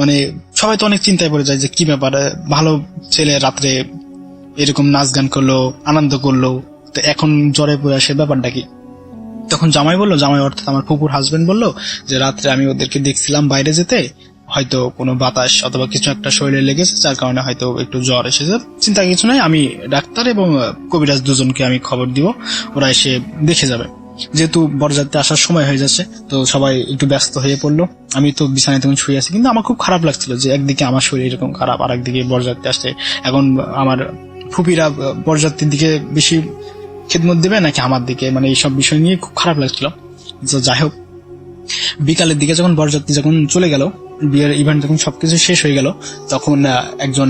মানে সবাই তো অনেক চিন্তায় পড়ে যায় যে কি ব্যাপার, ভালো ছেলে রাত্রে এরকম নাচ গান করলো, আনন্দ করলো, তো এখন জ্বরে পড়ে আসে, ব্যাপারটা কি? তখন জামাই অর্থাৎ আমার ফুপুর হাজবেন্ড বললো যে রাত্রে আমি ওদেরকে দেখছিলাম বাইরে যেতে, হয়তো কোনো বাতাস অথবা কিছু একটা শরীরে লেগেছে, যার কারণে হয়তো একটু জ্বর এসেছে। চিন্তা কিছু নাই, আমি ডাক্তার এবং কবিরাজ 2জনকে আমি খবর দিব, ওরা এসে দেখে যাবে। যেহেতু বরযাত্রী আসার সময় হয়ে যাচ্ছে, তো সবাই একটু ব্যস্ত হয়ে পড়লো। আমি তো বিছানায় তখন শুয়ে আছি, কিন্তু আমার খুব খারাপ লাগছিল যে একদিকে আমার শরীর এরকম খারাপ, আর একদিকে বরযাত্রী আসছে। এখন আমার ফুপিরা বরযাত্রীর দিকে বেশি খেদমত দেবে নাকি আমার দিকে, মানে এইসব বিষয় নিয়ে খুব খারাপ লাগছিল। যাই হোক, বিকালের দিকে যখন বরযাত্রী যখন চলে গেল, বিয়ের ইভেন্ট যখন সবকিছু শেষ হয়ে গেল, তখন একজন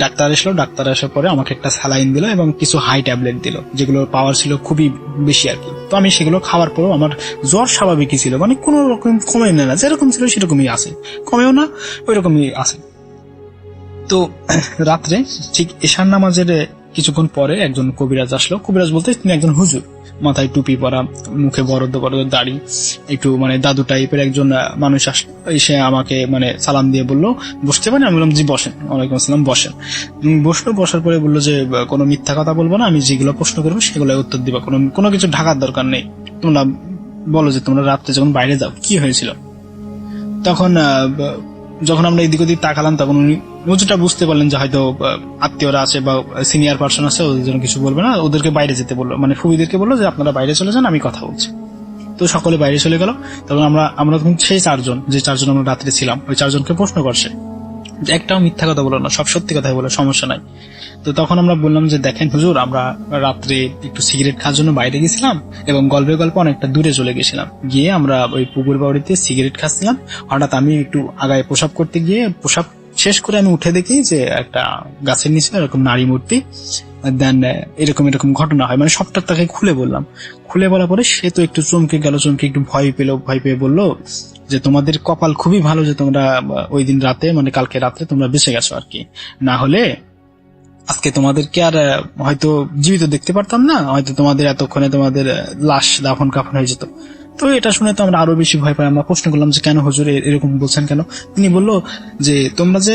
ডাক্তার এসলো। ডাক্তার আসার পরে আমাকে একটা স্যালাইন দিল এবং কিছু হাই ট্যাবলেট দিল, যেগুলোর পাওয়ার ছিল খুবই বেশি আর কি। তো আমি সেগুলো খাওয়ার পরেও আমার জ্বর স্বাভাবিকই ছিল, মানে কোনো রকম কমে না, যেরকম ছিল সেরকমই আছে, কমেও না, ওই রকমই আছে। তো রাত্রে ঠিক এশার নামাজের কিছুক্ষণ পরে একজন কবিরাজ আসলো। কবিরাজ বলতে তিনি একজন হুজুর, মাথায় টুপি পরা, মুখে বড় বড় দাড়ি, একটু মানে দাদু টাইপের একজন মানুষ আসলো। এসে আমাকে মানে সালাম দিয়ে বললো বসতে পারেন? আমি বললাম জি বসেন। ওয়ালাইকুম আসসালাম, বসেন। বসলো। বসার পরে বললো যে কোনো মিথ্যা কথা বলবো না, আমি যেগুলো প্রশ্ন করবো সেগুলো উত্তর দিবা, কোনো কিছু ঢাকার দরকার নেই। তোমরা বলো যে তোমরা রাত্রে যখন বাইরে যাও কি হয়েছিল। তখন যখন আমরা এদিক ওদিক তাকালাম, তখন উনি হুজুরটা বুঝতে পারলেন যে হয়তো আত্মীয়রা আছে বা সিনিয়র পার্সন আছে, ওদের জন্য কিছু বলবে না, ওদেরকে বাইরে যেতে বললো, মানে ফুবিদেরকে বললো যে আপনারা বাইরে চলে যান, আমি কথা বলছি। তো সকলে বাইরে চলে গেল। তখন আমরা তখন সেই 4 জন, যে 4 জন আমরা রাত্রে ছিলাম, ওই 4 জনকে প্রশ্ন করছে যে একটাও মিথ্যা কথা বলো না, সব সত্যি কথাই বলো, সমস্যা নাই। তো তখন আমরা বললাম যে দেখেন হুজুর, আমরা রাত্রে একটু সিগারেট খাওয়ার জন্য বাইরে গেছিলাম এবং গল্পে অনেকটা দূরে চলে গেছিলাম। গিয়ে আমরা ওই পুকুর বাড়িতে সিগারেট খাচ্ছিলাম, হঠাৎ আমি একটু আগায় প্রসাব করতে গিয়ে প্রসাব শেষ করে আমি উঠে দেখি যে একটা গাছের নিচে এরকম নারী মূর্তি দেন এরকম এরকম ঘটনা হয়, মানে সবটা তাকে খুলে বললাম। খুলে বলার পরে সে তো একটু চমকে গেল, চমকে একটু ভয় পেয়ে বললো যে তোমাদের কপাল খুবই ভালো যে তোমরা ওই দিন রাতে, মানে কালকে রাতে তোমরা বেঁচে গেছো আর কি, না হলে আজকে তোমাদেরকে আর হয়তো জীবিত দেখতে পারতাম না, হয়তো তোমাদের এতক্ষণে তোমাদের লাশ দাফন কাফন হয়ে যেত। তো এটা শুনে তো আমরা আরো বেশি ভয় পাই। আমরা প্রশ্ন করলাম যে কেন হুজুর এরকম বলছেন কেন? তিনি বললো যে তোমরা যে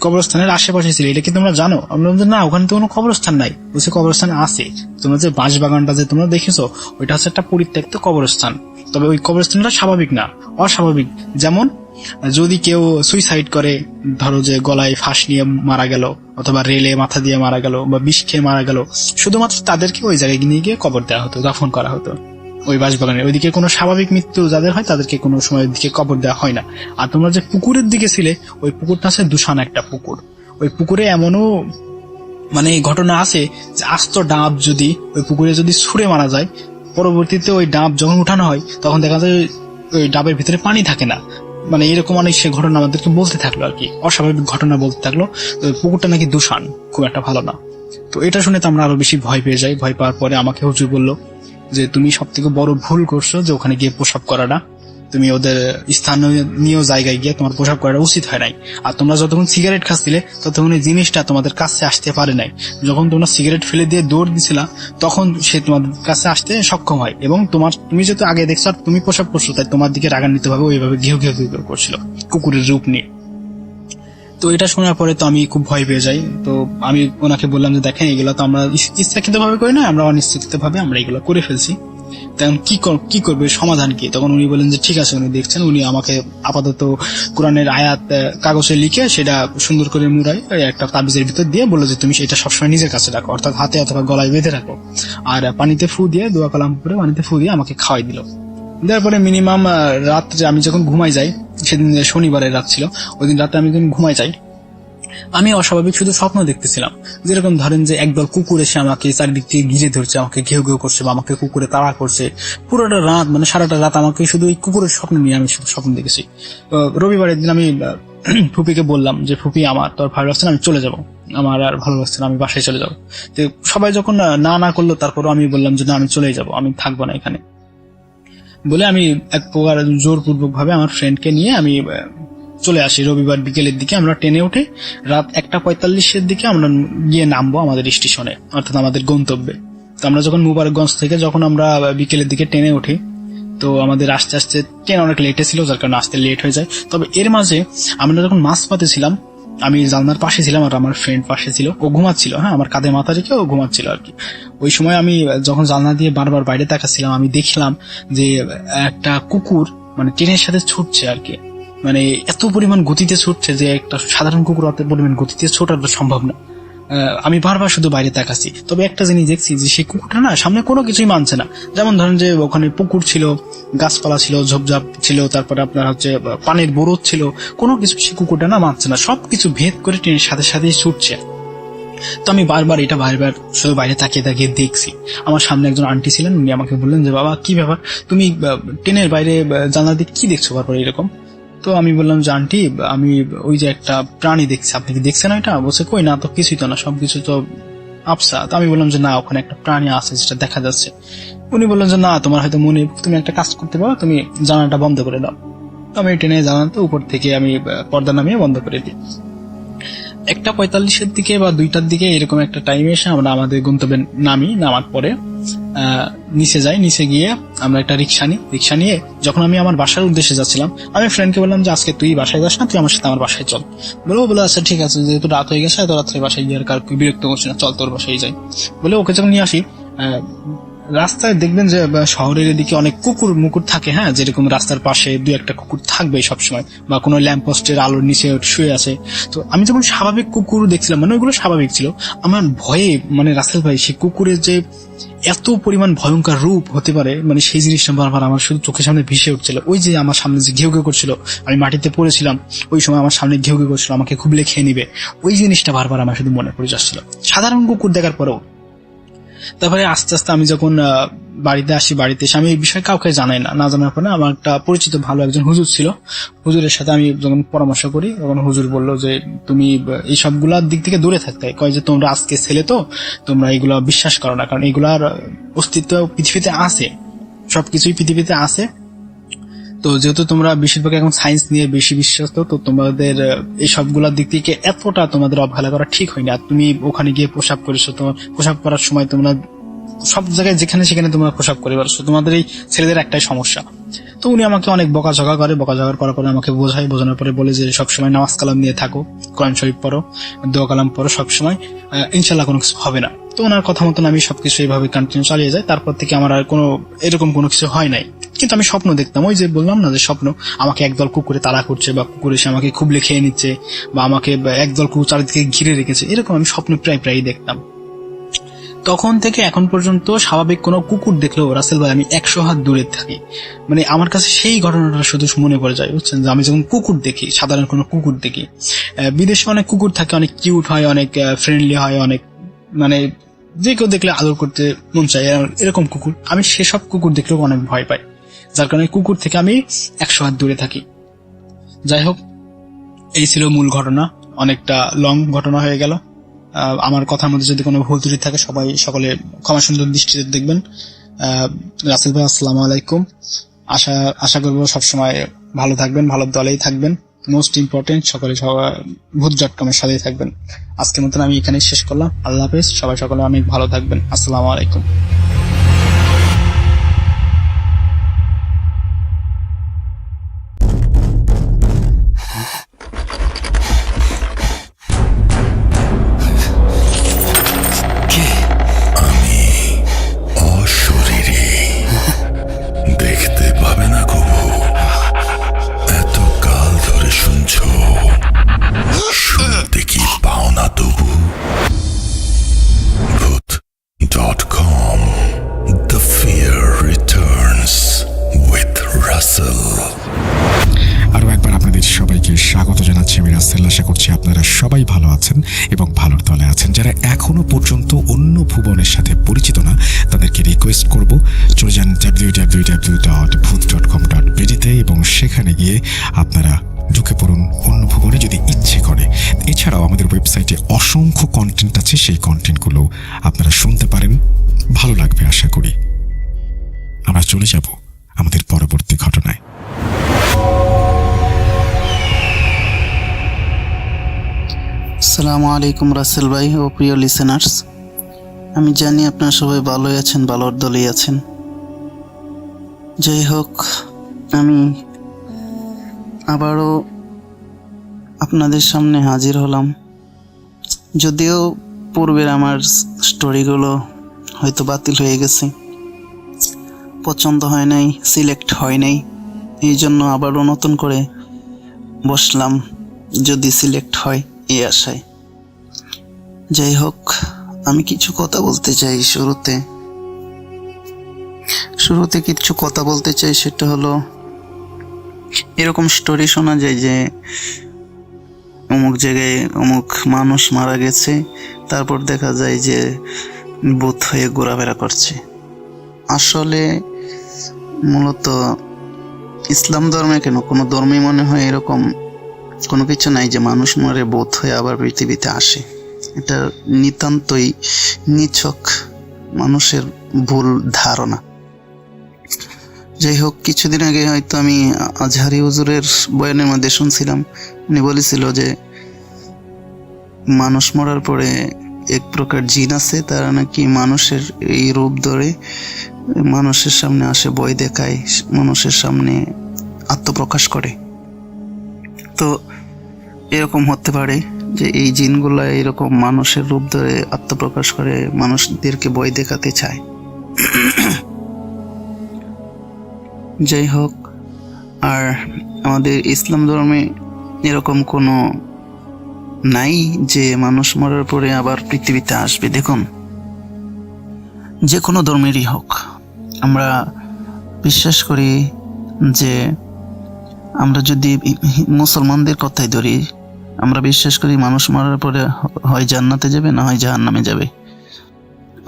কবরস্থানের আশেপাশে ছিলে, এটা কি তোমরা জানো? আমরা বললাম যে না, ওখানে তো কোনো কবরস্থান নাই। বলছে কবরস্থান আছে, তোমরা যে বাঁশবাগানটা যে তোমরা দেখেছো ওইটা হচ্ছে একটা পরিত্যক্ত কবরস্থান। তবে ওই কবরস্থানটা স্বাভাবিক না, অস্বাভাবিক। যেমন যদি কেউ সুইসাইড করে, ধরো যে গলায় ফাঁস নিয়ে মারা গেল, অথবা রেলে মাথা দিয়ে মারা গেল, বা বিষ খেয়ে মারা গেল, শুধুমাত্র তাদেরকে ওই জায়গায় নিয়ে গিয়ে কবর দেওয়া হতো, দাফন করা হতো ওই বাঁশবাগানে। ওইদিকে কোনো স্বাভাবিক মৃত্যু যাদের হয় তাদেরকে কোনো সময় দিকে কবর দেওয়া হয় না। আর তোমরা যে পুকুরের দিকে ছিলে, ওই পুকুরটা আছে দূষণ একটা পুকুর। ওই পুকুরে এমনও মানে ঘটনা আছে যে আস্ত ডাব যদি ওই পুকুরে যদি ছুঁড়ে মারা যায়, পরবর্তীতে ওই ডাব যখন উঠানো হয় তখন দেখা যায় ওই ডাবের ভিতরে পানি থাকে না। মানে এরকম অনেক সে ঘটনা আমাদেরকে বলতে থাকলো আর কি, অস্বাভাবিক ঘটনা বলতে থাকলো। পুকুরটা নাকি দূষণ, খুব একটা ভালো না। তো এটা শুনে তো আমরা আরো বেশি ভয় পেয়ে যাই। ভয় পাওয়ার পরে আমাকে হুজুর বললো যে তুমি সব থেকে বড় ভুল করছো যে ওখানে গিয়ে প্রসাব করাটা। তুমি ওদের স্থানীয় জায়গায় গিয়ে তোমার প্রসাব করাটা উচিত হয় নাই। আর তোমরা যতক্ষণ সিগারেট খাচ্ছিলে ততক্ষণ এই জিনিসটা তোমাদের কাছে আসতে পারে নাই। যখন তোমরা সিগারেট ফেলে দিয়ে দৌড় দিছিলা তখন সে তোমাদের কাছে আসতে সক্ষম হয়। এবং তুমি যেহেতু আগে দেখছো আর তুমি প্রসাব করছো, তাই তোমার দিকে রাগান্বিত ভাবে ওইভাবে ঘেউ ঘেউ ঘেউ করছিল কুকুরের রূপ নিয়ে। তো এটা শোনার পরে তো আমি খুব ভয় পেয়ে যাই। তো আমি ওনাকে বললাম যে দেখেন, এগুলো তো আমরা ইচ্ছাকৃত ভাবে করি না, আমরা অনিচ্ছাকৃত ভাবে আমরা এগুলো করে ফেলছি, তখন কি করবে, সমাধান কি? তখন উনি বলেন যে ঠিক আছে, উনি দেখছেন। উনি আমাকে আপাতত কোরআনের আয়াত কাগজে লিখে সেটা সুন্দর করে মুড়াই একটা তাবিজের ভিতর দিয়ে বললো যে তুমি সেটা সবসময় নিজের কাছে রাখো, অর্থাৎ হাতে অথবা গলায় বেঁধে রাখো। আর পানিতে ফু দিয়ে, দোয়া কালাম করে পানিতে ফু দিয়ে আমাকে খাওয়াই দিল। দেওয়ার পরে মিনিমাম রাত্রে আমি যখন ঘুমাই যাই, সেদিন শনিবারের রাত ছিল, ওই দিন রাতে আমি যখন ঘুমাই যাই, আমি অস্বাভাবিক শুধু স্বপ্ন দেখতেছিলাম। যেরকম ধরেন যে একদল কুকুর এসে আমাকে চারিদিক থেকে ঘিরে ধরছে, আমাকে ঘেউ ঘেউ করছে বা আমাকে কুকুরে তাড়া করছে। পুরোটা রাত, মানে সারাটা রাত আমাকে শুধু এই কুকুরের স্বপ্ন নিয়ে আমি শুধু স্বপ্ন দেখেছি। রবিবারের দিন আমি ফুপিকে বললাম যে ফুপি, আমার তো আর ভালো লাগছে না, আমি চলে যাবো, আমার আর ভালো লাগছে না, আমি বাসায় চলে যাবো। তো সবাই যখন না করলো, তারপরও আমি বললাম যে না, আমি চলেই যাবো, আমি থাকবো না এখানে বলে আমি এক প্রকার জোরপূর্বক ভাবে আমার ফ্রেন্ডকে নিয়ে আমি চলে আসি। রবিবার বিকেলের দিকে আমরা ট্রেনে উঠে রাত 1:45 দিকে আমরা গিয়ে নামবো আমাদের স্টেশনে, অর্থাৎ আমাদের গন্তব্যে। তো আমরা যখন মুবারকগঞ্জ থেকে যখন আমরা বিকেলের দিকে ট্রেনে উঠি, তো আমাদের আস্তে আস্তে ট্রেন অনেক লেটে ছিল, যার কারণে আসতে লেট হয়ে যায়। তবে এর মাঝে আমরা যখন মাঝপথে ছিলাম, আমি জানলার পাশে ছিলাম আর আমার ফ্রেন্ড পাশে ছিল, ও ঘুমাচ্ছিল। হ্যাঁ, আমার কাঁধে মাথা রেখে ও ঘুমাচ্ছিল আর কি। ওই সময় আমি যখন জানলা দিয়ে বারবার বাইরে তাকাচ্ছিলাম, আমি দেখলাম যে একটা কুকুর মানে ট্রেনের সাথে ছুটছে আর কি। মানে এত পরিমাণ গতিতে ছুটছে যে একটা সাধারণ কুকুর অত পরিমাণ গতিতে ছোটাটা সম্ভব না। আমি বারবার শুধু বাইরে তাকাচ্ছি। তবে একটা জিনিস দেখছি যে সেই কুকুরটা না সামনে কোনো কিছুই মানছে না। যেমন ধরেন যে ওখানে পুকুর ছিল, গাছপালা ছিল, ঝোপঝাপ ছিল, তারপরে আপনার হচ্ছে পানির বরফ ছিল, কোনো কিছু সেই কুকুরটা না মানছে না, সবকিছু ভেদ করে ট্রেনের সাথে সাথেই ছুটছে। তো আমি বারবার শুধু বাইরে তাকিয়ে তাকিয়ে দেখছি। আমার সামনে একজন আন্টি ছিলেন, উনি আমাকে বললেন যে বাবা, কি ব্যাপার, তুমি ট্রেনের বাইরে জানলা দিয়ে কি দেখছো বারবার এরকম? তো আমি বললাম যে আন্টি, আমি ওই যে একটা প্রাণী দেখছি, আপনি কি দেখছেন ওইটা? বলছে কই না তো, কিছুই তো না, সবকিছু তো আবসা। তো আমি বললাম যে না, ওখানে একটা প্রাণী আছে যেটা দেখা যাচ্ছে। উনি বললেন যে না, তোমার হয়তো মনে, তুমি একটা কাজ করতে পারো, তুমি জানালাটা বন্ধ করে দাও। তো আমি ট্রেনে জানালাটা উপর থেকে আমি পর্দা নামিয়ে বন্ধ করে দিই। 1:45 দিকে বা 2টার দিকে এরকম একটা টাইমে এসে আমরা আমাদের গন্তব্যে নামার পরে নিচে যাই। নিচে গিয়ে আমরা একটা রিক্সা নিয়ে যখন আমি আমার বাসার উদ্দেশ্যে যাচ্ছিলাম, আমি ফ্রেন্ডকে বললাম যে আজকে তুই বাসায় যাস না, তুই আমার সাথে আমার বাসায় চল। বলে আচ্ছা ঠিক আছে, যেহেতু রাত হয়ে গেছে, এত রাত্রে বাসায় গিয়ে আর কার বিরক্ত করছি না, চল তোর বাসায় যাই বলে ওকে যখন নিয়ে আসি। রাস্তায় দেখবেন যে শহরের এদিকে অনেক কুকুর মুকুর থাকে, হ্যাঁ, যেরকম রাস্তার পাশে 2-1টা কুকুর থাকবে সবসময়, বা কোনো ল্যাম্পপোস্টের আলোর নিচে শুয়ে আছে। তো আমি যখন স্বাভাবিক কুকুর দেখছিলাম, মানে ওইগুলো স্বাভাবিক ছিল, আমার ভয়ে, মানে রাসেল ভাই, সেই কুকুরের যে এত পরিমাণ ভয়ঙ্কর রূপ হতে পারে, মানে সেই জিনিসটা বারবার আমার শুধু চোখের সামনে ভেসে উঠছিল। ওই যে আমার সামনে যে ঘেউ ঘেউ করছিল, আমি মাটিতে পড়েছিলাম, ওই সময় আমার সামনে ঘেউ ঘেউ করছিল, আমাকে খুবলে খেয়ে নিবে, ওই জিনিসটা বারবার আমার শুধু মনে পড়ে যাচ্ছিল সাধারণ কুকুর দেখার পরেও। তারপরে আস্তে আস্তে আমি যখন বাড়িতে আসি, বাড়িতে এসে আমি এই বিষয়ে কাউকে জানাই না, না জানার পরে আমার একটা পরিচিত ভালো একজন হুজুর ছিল, হুজুরের সাথে আমি যখন পরামর্শ করি তখন হুজুর বলল যে তুমি এই সবগুলার দিক থেকে দূরে থাকতে হয়, কয় যে তোমরা আজকে ছেলে তো তোমরা এগুলো বিশ্বাস করো না, কারণ এগুলার অস্তিত্ব পৃথিবীতে আছে, সবকিছুই পৃথিবীতে আছে। তো যেহেতু তোমরা বেশিরভাগ এখন সায়েন্স নিয়ে বেশি বিশ্বাস, তো তোমাদের এই সবগুলোর দিক থেকে এতটা তোমাদের অবহেলা করা ঠিক হয়নি। আর তুমি ওখানে গিয়ে প্রসাব করেছো, তোমার প্রসাব করার সময় তোমরা সব জায়গায় যেখানে সেখানে তোমরা প্রসাব করে পারছো, তোমাদের এই ছেলেদের একটাই সমস্যা। তো উনি আমাকে অনেক বকাঝকা করার পরে আমাকে বোঝানোর পরে বলে যে সবসময় নামাজ কালাম নিয়ে থাকো, কোরআন শরীফ পড়ো, দোয়া কালাম পড়ো সবসময়, ইনশাল্লাহ কোনো কিছু হবে না। তো ওনার কথা মতন আমি সবকিছু এইভাবে কন্টিনিউ চালিয়ে যাই। তারপর থেকে আমার আর এরকম কোনো কিছু হয় নাই। কিন্তু আমি স্বপ্ন দেখতাম, ওই যে বললাম না যে স্বপ্ন, আমাকে একদল কুকুরে তাড়া করছে, বা কুকুর এসে আমাকে খুবলে খেয়ে নিচ্ছে, বা আমাকে একদল কুকুর চারিদিকে ঘিরে রেখেছে, এরকম আমি স্বপ্ন প্রায় দেখতাম। তখন থেকে এখন পর্যন্ত স্বাভাবিক কোনো কুকুর দেখলেও রাসেল ভাই আমি 100 হাত দূরে থাকি। মানে আমার কাছে সেই ঘটনাটা শুধু মনে পড়ে যায়, বুঝছেন, যে আমি যখন কুকুর দেখি, সাধারণ কোনো কুকুর দেখি, বিদেশে অনেক কুকুর থাকে, অনেক কিউট হয়, অনেক ফ্রেন্ডলি হয়, অনেক মানে যে কেউ দেখলে আদর করতে মন চায়, এরকম কুকুর। আমি সেসব কুকুর দেখলেও অনেক ভয় পাই, যার কারণে কুকুর থেকে আমি 100 হাত দূরে থাকি। যাই হোক, এই ছিল মূল ঘটনা, অনেকটা লং ঘটনা হয়ে গেল। আমার কথার মধ্যে যদি কোনো ভুল ত্রুটি থাকে সকলে ক্ষমা সুন্দর দৃষ্টিতে দেখবেন। রাসেল ভাই আসসালামু আলাইকুম। আশা করবো সবসময় ভালো থাকবেন, ভালো দলেই থাকবেন। মোস্ট ইম্পর্টেন্ট সকলে ভূত.com এর সাথেই থাকবেন। আজকের মতন আমি এখানেই শেষ করলাম। আল্লাহ হাফেজ, সকলে অনেক ভালো থাকবেন। আসসালামু আলাইকুম। অশরীরী, দেখতে পাবে না কবু, এত কাল ধরে শুনছো, শুনতে কি পাও না তবু। ভূত.com, The Fear Returns with Russell। আরও একবার আপনাদের সবাইকে স্বাগত জানাচ্ছি আমি রাসেল। আশা করছি আপনারা সবাই ভালো আছেন এবং ভালোর দলে আছেন। যারা এখনো পর্যন্ত অন্য ভুবনের সাথে পরিচিত না, তাদেরকে রিকোয়েস্ট করব চলে যান www.bhoot.com.bd এবং সেখানে গিয়ে আপনারা ঢুকে পড়ুন অন্য ভুবনে যদি ইচ্ছে করে। এছাড়াও আমাদের ওয়েবসাইটে অসংখ্য কন্টেন্ট আছে, সেই কন্টেন্টগুলো আপনারা শুনতে পারেন, ভালো লাগবে আশা করি। আমরা চলে যাব আমাদের পরবর্তী ঘটনায়। আসসালামু আলাইকুম রাসেল ভাই ও প্রিয় লিসেনার্স, আমি জানি আপনারা সবাই ভালোই আছেন, ভালোর দলেই আছেন। যাই হোক, আমি আবারও আপনাদের সামনে হাজির হলাম। যদিও পূর্বের আমার স্টোরিগুলো হয়তো বাতিল হয়ে গেছে, পছন্দ হয় নাই, সিলেক্ট হয় নাই, এই জন্য আবারও নতুন করে বসলাম, যদি সিলেক্ট হয় এই আশায়। যাই হোক, আমি কিছু কথা বলতে চাই। শুরুতে কিছু কথা বলতে চাই, সেটা হলো এরকম স্টোরি শোনা যায় যে অমুক জায়গায় অমুক মানুষ মারা গেছে, তারপর দেখা যায় যে ভূত হয়ে ঘোরাফেরা করছে। আসলে মূলত ইসলাম ধর্মে কেন, কোনো ধর্মে মনে হয় এরকম কোনো কিছু নাই যে মানুষ মরে ভূত হয়ে আবার পৃথিবীতে আসে। এটা নিতান্তই নিছক মানুষের ভুল ধারণা। যাই হোক, কিছুদিন আগে হয়তো আমি আজহারি হুজুরের বয়ানের মধ্যে শুনছিলাম, উনি বলেছিল যে মানুষ মরার পরে এক প্রকার জিন আছে, তারা নাকি মানুষের এই রূপ ধরে মানুষের সামনে আসে, ভয় দেখায়, মানুষের সামনে আত্মপ্রকাশ করে। তো এরকম হতে পারে যে এই জিনগুলা এরকম মানুষের রূপ ধরে আত্মপ্রকাশ করে, মানুষদেরকে ভয় দেখাতে চায়। যাই হোক, আর আমাদের ইসলাম ধর্মে এরকম কোনো নাই যে মানুষ মরার পরে আবার পৃথিবীতে আসবে। দেখুন, যে কোনো ধর্মেরই হোক, আমরা বিশ্বাস করি যে, আমরা যদি মুসলমানদের কথাই ধরি, আমরা বিশ্বাস করি মানুষ মরার পরে হয় জান্নাতে যাবে, না হয় জাহান্নামে যাবে।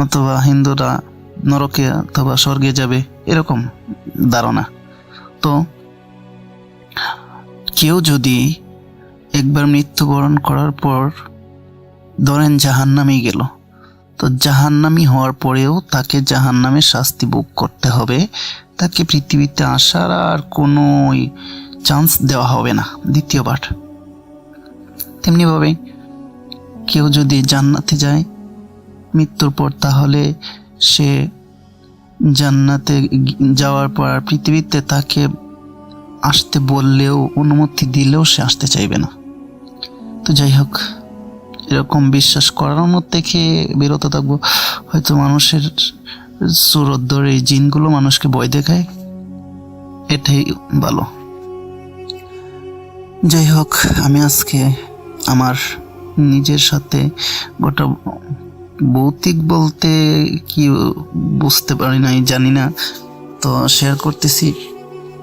অথবা হিন্দুরা নরকে অথবা স্বর্গে যাবে, এরকম ধারণা। তো কেউ যদি একবার মৃত্যুবরণ করার পর ধরেন জাহান্নামে গেল, তো জাহান্নামী হওয়ার পরেও তাকে জাহান্নামের শাস্তি ভোগ করতে হবে, তাকে পৃথিবীতে আসার আর কোনো চান্স দেওয়া হবে না দ্বিতীয়বার। তেমনিভাবে কেউ যদি জান্নাতে যায় মৃত্যুর পর, তাহলে সে জান্নাতে যাওয়ার পর আর পৃথিবীতে তাকে আসতে বললেও, অনুমতি দিলেও সে আসতে চাইবে না। তো যাই হোক, এরকম বিশ্বাস করানোর থেকে বিরত থাকবো। হয়তো মানুষের সুরত ধরে এই জিনগুলো মানুষকে ভয় দেখায়, এটাই ভালো। যাই হোক, আমি আজকে আমার নিজের সাথে গোটা ভৌতিক বলতে কি বুঝতে পারি নাই, জানি না, তো শেয়ার করতেছি,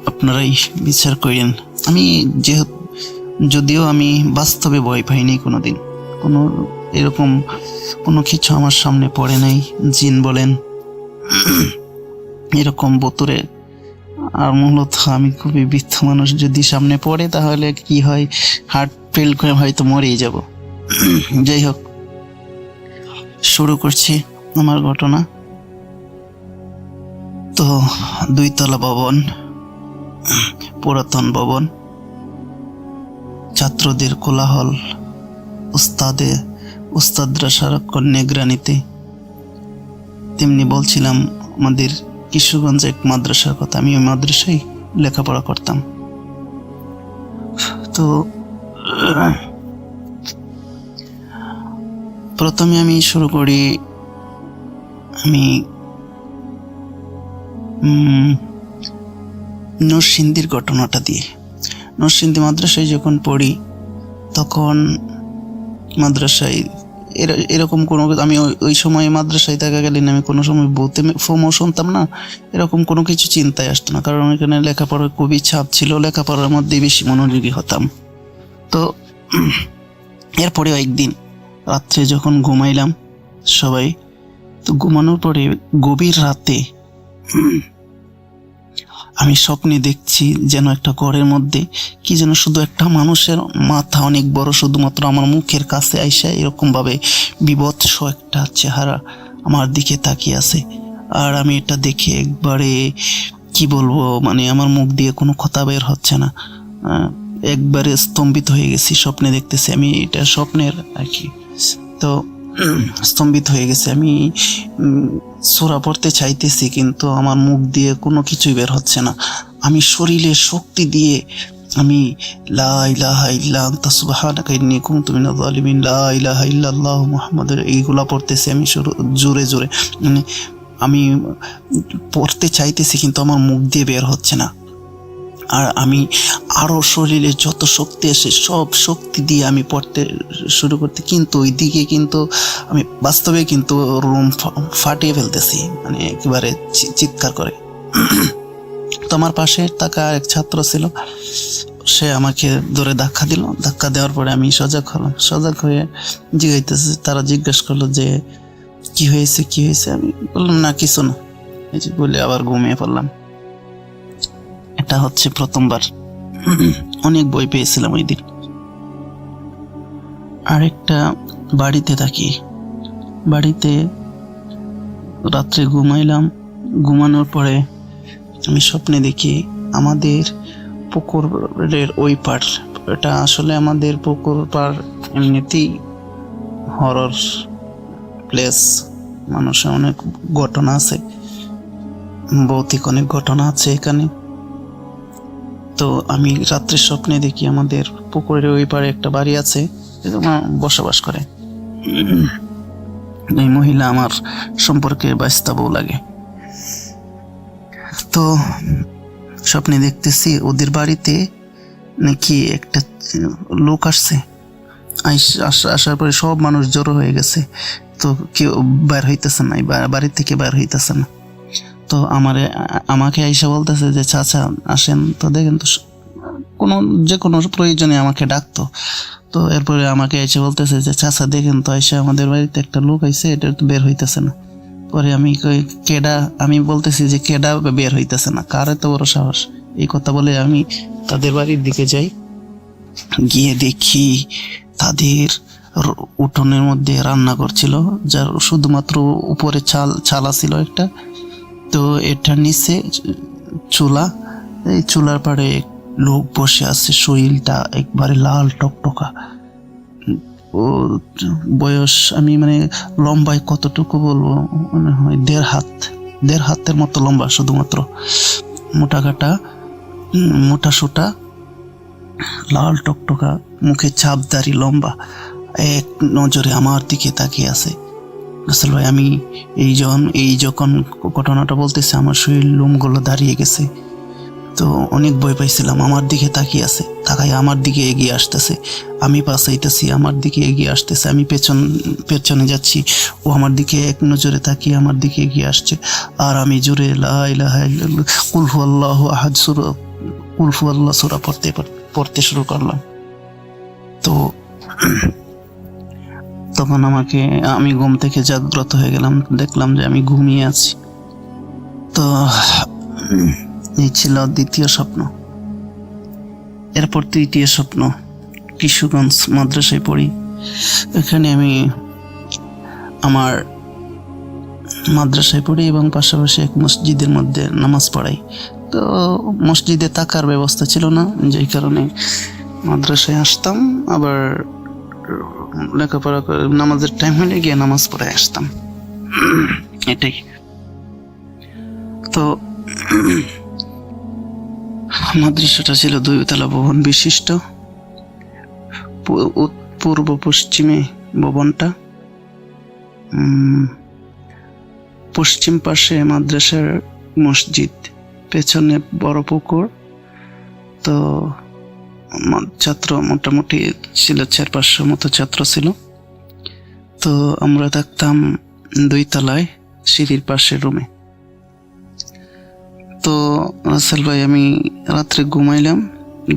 আপনারাই বিচার করেন। আমি যদিও আমি বাস্তবে ভয় পাইনি কোনোদিন, কোনো এরকম কোনো কিছু আমার সামনে পড়ে নাই, জিন বলেন এরকম বোতরে। আর মূলত আমি খুবই বৃদ্ধ মানুষ, যদি সামনে পড়ে তাহলে কি হয়, হার্ট ফেল করে হয়তো মরেই যাব। যাই হোক, শুরু করছি আমার ঘটনা। তো 2 তলা ভবন, পুরাতন ভবন, ছাত্রদের কোলাহল, উস্তাদরা সারাক্ষণ নিগরানিতে। তেমনি বলছিলাম আমাদের কিশোরগঞ্জে এক মাদ্রাসার কথা, আমি ওই মাদ্রাসায় লেখাপড়া করতাম। তো প্রথমে আমি শুরু করি, আমি নরসিংদীর ঘটনাটা দিয়ে। নরসিংদী মাদ্রাসায় যখন পড়ি, তখন মাদ্রাসায় এরকম কোনো, আমি ওই সময় মাদ্রাসায় থাকাকালীন আমি কোনো সময় বলতে ফোমও শুনতাম না, এরকম কোনো কিছু চিন্তায় আসতো না, কারণ এখানে লেখাপড়ার খুবই চাপ ছিল, লেখাপড়ার মধ্যে বেশি মনোযোগী হতাম। তো এরপরেও একদিন রাত্রে যখন ঘুমাইলাম সবাই, তো ঘুমানোর পরে গভীর রাতে আমি স্বপ্নে দেখছি যেন একটা ঘরের মধ্যে কি যেন শুধু একটা মানুষের মাথা অনেক বড়, শুধুমাত্র আমার মুখের কাছে আইসা এরকম ভাবে বিভৎস একটা চেহারা আমার দিকে তাকিয়ে আছে। আর আমি এটা দেখে একবারে কি বলবো, মানে আমার মুখ দিয়ে কোনো কথা বের হচ্ছে না, একবারে স্তম্ভিত হয়ে গেছি। স্বপ্নে দেখতেছি আমি, এটা স্বপ্নের আর কি। তো স্তম্ভিত হয়ে গেছে, আমি সূরা পড়তে চাইতেছি কিন্তু আমার মুখ দিয়ে কোনো কিছুই বের হচ্ছে না। আমি শরীরের শক্তি দিয়ে আমি লা ইলাহা ইল্লা আনতা সুবহানাকা ইন্নী কুনতু মিনাজ জালিমিন, লা ইলাহা ইল্লাল্লাহু মুহাম্মাদুর, এইগুলা পড়তেছি আমি জোরে জোরে, মানে আমি পড়তে চাইতেছি কিন্তু আমার মুখ দিয়ে বের হচ্ছে না। আর আমি আরও শরীরে যত শক্তি আসে সব শক্তি দিয়ে আমি পড়তে শুরু করতে, কিন্তু ওই দিকে কিন্তু আমি বাস্তবে কিন্তু রুম ফাটিয়ে ফেলতেছি, মানে একেবারে চিৎকার করে। তো আমার পাশে থাকা এক ছাত্র ছিল, সে আমাকে ধরে ধাক্কা দিল। ধাক্কা দেওয়ার পরে আমি সজাগ হলাম। সজাগ হয়ে জিগাইতেছে, তারা জিজ্ঞেস করলো যে কি হয়েছে কি হয়েছে। আমি বললাম না কিছু না, এই যে বলে আবার ঘুমিয়ে পড়লাম। এটা হচ্ছে প্রথমবার, অনেক ভয় পেয়েছিলাম ওই দিন। আরেকটা বাড়িতে থাকি, বাড়িতে রাত্রে ঘুমাইলাম। ঘুমানোর পরে আমি স্বপ্নে দেখি আমাদের পুকুরের ওই পার, এটা আসলে আমাদের পুকুর পার এমনিতেই হরর প্লেস, মানুষের অনেক ঘটনা আছে, ভৌতিক অনেক ঘটনা আছে এখানে। তো আমি রাত্রের স্বপ্নে দেখি আমাদের পুকুরের ওই পারে একটা বাড়ি আছে, বসবাস করে। এই মহিলা আমার সম্পর্কে বাইস্তা বউ লাগে। তো স্বপ্নে দেখতেছি ওদের বাড়িতে নাকি একটা লোক আসছে, আসার পরে সব মানুষ জড়ো হয়ে গেছে। তো কেউ বের হইতেছে না, বাড়ি থেকে বের হইতেছে না। তো আমাকে আইসা বলতেছে যে চাচা আসেন তো দেখেন, তো যে কোনো প্রয়োজনে আমাকে ডাকতো। তো এরপরে আমাকে এসে বলতেছে যে চাচা দেখেন তো আইসা আমাদের বাড়িতে একটা লোক আইসে, এটা তো বের হইতেছে না। পরে আমি কই, কেডা? আমি বলতেছি যে কেডা বের হইতেছে না, কার এত বড় সাহস? এই কথা বলে আমি তাদের বাড়ির দিকে যাই। গিয়ে দেখি তাদের উঠোনের মধ্যে রান্না করছিল, যার শুধুমাত্র উপরে চালা ছিল একটা। তো এটার নিচে চুলা, এই চুলার পাড়ে লোক বসে আছে, শরীরটা একবারে লাল টকটকা। ও বয়স আমি মানে লম্বায় কতটুকু বলবো, মনে হয় 1.5 হাতের মতো লম্বা, শুধুমাত্র মোটা কাটা, মোটা সোটা, লাল টকটকা, মুখে চাপদারি, লম্বা, এক নজরে আমার দিকে তাকিয়ে আছে। রাসেল ভাই, আমি এই যখন ঘটনাটা বলতেছে আমার শরীর লোমগুলো দাঁড়িয়ে গেছে। তো অনেক ভয় পাইছিলাম। আমার দিকে তাকিয়ে আছে, তাকাই আমার দিকে এগিয়ে আসতেছে, আমি পাশাইতেছি, আমার দিকে এগিয়ে আসতেছে, আমি পেছনে যাচ্ছি, ও আমার দিকে এক নজরে তাকিয়ে আমার দিকে এগিয়ে আসছে। আর আমি জোরে লা ইলাহা ইল্লাল্লাহ কুল হুয়াল্লাহু আহাদ সূরা পড়তে শুরু করলাম। তো তখন আমি ঘুম থেকে জাগ্রত হয়ে গেলাম, দেখলাম যে আমি ঘুমিয়ে আছি। তো এই ছিল দ্বিতীয় স্বপ্ন। এরপর তৃতীয় স্বপ্ন, কিশোরগঞ্জ মাদ্রাসায় পড়ি। এখানে আমি আমার মাদ্রাসায় পড়ি এবং পাশাপাশি এক মসজিদের মধ্যে নামাজ পড়াই। তো মসজিদে থাকার ব্যবস্থা ছিল না, যেই কারণে মাদ্রাসায় আসতাম, আবার লেখাপড়া করে নামাজের টাইম হলে গিয়ে নামাজ পড়ে আসতাম, এটাই। তো মাদ্রাসাটা ছিল 2 তলা ভবন বিশিষ্ট। পূর্ব পশ্চিমে ভবনটা, পশ্চিম পাশে মাদ্রাসার মসজিদ, পেছনে বড় পুকুর। তো ছাত্র মোটামুটি ছিল 400-500 মতো ছাত্র ছিল। তো আমরা থাকতাম 2 তলায় সিঁড়ির পাশের রুমে। তো রাসেল ভাই, আমি রাত্রে ঘুমাইলাম,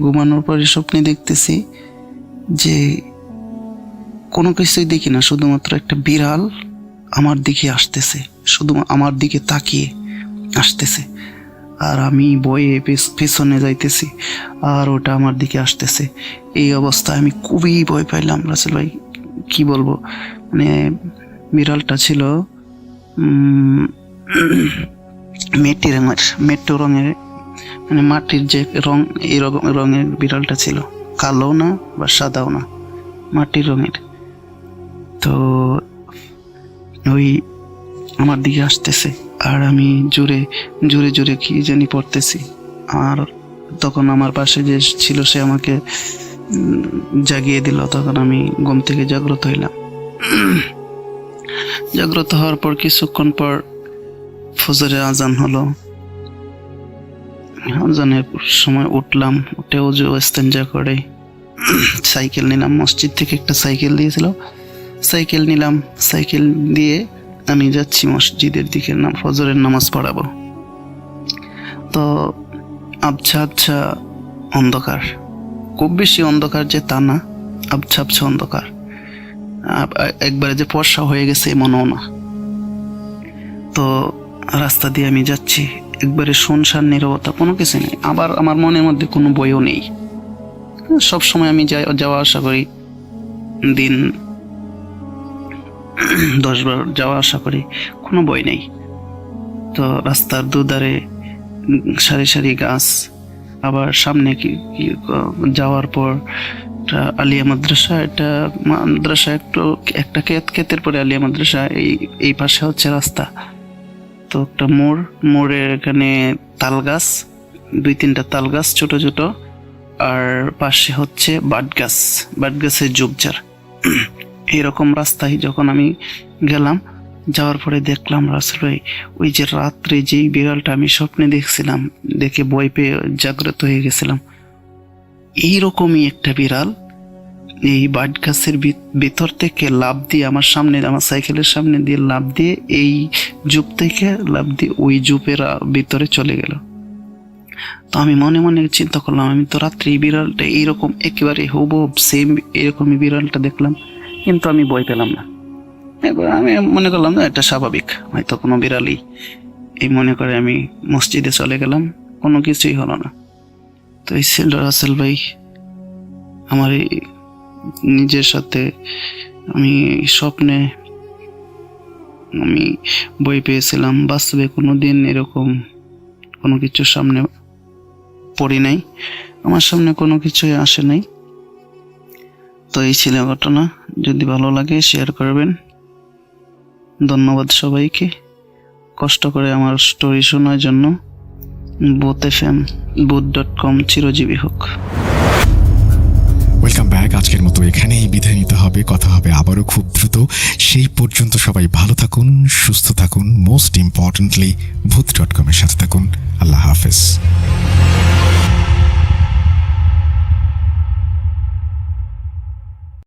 ঘুমানোর পরে স্বপ্নে দেখতেছি যে কোনো কিছুই দেখি না, শুধুমাত্র একটা বিড়াল আমার দিকে আসতেছে, শুধু আমার দিকে তাকিয়ে আসতেছে, আর আমি ভয়ে পেছনে যাইতেছি, আর ওটা আমার দিকে আসতেছে। এই অবস্থায় আমি খুবই ভয় পাইলাম রাসেল ভাই, কি বলবো। মানে বিড়ালটা ছিল মেট্টো রঙের, মানে মাটির যে রং, এই রঙের বিড়ালটা ছিল, কালো না বা সাদাও না, মাটির রঙের। তো ওই আমার দিকে আসতেছে, আর আমি জোরে জোরে জোরে কি জানি পড়তেছি। আর তখন আমার পাশে যে ছিল সে আমাকে জাগিয়ে দিল। তখন আমি ঘুম থেকে জাগ্রত হইলাম। জাগ্রত হওয়ার পর কিছুক্ষণ পর ফজরের আজান হলো। আজানের সময় উঠলাম, উঠে ওযু ইস্তেঞ্জা করে সাইকেল নিলাম, মসজিদ থেকে একটা সাইকেল দিয়েছিল, সাইকেল নিলাম। সাইকেল দিয়ে আমি যাচ্ছি মসজিদের দিকে, ফজরের নামাজ পড়াবো। তো আবছা অন্ধকার, খুব বেশি অন্ধকার যে তা না, আবছা অন্ধকার, একবারে যে ফর্সা হয়ে গেছে এমনও না। তো রাস্তা দিয়ে আমি যাচ্ছি, একবারে শুনশান নীরবতা, কোনো কিছু নেই। আবার আমার মনের মধ্যে কোনো বইও নেই। সব সময় আমি যাওয়া আসা করি, দিন 10 বার যাওয়া আসা করি, কোনো বই নেই। তো রাস্তার দুধারে সারি সারি গাছ, আবার সামনে যাওয়ার পর আলিয়া মাদ্রাসা, এটা মাদ্রাসা একটা ক্ষেতের পরে আলিয়া মাদ্রাসা, এই পাশে হচ্ছে রাস্তা। তো একটা মোড়ের এখানে তাল গাছ, 2-3টা তাল গাছ ছোট ছোট, আর পাশে হচ্ছে বাট গাছের ঝোপঝাড়। এরকম রাস্তায় যখন আমি গেলাম, যাওয়ার পরে দেখলাম রাসেল ভাই, ওই যে রাত্রে যেই বিড়ালটা আমি স্বপ্নে দেখছিলাম, দেখে ভয় পেয়ে জাগ্রত হয়ে গেছিলাম, এইরকমই একটা বিড়াল এই বাট গাছের ভিতর থেকে লাফ দিয়ে আমার সাইকেলের সামনে দিয়ে লাফ দিয়ে, এই জুপ থেকে লাফ দিয়ে ওই জুপের ভিতরে চলে গেল। তো আমি মনে মনে চিন্তা করলাম, আমি তো রাত্রে এই বিড়ালটা এইরকম একেবারে হুবহু সেম এরকমই বিড়ালটা দেখলাম, কিন্তু আমি ভয় পেলাম না। এবার আমি মনে করলাম যে এটা স্বাভাবিক, হয়তো কোনো বিড়ালই, এই মনে করে আমি মসজিদে চলে গেলাম, কোনো কিছুই হলো না। তো এই ছিল রাসেল ভাই আমার এই নিজের সাথে, আমি স্বপ্নে আমি বই পেয়েছিলাম, বাস্তবে কোনো দিন এরকম কোনো কিছুর সামনে পড়ি নাই, আমার সামনে কোনো কিছুই আসে নাই। তো এই ছিল ঘটনা। যদি ভালো লাগে শেয়ার করবেন। ধন্যবাদ সবাইকে কষ্ট করে আমার স্টোরি শোনার জন্য। বুথ FM বুথ.com চিরজীবী হোক। Welcome back. আজকের মতো এখানেই বিদায় নিতে হবে, কথা হবে আবারও খুব দ্রুত। সেই পর্যন্ত সবাই ভালো থাকুন, সুস্থ থাকুন, মোস্ট ইম্পর্টেন্টলি ভূত.com এর সাথে থাকুন। আল্লাহ হাফেজ।